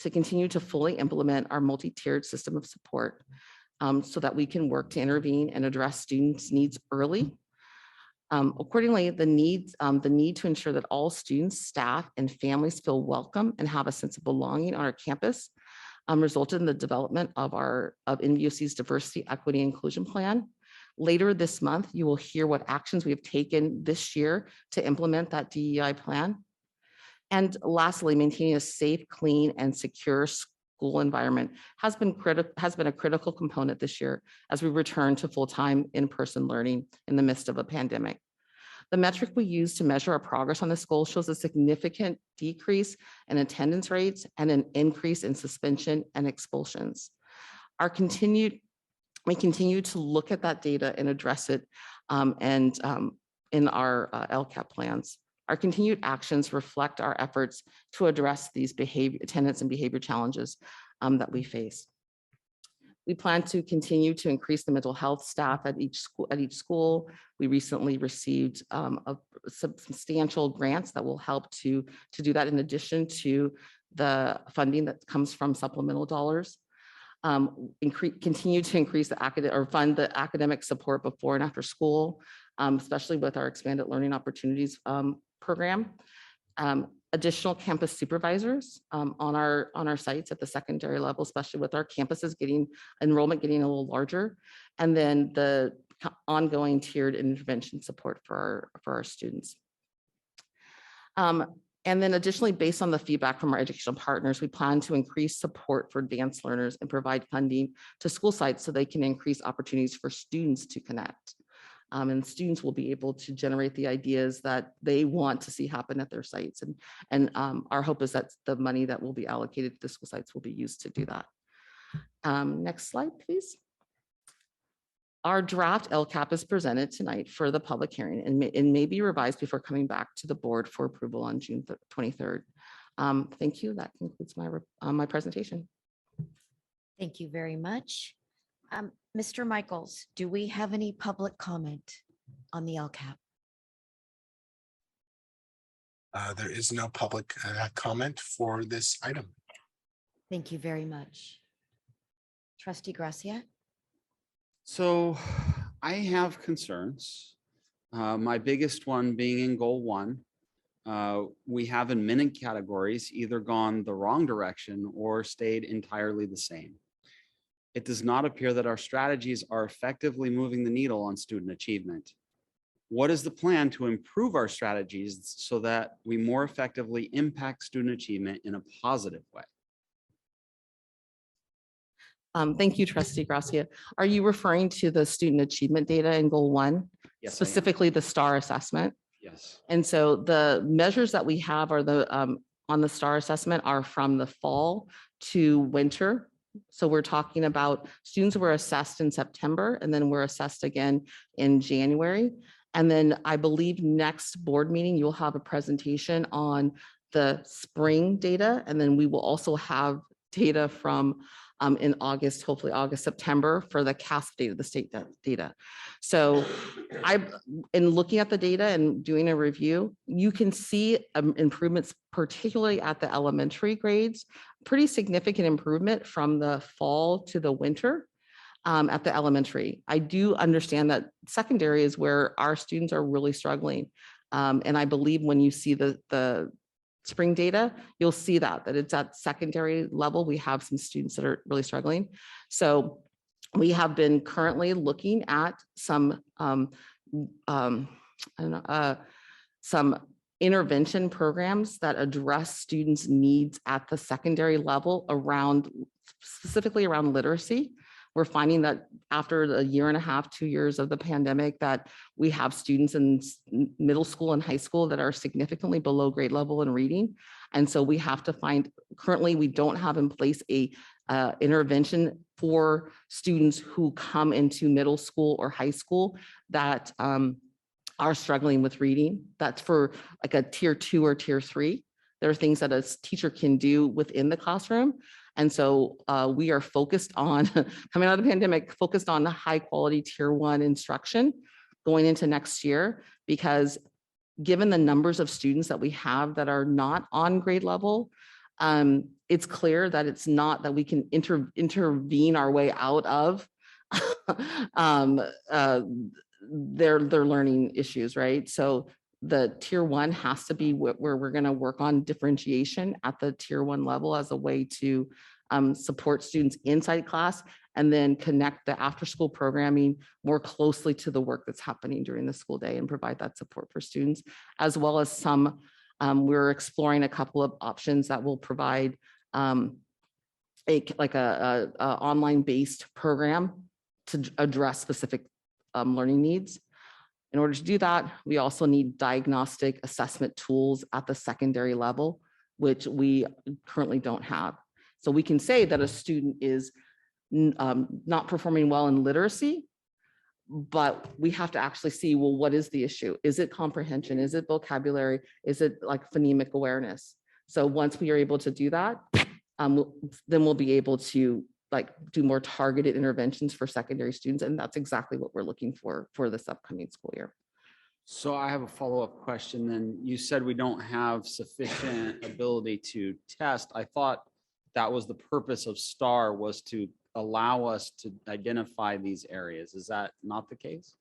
Speaker 3: continue to fully implement our multi-tiered system of support so that we can work to intervene and address students' needs early. Accordingly, the need to ensure that all students, staff, and families feel welcome and have a sense of belonging on our campus resulted in the development of NVUSD's Diversity, Equity, and Inclusion Plan. Later this month, you will hear what actions we have taken this year to implement that DEI plan. And lastly, maintaining a safe, clean, and secure school environment has been a critical component this year as we return to full-time in-person learning in the midst of a pandemic. The metric we use to measure our progress on this goal shows a significant decrease in attendance rates and an increase in suspension and expulsions. We continue to look at that data and address it in our LCAP plans. Our continued actions reflect our efforts to address these attendance and behavior challenges that we face. We plan to continue to increase the mental health staff at each school. We recently received substantial grants that will help to do that, in addition to the funding that comes from supplemental dollars. Continue to increase fund the academic support before and after school, especially with our expanded learning opportunities program. Additional campus supervisors on our sites at the secondary level, especially with our campuses enrollment getting a little larger, and then the ongoing tiered intervention support for our students. And then additionally, based on the feedback from our educational partners, we plan to increase support for advanced learners and provide funding to school sites so they can increase opportunities for students to connect. And students will be able to generate the ideas that they want to see happen at their sites. And our hope is that the money that will be allocated to the school sites will be used to do that. Next slide, please. Our draft LCAP is presented tonight for the public hearing and may be revised before coming back to the board for approval on June 23rd. Thank you. That concludes my presentation.
Speaker 1: Thank you very much. Mr. Michaels, do we have any public comment on the LCAP?
Speaker 2: There is no public comment for this item.
Speaker 1: Thank you very much. Trustee Gracia?
Speaker 6: So I have concerns. My biggest one being in goal 1. We have in many categories either gone the wrong direction or stayed entirely the same. It does not appear that our strategies are effectively moving the needle on student achievement. What is the plan to improve our strategies so that we more effectively impact student achievement in a positive way?
Speaker 3: Thank you, Trustee Gracia. Are you referring to the student achievement data in goal 1?
Speaker 6: Yes,
Speaker 3: specifically the STAR assessment?
Speaker 6: Yes.
Speaker 3: And so the measures that we have are on the STAR assessment are from the fall to winter. So we're talking about students were assessed in September and then were assessed again in January. And then I believe next board meeting, you'll have a presentation on the spring data. And then we will also have data from in August, hopefully August, September for the CASP data, the state data. So in looking at the data and doing a review, you can see improvements, particularly at the elementary grades, pretty significant improvement from the fall to the winter at the elementary. I do understand that secondary is where our students are really struggling. And I believe when you see the spring data, you'll see that it's at secondary level. We have some students that are really struggling. So we have been currently looking at some some intervention programs that address students' needs at the secondary level specifically around literacy. We're finding that after a year and a half, 2 years of the pandemic, that we have students in middle school and high school that are significantly below grade level in reading. And so we have to currently we don't have in place a intervention for students who come into middle school or high school that are struggling with reading. That's for like a tier 2 or tier 3. There are things that a teacher can do within the classroom. And so we are focused on, coming out of the pandemic, focused on the high quality tier 1 instruction going into next year, because given the numbers of students that we have that are not on grade level, it's clear that it's not that we can intervene our way out of their learning issues, right? So the tier 1 has to be where we're going to work on differentiation at the tier 1 level as a way to support students inside class and then connect the after school programming more closely to the work that's happening during the school day and provide that support for students, as well as we're exploring a couple of options that will provide a online based program to address specific learning needs. In order to do that, we also need diagnostic assessment tools at the secondary level, which we currently don't have. So we can say that a student is not performing well in literacy, but we have to actually see, well, what is the issue? Is it comprehension? Is it vocabulary? Is it like phonemic awareness? So once we are able to do that, then we'll be able to do more targeted interventions for secondary students. And that's exactly what we're looking for this upcoming school year.
Speaker 6: So I have a follow-up question. Then you said we don't have sufficient ability to test. I thought that was the purpose of STAR, was to allow us to identify these areas. Is that not the case?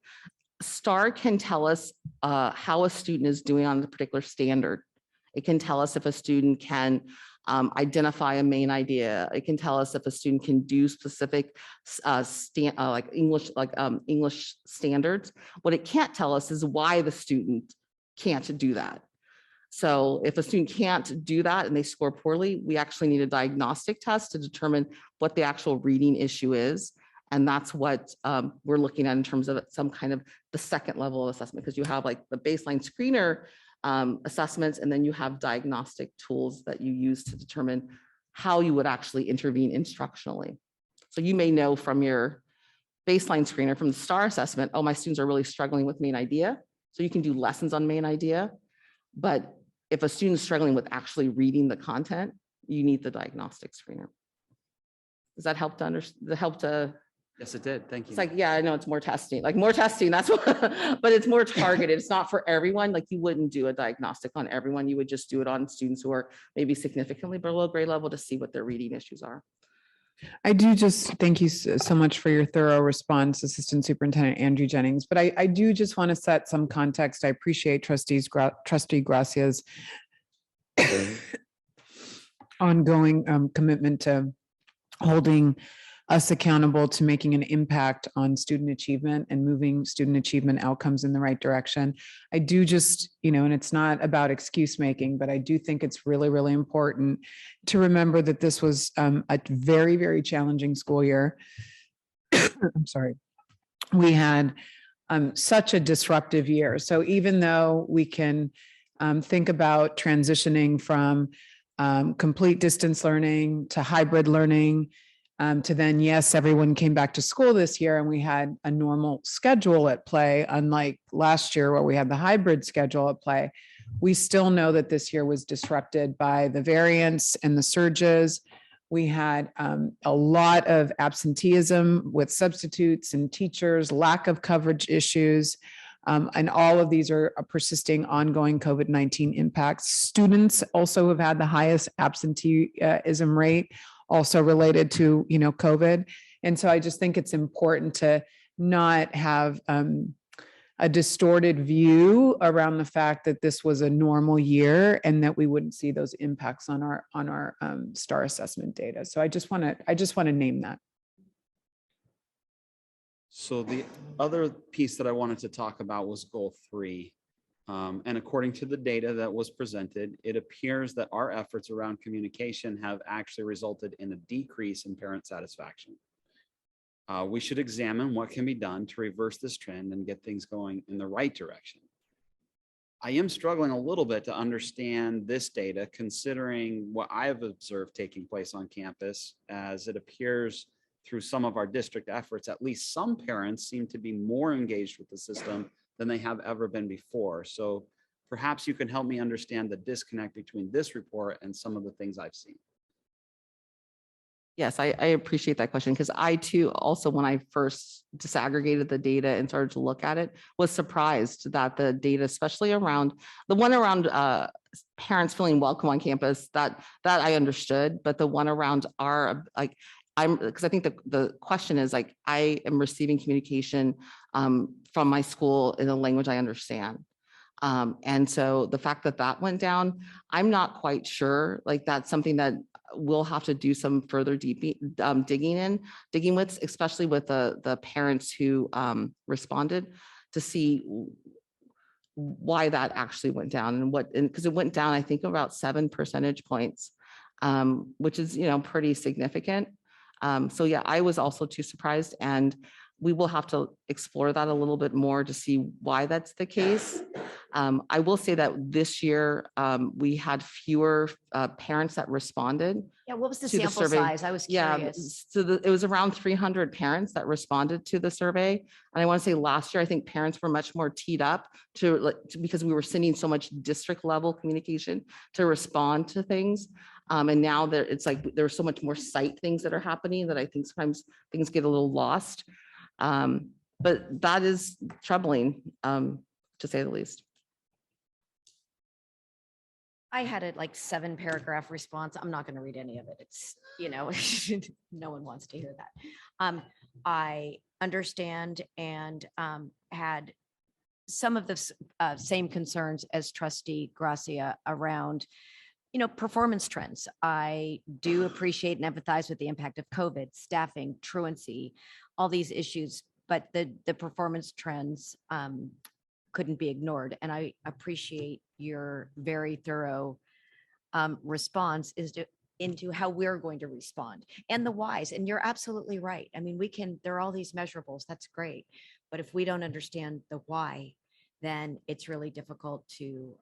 Speaker 3: STAR can tell us how a student is doing on the particular standard. It can tell us if a student can identify a main idea. It can tell us if a student can do specific English standards. What it can't tell us is why the student can't do that. So if a student can't do that and they score poorly, we actually need a diagnostic test to determine what the actual reading issue is. And that's what we're looking at in terms of some kind of the second level of assessment, because you have like the baseline screener assessments, and then you have diagnostic tools that you use to determine how you would actually intervene instructionally. So you may know from your baseline screener, from the STAR assessment, oh, my students are really struggling with main idea. So you can do lessons on main idea. But if a student's struggling with actually reading the content, you need the diagnostic screener. Does that help to understand?
Speaker 6: Yes, it did. Thank you.
Speaker 3: It's like, yeah, I know it's more testing, that's what, but it's more targeted. It's not for everyone. Like you wouldn't do a diagnostic on everyone. You would just do it on students who are maybe significantly below grade level to see what their reading issues are.
Speaker 7: I do just thank you so much for your thorough response, Assistant Superintendent Andrew Jennings. But I do just want to set some context. I appreciate Trustee Gracia's ongoing commitment to holding us accountable to making an impact on student achievement and moving student achievement outcomes in the right direction. I do just, and it's not about excuse making, but I do think it's really, really important to remember that this was a very, very challenging school year. I'm sorry. We had such a disruptive year. So even though we can think about transitioning from complete distance learning to hybrid learning, to then, yes, everyone came back to school this year and we had a normal schedule at play, unlike last year where we had the hybrid schedule at play. We still know that this year was disrupted by the variants and the surges. We had a lot of absenteeism with substitutes and teachers, lack of coverage issues, and all of these are persisting ongoing COVID-19 impacts. Students also have had the highest absenteeism rate, also related to, COVID. And so I just think it's important to not have a distorted view around the fact that this was a normal year and that we wouldn't see those impacts on our STAR assessment data. So I just want to name that.
Speaker 6: So the other piece that I wanted to talk about was goal 3. And according to the data that was presented, it appears that our efforts around communication have actually resulted in a decrease in parent satisfaction. We should examine what can be done to reverse this trend and get things going in the right direction. I am struggling a little bit to understand this data, considering what I have observed taking place on campus, as it appears through some of our district efforts, at least some parents seem to be more engaged with the system than they have ever been before. So perhaps you can help me understand the disconnect between this report and some of the things I've seen.
Speaker 3: Yes, I appreciate that question, because I too also, when I first disaggregated the data and started to look at it, was surprised that the data, especially around the one around parents feeling welcome on campus, that I understood, but the one around our because I think the question is like, I am receiving communication from my school in a language I understand. And so the fact that went down, I'm not quite sure, like that's something that we'll have to do some further digging with, especially with the parents who responded, to see why that actually went down and because it went down, I think about 7 percentage points, which is, pretty significant. So yeah, I was also too surprised, and we will have to explore that a little bit more to see why that's the case. I will say that this year we had fewer parents that responded.
Speaker 1: Yeah, what was the
Speaker 3: to
Speaker 1: sample
Speaker 3: survey.
Speaker 1: size? I was curious.
Speaker 3: Yeah, so it was around 300 parents that responded to the survey. And I want to say last year, I think parents were much more teed up because we were sending so much district level communication to respond to things. And now it's like there's so much more site things that are happening that I think sometimes things get a little lost. But that is troubling, to say the least.
Speaker 1: I had a 7-paragraph response. I'm not going to read any of it. It's, no one wants to hear that. I understand and had some of the same concerns as Trustee Gracia around, performance trends. I do appreciate and empathize with the impact of COVID, staffing, truancy, all these issues, but the performance trends couldn't be ignored. And I appreciate your very thorough response into how we're going to respond and the whys. And you're absolutely right. I mean, there are all these measurables. That's great. But if we don't understand the why, then it's really difficult to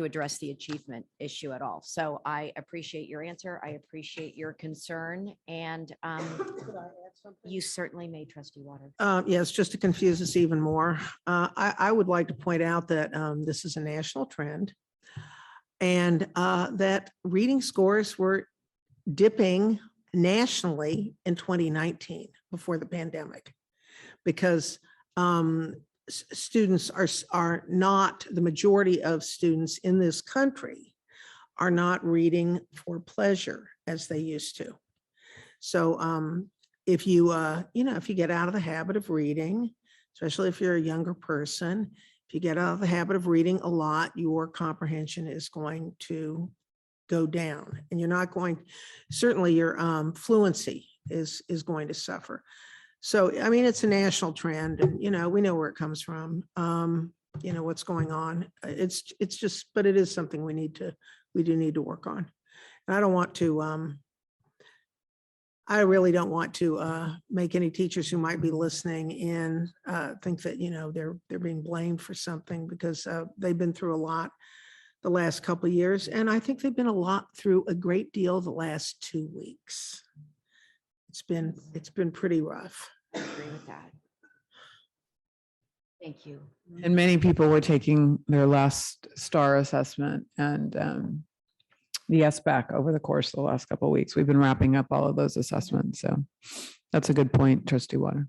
Speaker 1: address the achievement issue at all. So I appreciate your answer. I appreciate your concern, and you certainly may, Trustee Waters.
Speaker 8: Yes, just to confuse us even more, I would like to point out that this is a national trend, and that reading scores were dipping nationally in 2019 before the pandemic, because students are not, the majority of students in this country are not reading for pleasure as they used to. So if you, if you get out of the habit of reading, especially if you're a younger person, if you get out of the habit of reading a lot, your comprehension is going to go down, and you're not going, certainly your fluency is going to suffer. So, I mean, it's a national trend, and, we know where it comes from, what's going on. It's just, but it is something we do need to work on. And I don't want to, I really don't want to make any teachers who might be listening in think that, they're being blamed for something, because they've been through a lot the last couple of years. And I think they've been through a great deal the last 2 weeks. It's been pretty rough.
Speaker 1: I agree with that. Thank you.
Speaker 7: And many people were taking their last STAR assessment and the SBAC over the course of the last couple of weeks. We've been wrapping up all of those assessments. So that's a good point, Trustee Water.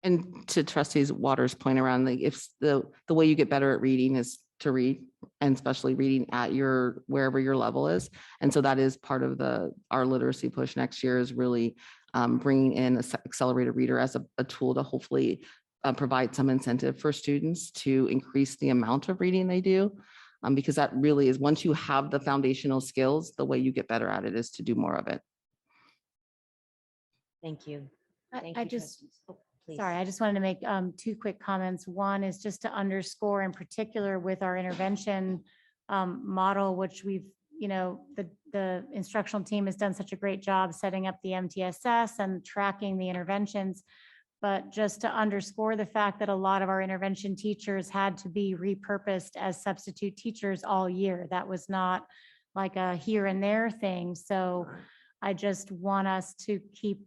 Speaker 3: And to Trustee Waters' point around if the way you get better at reading is to read, and especially reading at wherever your level is. And so that is part of our literacy push next year, is really bringing in an accelerated reader as a tool to hopefully provide some incentive for students to increase the amount of reading they do. Because that really is, once you have the foundational skills, the way you get better at it is to do more of it.
Speaker 1: Thank you. Thank
Speaker 12: I
Speaker 1: you,
Speaker 12: just,
Speaker 1: trustees. Oh, please.
Speaker 12: sorry, I just wanted to make two quick comments. One is just to underscore in particular with our intervention model, which we've, the instructional team has done such a great job setting up the MTSS and tracking the interventions. But just to underscore the fact that a lot of our intervention teachers had to be repurposed as substitute teachers all year. That was not like a here and there thing. So I just want us to keep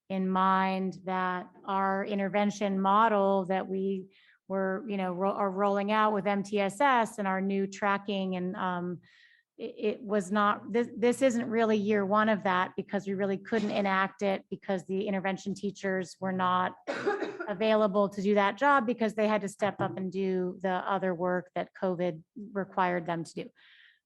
Speaker 12: in mind that our intervention model that we were, are rolling out with MTSS and our new tracking, and it was not, this isn't really year one of that, because we really couldn't enact it because the intervention teachers were not available to do that job, because they had to step up and do the other work that COVID required them to do.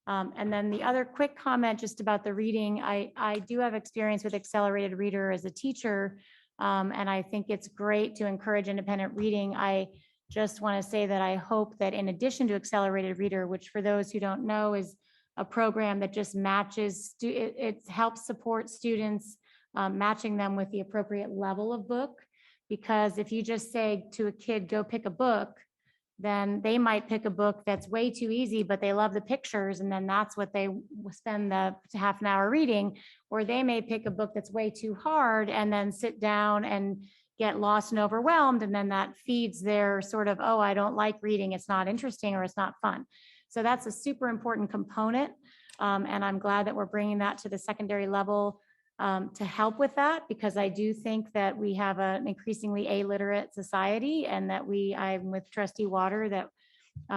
Speaker 12: And then the other quick comment just about the reading, I do have experience with accelerated reader as a teacher, and I think it's great to encourage independent reading. I just want to say that I hope that in addition to accelerated reader, which for those who don't know is a program that just matches, it helps support students, matching them with the appropriate level of book. Because if you just say to a kid, go pick a book, then they might pick a book that's way too easy, but they love the pictures, and then that's what they spend the half an hour reading. Or they may pick a book that's way too hard and then sit down and get lost and overwhelmed, and then that feeds their sort of, oh, I don't like reading, it's not interesting, or it's not fun. So that's a super important component, and I'm glad that we're bringing that to the secondary level to help with that, because I do think that we have an increasingly illiterate society, and that I'm with Trustee Water, that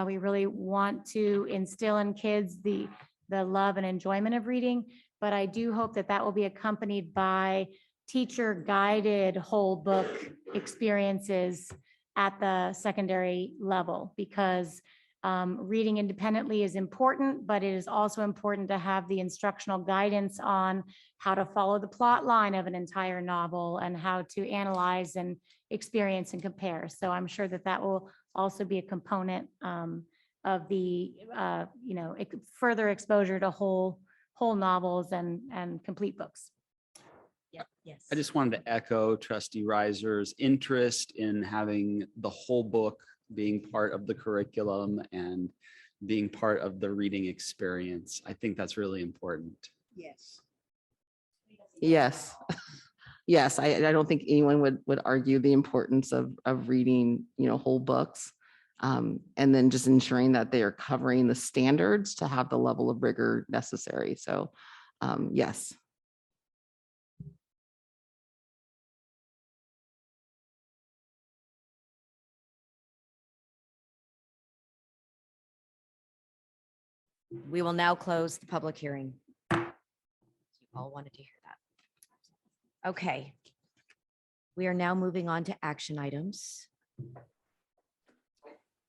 Speaker 12: we really want to instill in kids the love and enjoyment of reading. But I do hope that that will be accompanied by teacher guided whole book experiences at the secondary level, because reading independently is important, but it is also important to have the instructional guidance on how to follow the plot line of an entire novel and how to analyze and experience and compare. So I'm sure that that will also be a component of the further exposure to whole novels and complete books.
Speaker 1: Yep. Yes.
Speaker 6: I just wanted to echo Trustee Reiser's interest in having the whole book being part of the curriculum and being part of the reading experience. I think that's really important.
Speaker 8: Yes.
Speaker 3: Yes. Yes, I don't think anyone would argue the importance of reading, whole books. And then just ensuring that they are covering the standards to have the level of rigor necessary. So, yes.
Speaker 1: We will now close the public hearing. You all wanted to hear that. Okay. We are now moving on to action items.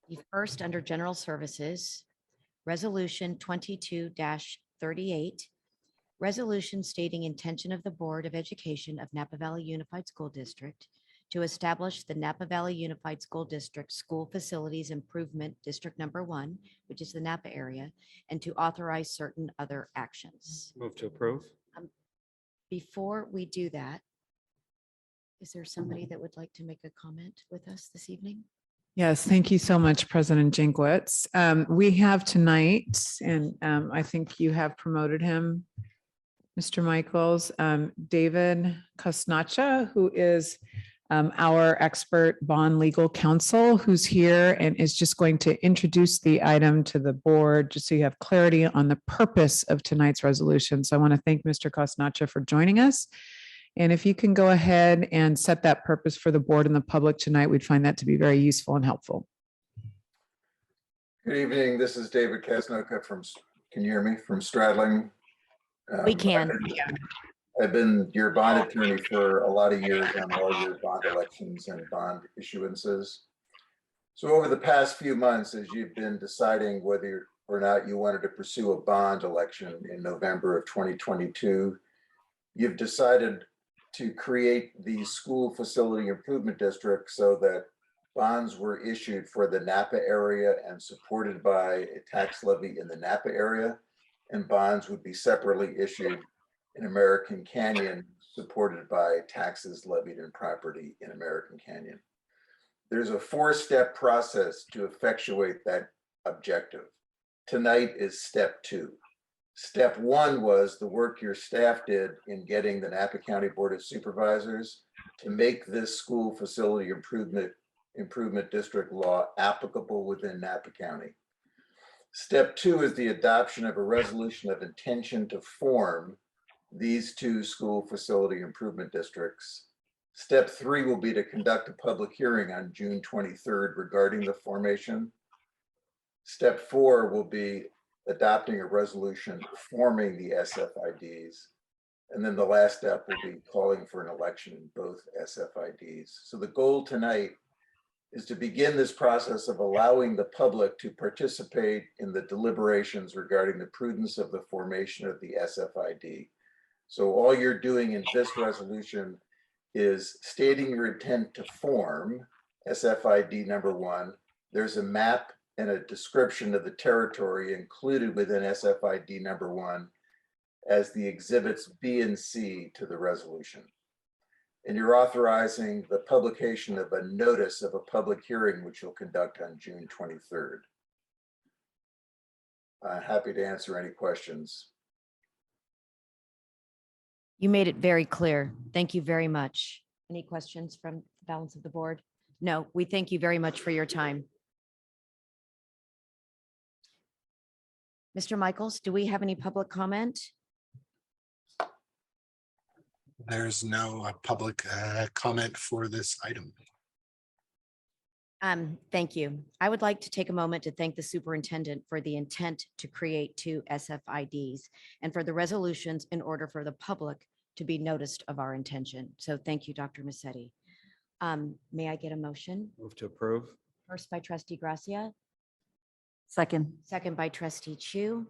Speaker 1: The first, under General Services, Resolution 22-38, resolution stating intention of the Board of Education of Napa Valley Unified School District to establish the Napa Valley Unified School District School Facilities Improvement District Number 1, which is the Napa area, and to authorize certain other actions.
Speaker 6: Move to approve.
Speaker 1: Before we do that, is there somebody that would like to make a comment with us this evening?
Speaker 7: Yes, thank you so much, President Jankowicz. We have tonight, and I think you have promoted him, Mr. Michaels, David Kosnacha, who is our expert bond legal counsel, who's here and is just going to introduce the item to the board, just so you have clarity on the purpose of tonight's resolution. So I want to thank Mr. Kosnacha for joining us. And if you can go ahead and set that purpose for the board and the public tonight, we'd find that to be very useful and helpful.
Speaker 10: Good evening. This is David Kasnoka from, can you hear me? From Stradling.
Speaker 1: We can.
Speaker 10: I've been your bond attorney for a lot of years on all your bond elections and bond issuances. So over the past few months, as you've been deciding whether or not you wanted to pursue a bond election in November of 2022, you've decided to create the school facility improvement district so that bonds were issued for the Napa area and supported by a tax levy in the Napa area, and bonds would be separately issued in American Canyon, supported by taxes levied in property in American Canyon. There's a 4-step process to effectuate that objective. Tonight is step 2. Step 1 was the work your staff did in getting the Napa County Board of Supervisors to make this school facility improvement district law applicable within Napa County. Step 2 is the adoption of a resolution of intention to form these 2 school facility improvement districts. Step 3 will be to conduct a public hearing on June 23rd regarding the formation. Step 4 will be adopting a resolution forming the SFIDs. And then the last step will be calling for an election in both SFIDs. So the goal tonight is to begin this process of allowing the public to participate in the deliberations regarding the prudence of the formation of the SFID. So all you're doing in this resolution is stating your intent to form SFID number 1. There's a map and a description of the territory included within SFID number 1 as the exhibits B and C to the resolution. And you're authorizing the publication of a notice of a public hearing, which you'll conduct on June 23rd. I'm happy to answer any questions.
Speaker 1: You made it very clear. Thank you very much. Any questions from the balance of the board? No, we thank you very much for your time. Mr. Michaels, do we have any public comment?
Speaker 2: There's no public comment for this item.
Speaker 1: Thank you. I would like to take a moment to thank the superintendent for the intent to create 2 SFIDs and for the resolutions in order for the public to be noticed of our intention. So thank you, Dr. Massetti. May I get a motion?
Speaker 6: Move to approve.
Speaker 1: First by Trustee Gracia,
Speaker 13: Second.
Speaker 1: second by Trustee Chu.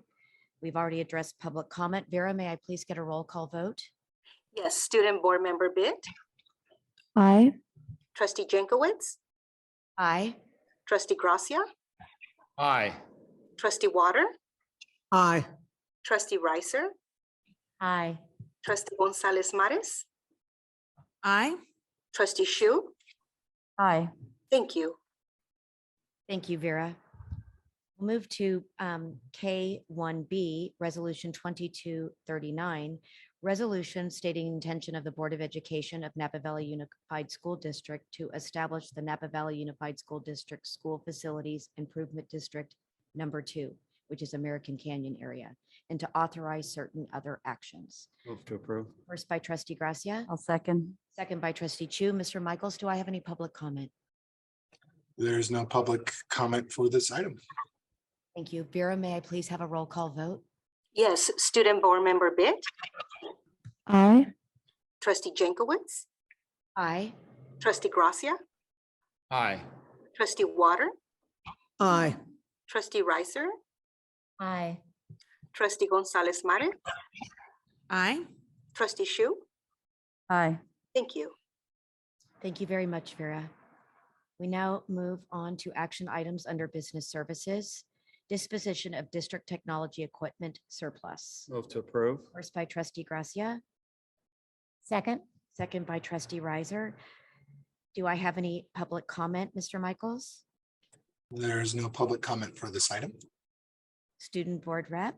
Speaker 1: We've already addressed public comment. Vera, may I please get a roll call vote?
Speaker 18: Yes, Student Board Member Bitt,
Speaker 13: Aye.
Speaker 18: Trustee Jankowicz,
Speaker 1: Aye.
Speaker 18: Trustee Gracia,
Speaker 6: Aye.
Speaker 18: Trustee Water,
Speaker 8: Aye.
Speaker 18: Trustee Reiser,
Speaker 12: Aye.
Speaker 18: Trustee Gonzalez Mares, Aye. Trustee Shu?
Speaker 13: Aye.
Speaker 18: Thank you.
Speaker 1: Thank you, Vera. We'll move to K1B, Resolution 2239, resolution stating intention of the Board of Education of Napa Valley Unified School District to establish the Napa Valley Unified School District School Facilities Improvement District Number 2, which is American Canyon area, and to authorize certain other actions.
Speaker 6: Move to approve.
Speaker 1: First by Trustee Gracia,
Speaker 13: I'll second.
Speaker 1: second by Trustee Chu. Mr. Michaels, do I have any public comment?
Speaker 2: There's no public comment for this item.
Speaker 1: Thank you. Vera, may I please have a roll call vote?
Speaker 18: Yes, Student Board Member Bit,
Speaker 13: Aye.
Speaker 18: Trustee Jankowicz,
Speaker 1: Aye.
Speaker 18: Trustee Gracia,
Speaker 6: Aye.
Speaker 18: Trustee Water,
Speaker 8: Aye.
Speaker 18: Trustee Ricer,
Speaker 25: Aye.
Speaker 18: Trustee Gonzalez Mare,
Speaker 13: Aye.
Speaker 18: Trustee Shu.
Speaker 13: Aye.
Speaker 18: Thank you.
Speaker 1: Thank you very much, Vera. We now move on to action items under business services. Disposition of district technology equipment surplus.
Speaker 6: Move to approve.
Speaker 1: First by Trustee Gracia,
Speaker 12: Second.
Speaker 1: second by Trustee Riser. Do I have any public comment, Mr. Michaels?
Speaker 2: There's no public comment for this item.
Speaker 1: Student Board Rep,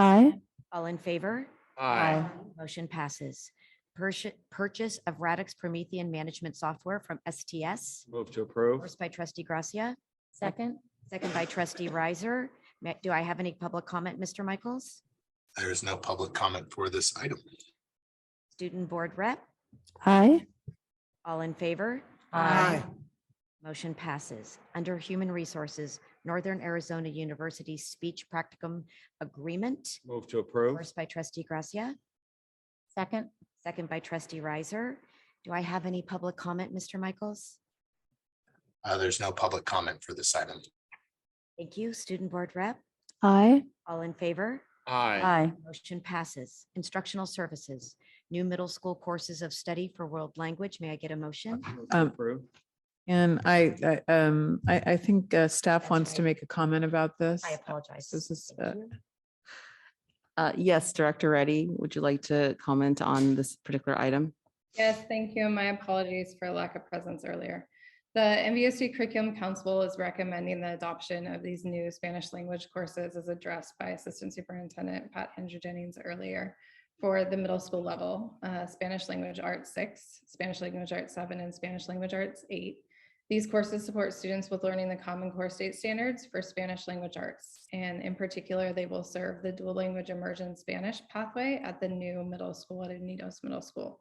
Speaker 13: Aye.
Speaker 1: all in favor?
Speaker 6: Aye.
Speaker 1: Motion passes. Purchase of Radix Promethean Management Software from STS.
Speaker 6: Move to approve.
Speaker 1: First by Trustee Gracia,
Speaker 12: Second.
Speaker 1: second by Trustee Riser. Do I have any public comment, Mr. Michaels?
Speaker 2: There is no public comment for this item.
Speaker 1: Student Board Rep,
Speaker 13: Aye.
Speaker 1: all in favor?
Speaker 8: Aye.
Speaker 1: Motion passes. Under Human Resources, Northern Arizona University Speech Practicum Agreement.
Speaker 6: Move to approve.
Speaker 1: First by Trustee Gracia,
Speaker 12: Second.
Speaker 1: second by Trustee Riser. Do I have any public comment, Mr. Michaels?
Speaker 2: There's no public comment for this item.
Speaker 1: Thank you. Student Board Rep,
Speaker 13: Aye.
Speaker 1: all in favor?
Speaker 6: Aye.
Speaker 13: Aye.
Speaker 1: Motion passes. Instructional Services, new middle school courses of study for world language. May I get a motion?
Speaker 6: Move to approve.
Speaker 7: And I think staff wants to make a comment about this.
Speaker 1: I apologize.
Speaker 7: This is,
Speaker 1: Thank you.
Speaker 3: Yes, Director Reddy, would you like to comment on this particular item?
Speaker 11: Yes, thank you. My apologies for lack of presence earlier. The NVUSD Curriculum Council is recommending the adoption of these new Spanish language courses as addressed by Assistant Superintendent Pat Jennings earlier for the middle school level, Spanish Language Arts 6, Spanish Language Arts 7, and Spanish Language Arts 8. These courses support students with learning the Common Core State Standards for Spanish Language Arts. And in particular, they will serve the dual language immersion Spanish pathway at the new middle school at Unidos Middle School.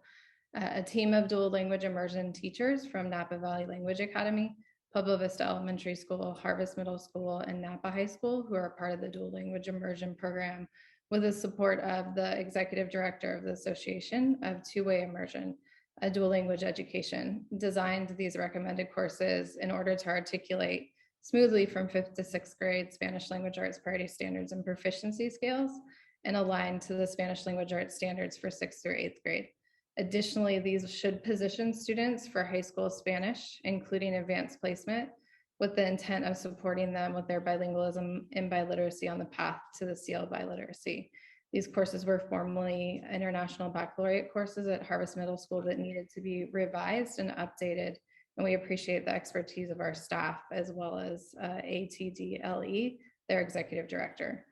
Speaker 11: A team of dual language immersion teachers from Napa Valley Language Academy, Pueblo Vista Elementary School, Harvest Middle School, and Napa High School, who are part of the dual language immersion program, with the support of the executive director of the Association of Two-Way Immersion, a dual language education, designed these recommended courses in order to articulate smoothly from 5th to 6th grade Spanish language arts priority standards and proficiency scales, and align to the Spanish language arts standards for 6th through 8th grade. Additionally, these should position students for high school Spanish, including advanced placement, with the intent of supporting them with their bilingualism and biliteracy on the path to the CL biliteracy. These courses were formerly international baccalaureate courses at Harvest Middle School that needed to be revised and updated. And we appreciate the expertise of our staff as well as ATDLE, their executive director.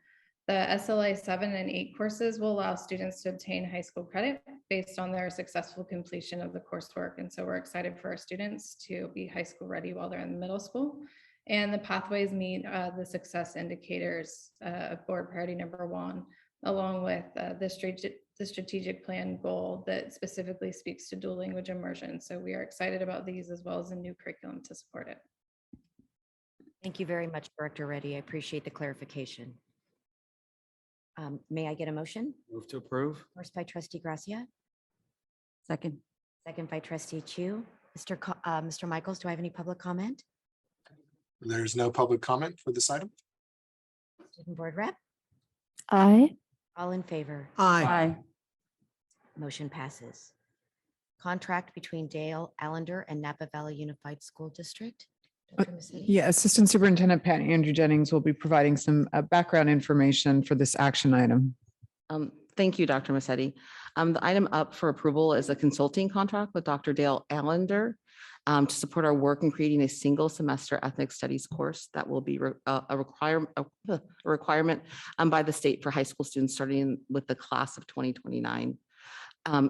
Speaker 11: The SLA 7 and 8 courses will allow students to obtain high school credit based on their successful completion of the coursework. And so we're excited for our students to be high school ready while they're in the middle school. And the pathways meet the success indicators of board priority number 1, along with the strategic plan goal that specifically speaks to dual language immersion. So we are excited about these as well as a new curriculum to support it.
Speaker 1: Thank you very much, Director Reddy. I appreciate the clarification. May I get a motion?
Speaker 6: Move to approve.
Speaker 1: First by Trustee Gracia,
Speaker 13: Second.
Speaker 1: second by Trustee Chu. Mr. Michaels, do I have any public comment?
Speaker 2: There's no public comment for this item.
Speaker 1: Student Board Rep,
Speaker 13: Aye.
Speaker 1: all in favor?
Speaker 8: Aye.
Speaker 1: Motion passes. Contract between Dale Allender and Napa Valley Unified School District. Dr. Massetti?
Speaker 7: Yeah, Assistant Superintendent Pat Jennings will be providing some background information for this action item.
Speaker 3: Thank you, Dr. Massetti. The item up for approval is a consulting contract with Dr. Dale Allender to support our work in creating a single semester ethnic studies course that will be a requirement by the state for high school students starting with the class of 2029.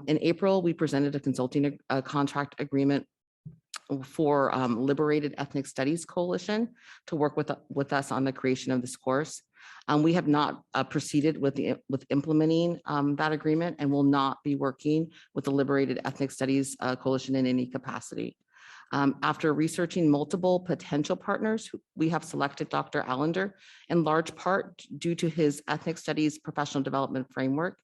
Speaker 3: In April, we presented a consulting contract agreement for Liberated Ethnic Studies Coalition to work with us on the creation of this course. We have not proceeded with implementing that agreement and will not be working with the Liberated Ethnic Studies Coalition in any capacity. After researching multiple potential partners, we have selected Dr. Allender in large part due to his ethnic studies professional development framework.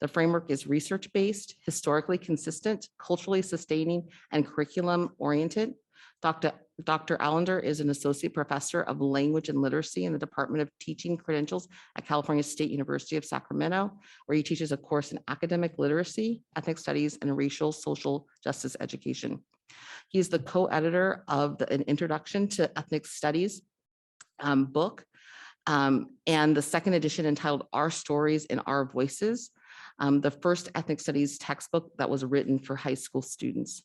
Speaker 3: The framework is research-based, historically consistent, culturally sustaining, and curriculum-oriented. Dr. Allender is an associate professor of language and literacy in the Department of Teaching Credentials at California State University of Sacramento, where he teaches a course in academic literacy, ethnic studies, and racial social justice education. He is the co-editor of An Introduction to Ethnic Studies book, and the second edition entitled Our Stories and Our Voices, the first ethnic studies textbook that was written for high school students.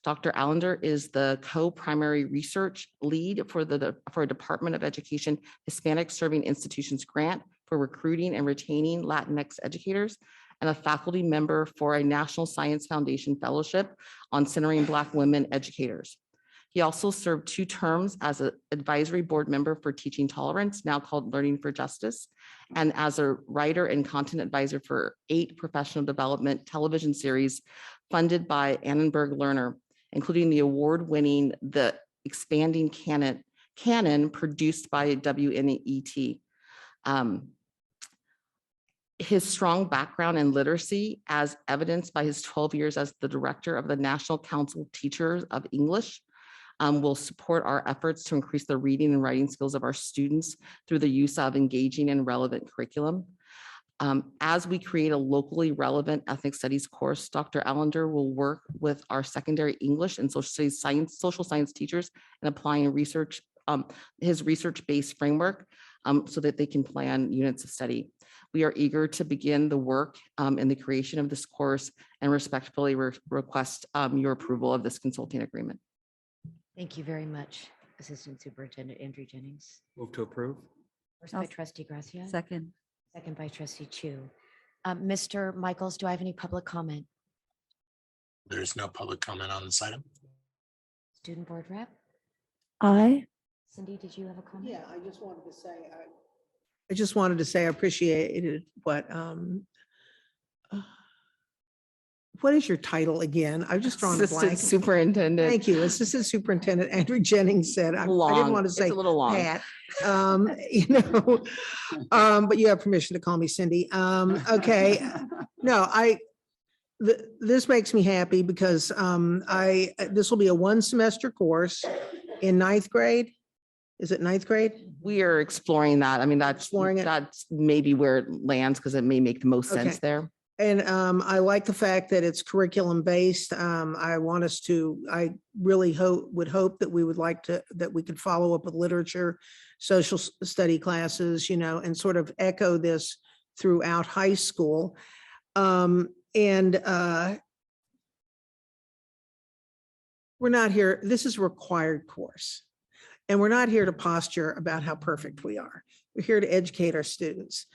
Speaker 3: Dr. Allender is the co-primary research lead for a Department of Education Hispanic Serving Institutions grant for recruiting and retaining Latinx educators, and a faculty member for a National Science Foundation Fellowship on Centering Black Women Educators. He also served 2 terms as an advisory board member for Teaching Tolerance, now called Learning for Justice, and as a writer and content advisor for 8 professional development television series funded by Annenberg Learner, including the award-winning The Expanding Canon produced by WNET. His strong background in literacy, as evidenced by his 12 years as the director of the National Council of Teachers of English, will support our efforts to increase the reading and writing skills of our students through the use of engaging and relevant curriculum. As we create a locally relevant ethnic studies course, Dr. Allender will work with our secondary English and social science teachers in applying his research-based framework so that they can plan units of study. We are eager to begin the work in the creation of this course and respectfully request your approval of this consulting agreement.
Speaker 1: Thank you very much, Assistant Superintendent Andrew Jennings.
Speaker 6: Move to approve.
Speaker 1: First by Trustee Gracia.
Speaker 13: Second.
Speaker 1: Second by Trustee Chu. Mr. Michaels, do I have any public comment?
Speaker 2: There's no public comment on this item.
Speaker 1: Student Board Rep?
Speaker 13: Aye.
Speaker 1: Cindy, did you have a comment?
Speaker 8: Yeah, I just wanted to say I appreciated what is your title again? I've just drawn a blank.
Speaker 3: Assistant Superintendent.
Speaker 8: Thank you. Assistant Superintendent Andrew Jennings said, I didn't want to say
Speaker 3: It's a little long.
Speaker 8: Pat, but you have permission to call me Cindy. Okay. No, this makes me happy because this will be a 1-semester course in 9th grade. Is it 9th grade?
Speaker 3: We are exploring that. I mean, that's maybe where it lands because it may make the most sense there.
Speaker 8: And I like the fact that it's curriculum based. I really would hope that we could follow up with literature, social study classes, and sort of echo this throughout high school. We're not here, this is a required course. And we're not here to posture about how perfect we are. We're here to educate our students.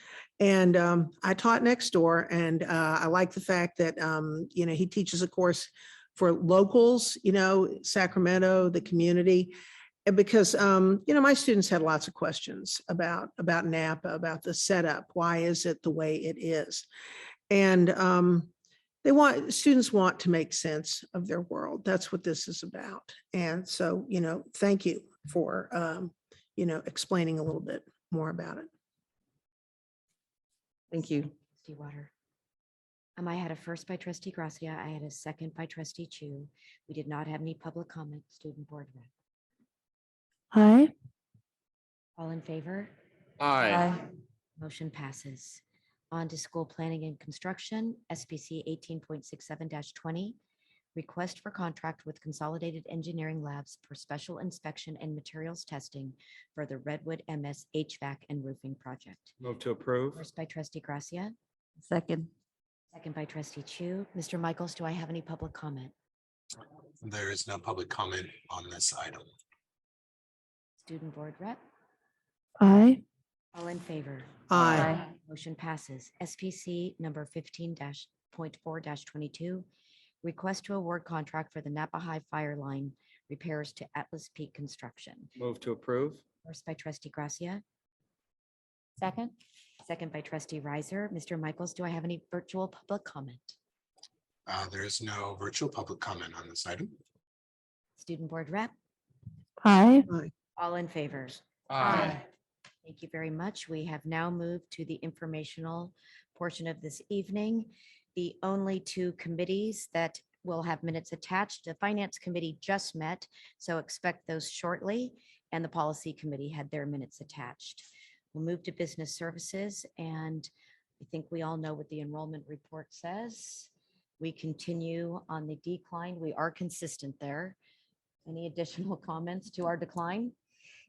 Speaker 8: And I taught next door, and I like the fact that, he teaches a course for locals, Sacramento, the community. And because, my students had lots of questions about Napa, about the setup. Why is it the way it is? And students want to make sense of their world. That's what this is about. And so, thank you for, explaining a little bit more about it.
Speaker 3: Thank you.
Speaker 1: Trustee Water. I had a first by Trustee Gracia. I had a second by Trustee Chu. We did not have any public comment. Student Board Rep.
Speaker 13: Aye.
Speaker 1: All in favor?
Speaker 6: Aye.
Speaker 1: Motion passes. On to school planning and construction, SPC 18.67-20. Request for contract with Consolidated Engineering Labs for special inspection and materials testing for the Redwood MS HVAC and roofing project.
Speaker 6: Move to approve.
Speaker 1: First by Trustee Gracia.
Speaker 13: Second.
Speaker 1: Second by trustee Chu. Mr. Michaels, do I have any public comment?
Speaker 2: There is no public comment on this item.
Speaker 1: Student board rep,
Speaker 13: Aye.
Speaker 1: all in favor?
Speaker 8: Aye.
Speaker 1: Motion passes. SPC number 15.4-22, request to award contract for the Napa High Fire Line repairs to Atlas Peak Construction.
Speaker 6: Move to approve.
Speaker 1: First by trustee Gracia,
Speaker 12: Second?
Speaker 1: second by trustee Riser. Mr. Michaels, do I have any virtual public comment?
Speaker 2: There is no virtual public comment on this item.
Speaker 1: Student board rep,
Speaker 13: Aye.
Speaker 1: all in favor?
Speaker 6: Aye.
Speaker 1: Thank you very much. We have now moved to the informational portion of this evening. The only two committees that will have minutes attached, the Finance Committee just met, so expect those shortly, and the Policy Committee had their minutes attached. We'll move to Business Services, and I think we all know what the enrollment report says. We continue on the decline. We are consistent there. Any additional comments to our decline?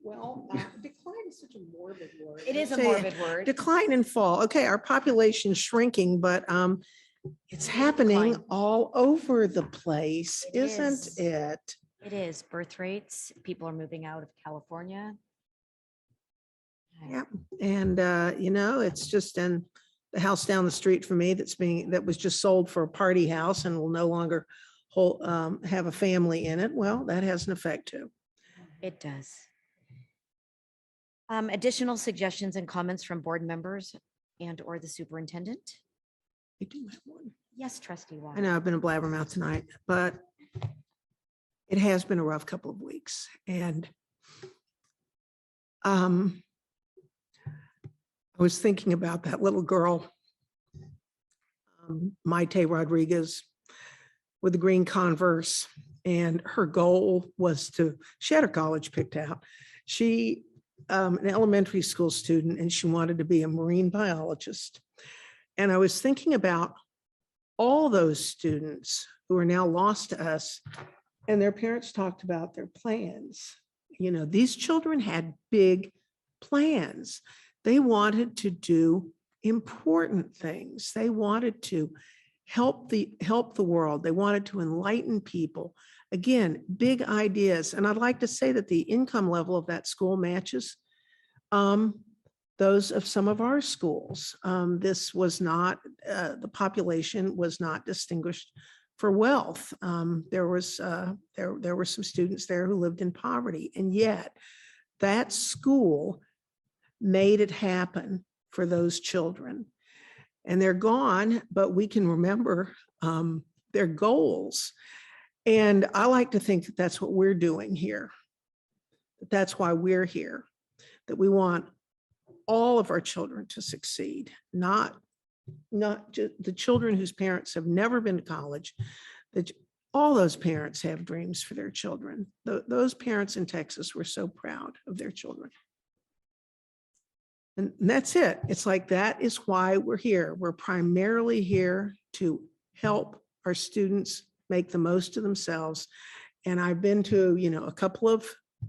Speaker 8: Well, decline is such a morbid word.
Speaker 1: It is a
Speaker 8: Say
Speaker 1: morbid word.
Speaker 8: Decline and fall. Okay, our population's shrinking, but it's happening
Speaker 1: Decline.
Speaker 8: all over the place,
Speaker 1: It
Speaker 8: isn't
Speaker 1: is.
Speaker 8: it?
Speaker 1: It is birth rates. People are moving out of California.
Speaker 8: Yeah, and it's just in the house down the street from me that was just sold for a party house and will no longer have a family in it. Well, that has an effect too.
Speaker 1: It does. Additional suggestions and comments from board members and or the superintendent?
Speaker 8: I do have one.
Speaker 1: Yes, trustee Watt.
Speaker 8: I know I've been a blabbermouth tonight, but it has been a rough couple of weeks. And I was thinking about that little girl, Maite Rodriguez, with the green Converse, and her goal was she had her college picked out. She, an elementary school student, and she wanted to be a marine biologist. And I was thinking about all those students who are now lost to us, and their parents talked about their plans. These children had big plans. They wanted to do important things. They wanted to help the world. They wanted to enlighten people. Again, big ideas. And I'd like to say that the income level of that school matches those of some of our schools. This was not, the population was not distinguished for wealth. There were some students there who lived in poverty, and yet that school made it happen for those children. And they're gone, but we can remember their goals. And I like to think that that's what we're doing here. That's why we're here, that we want all of our children to succeed, not just the children whose parents have never been to college. That all those parents have dreams for their children. Those parents in Texas were so proud of their children. And that's it. It's like, that is why we're here. We're primarily here to help our students make the most of themselves. And I've been to,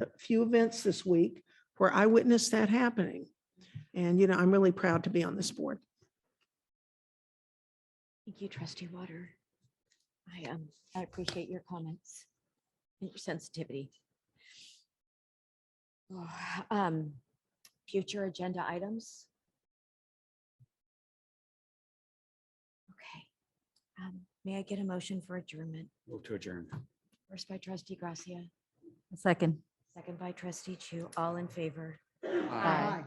Speaker 8: a few events this week where I witnessed that happening. And, I'm really proud to be on this board.
Speaker 1: Thank you, trustee Water. I appreciate your comments and your sensitivity. Future agenda items. Okay. May I get a motion for adjournment?
Speaker 6: Move to adjourn.
Speaker 1: First by trustee Gracia,
Speaker 12: Second.
Speaker 1: second by trustee Chu. All in favor?
Speaker 6: Aye.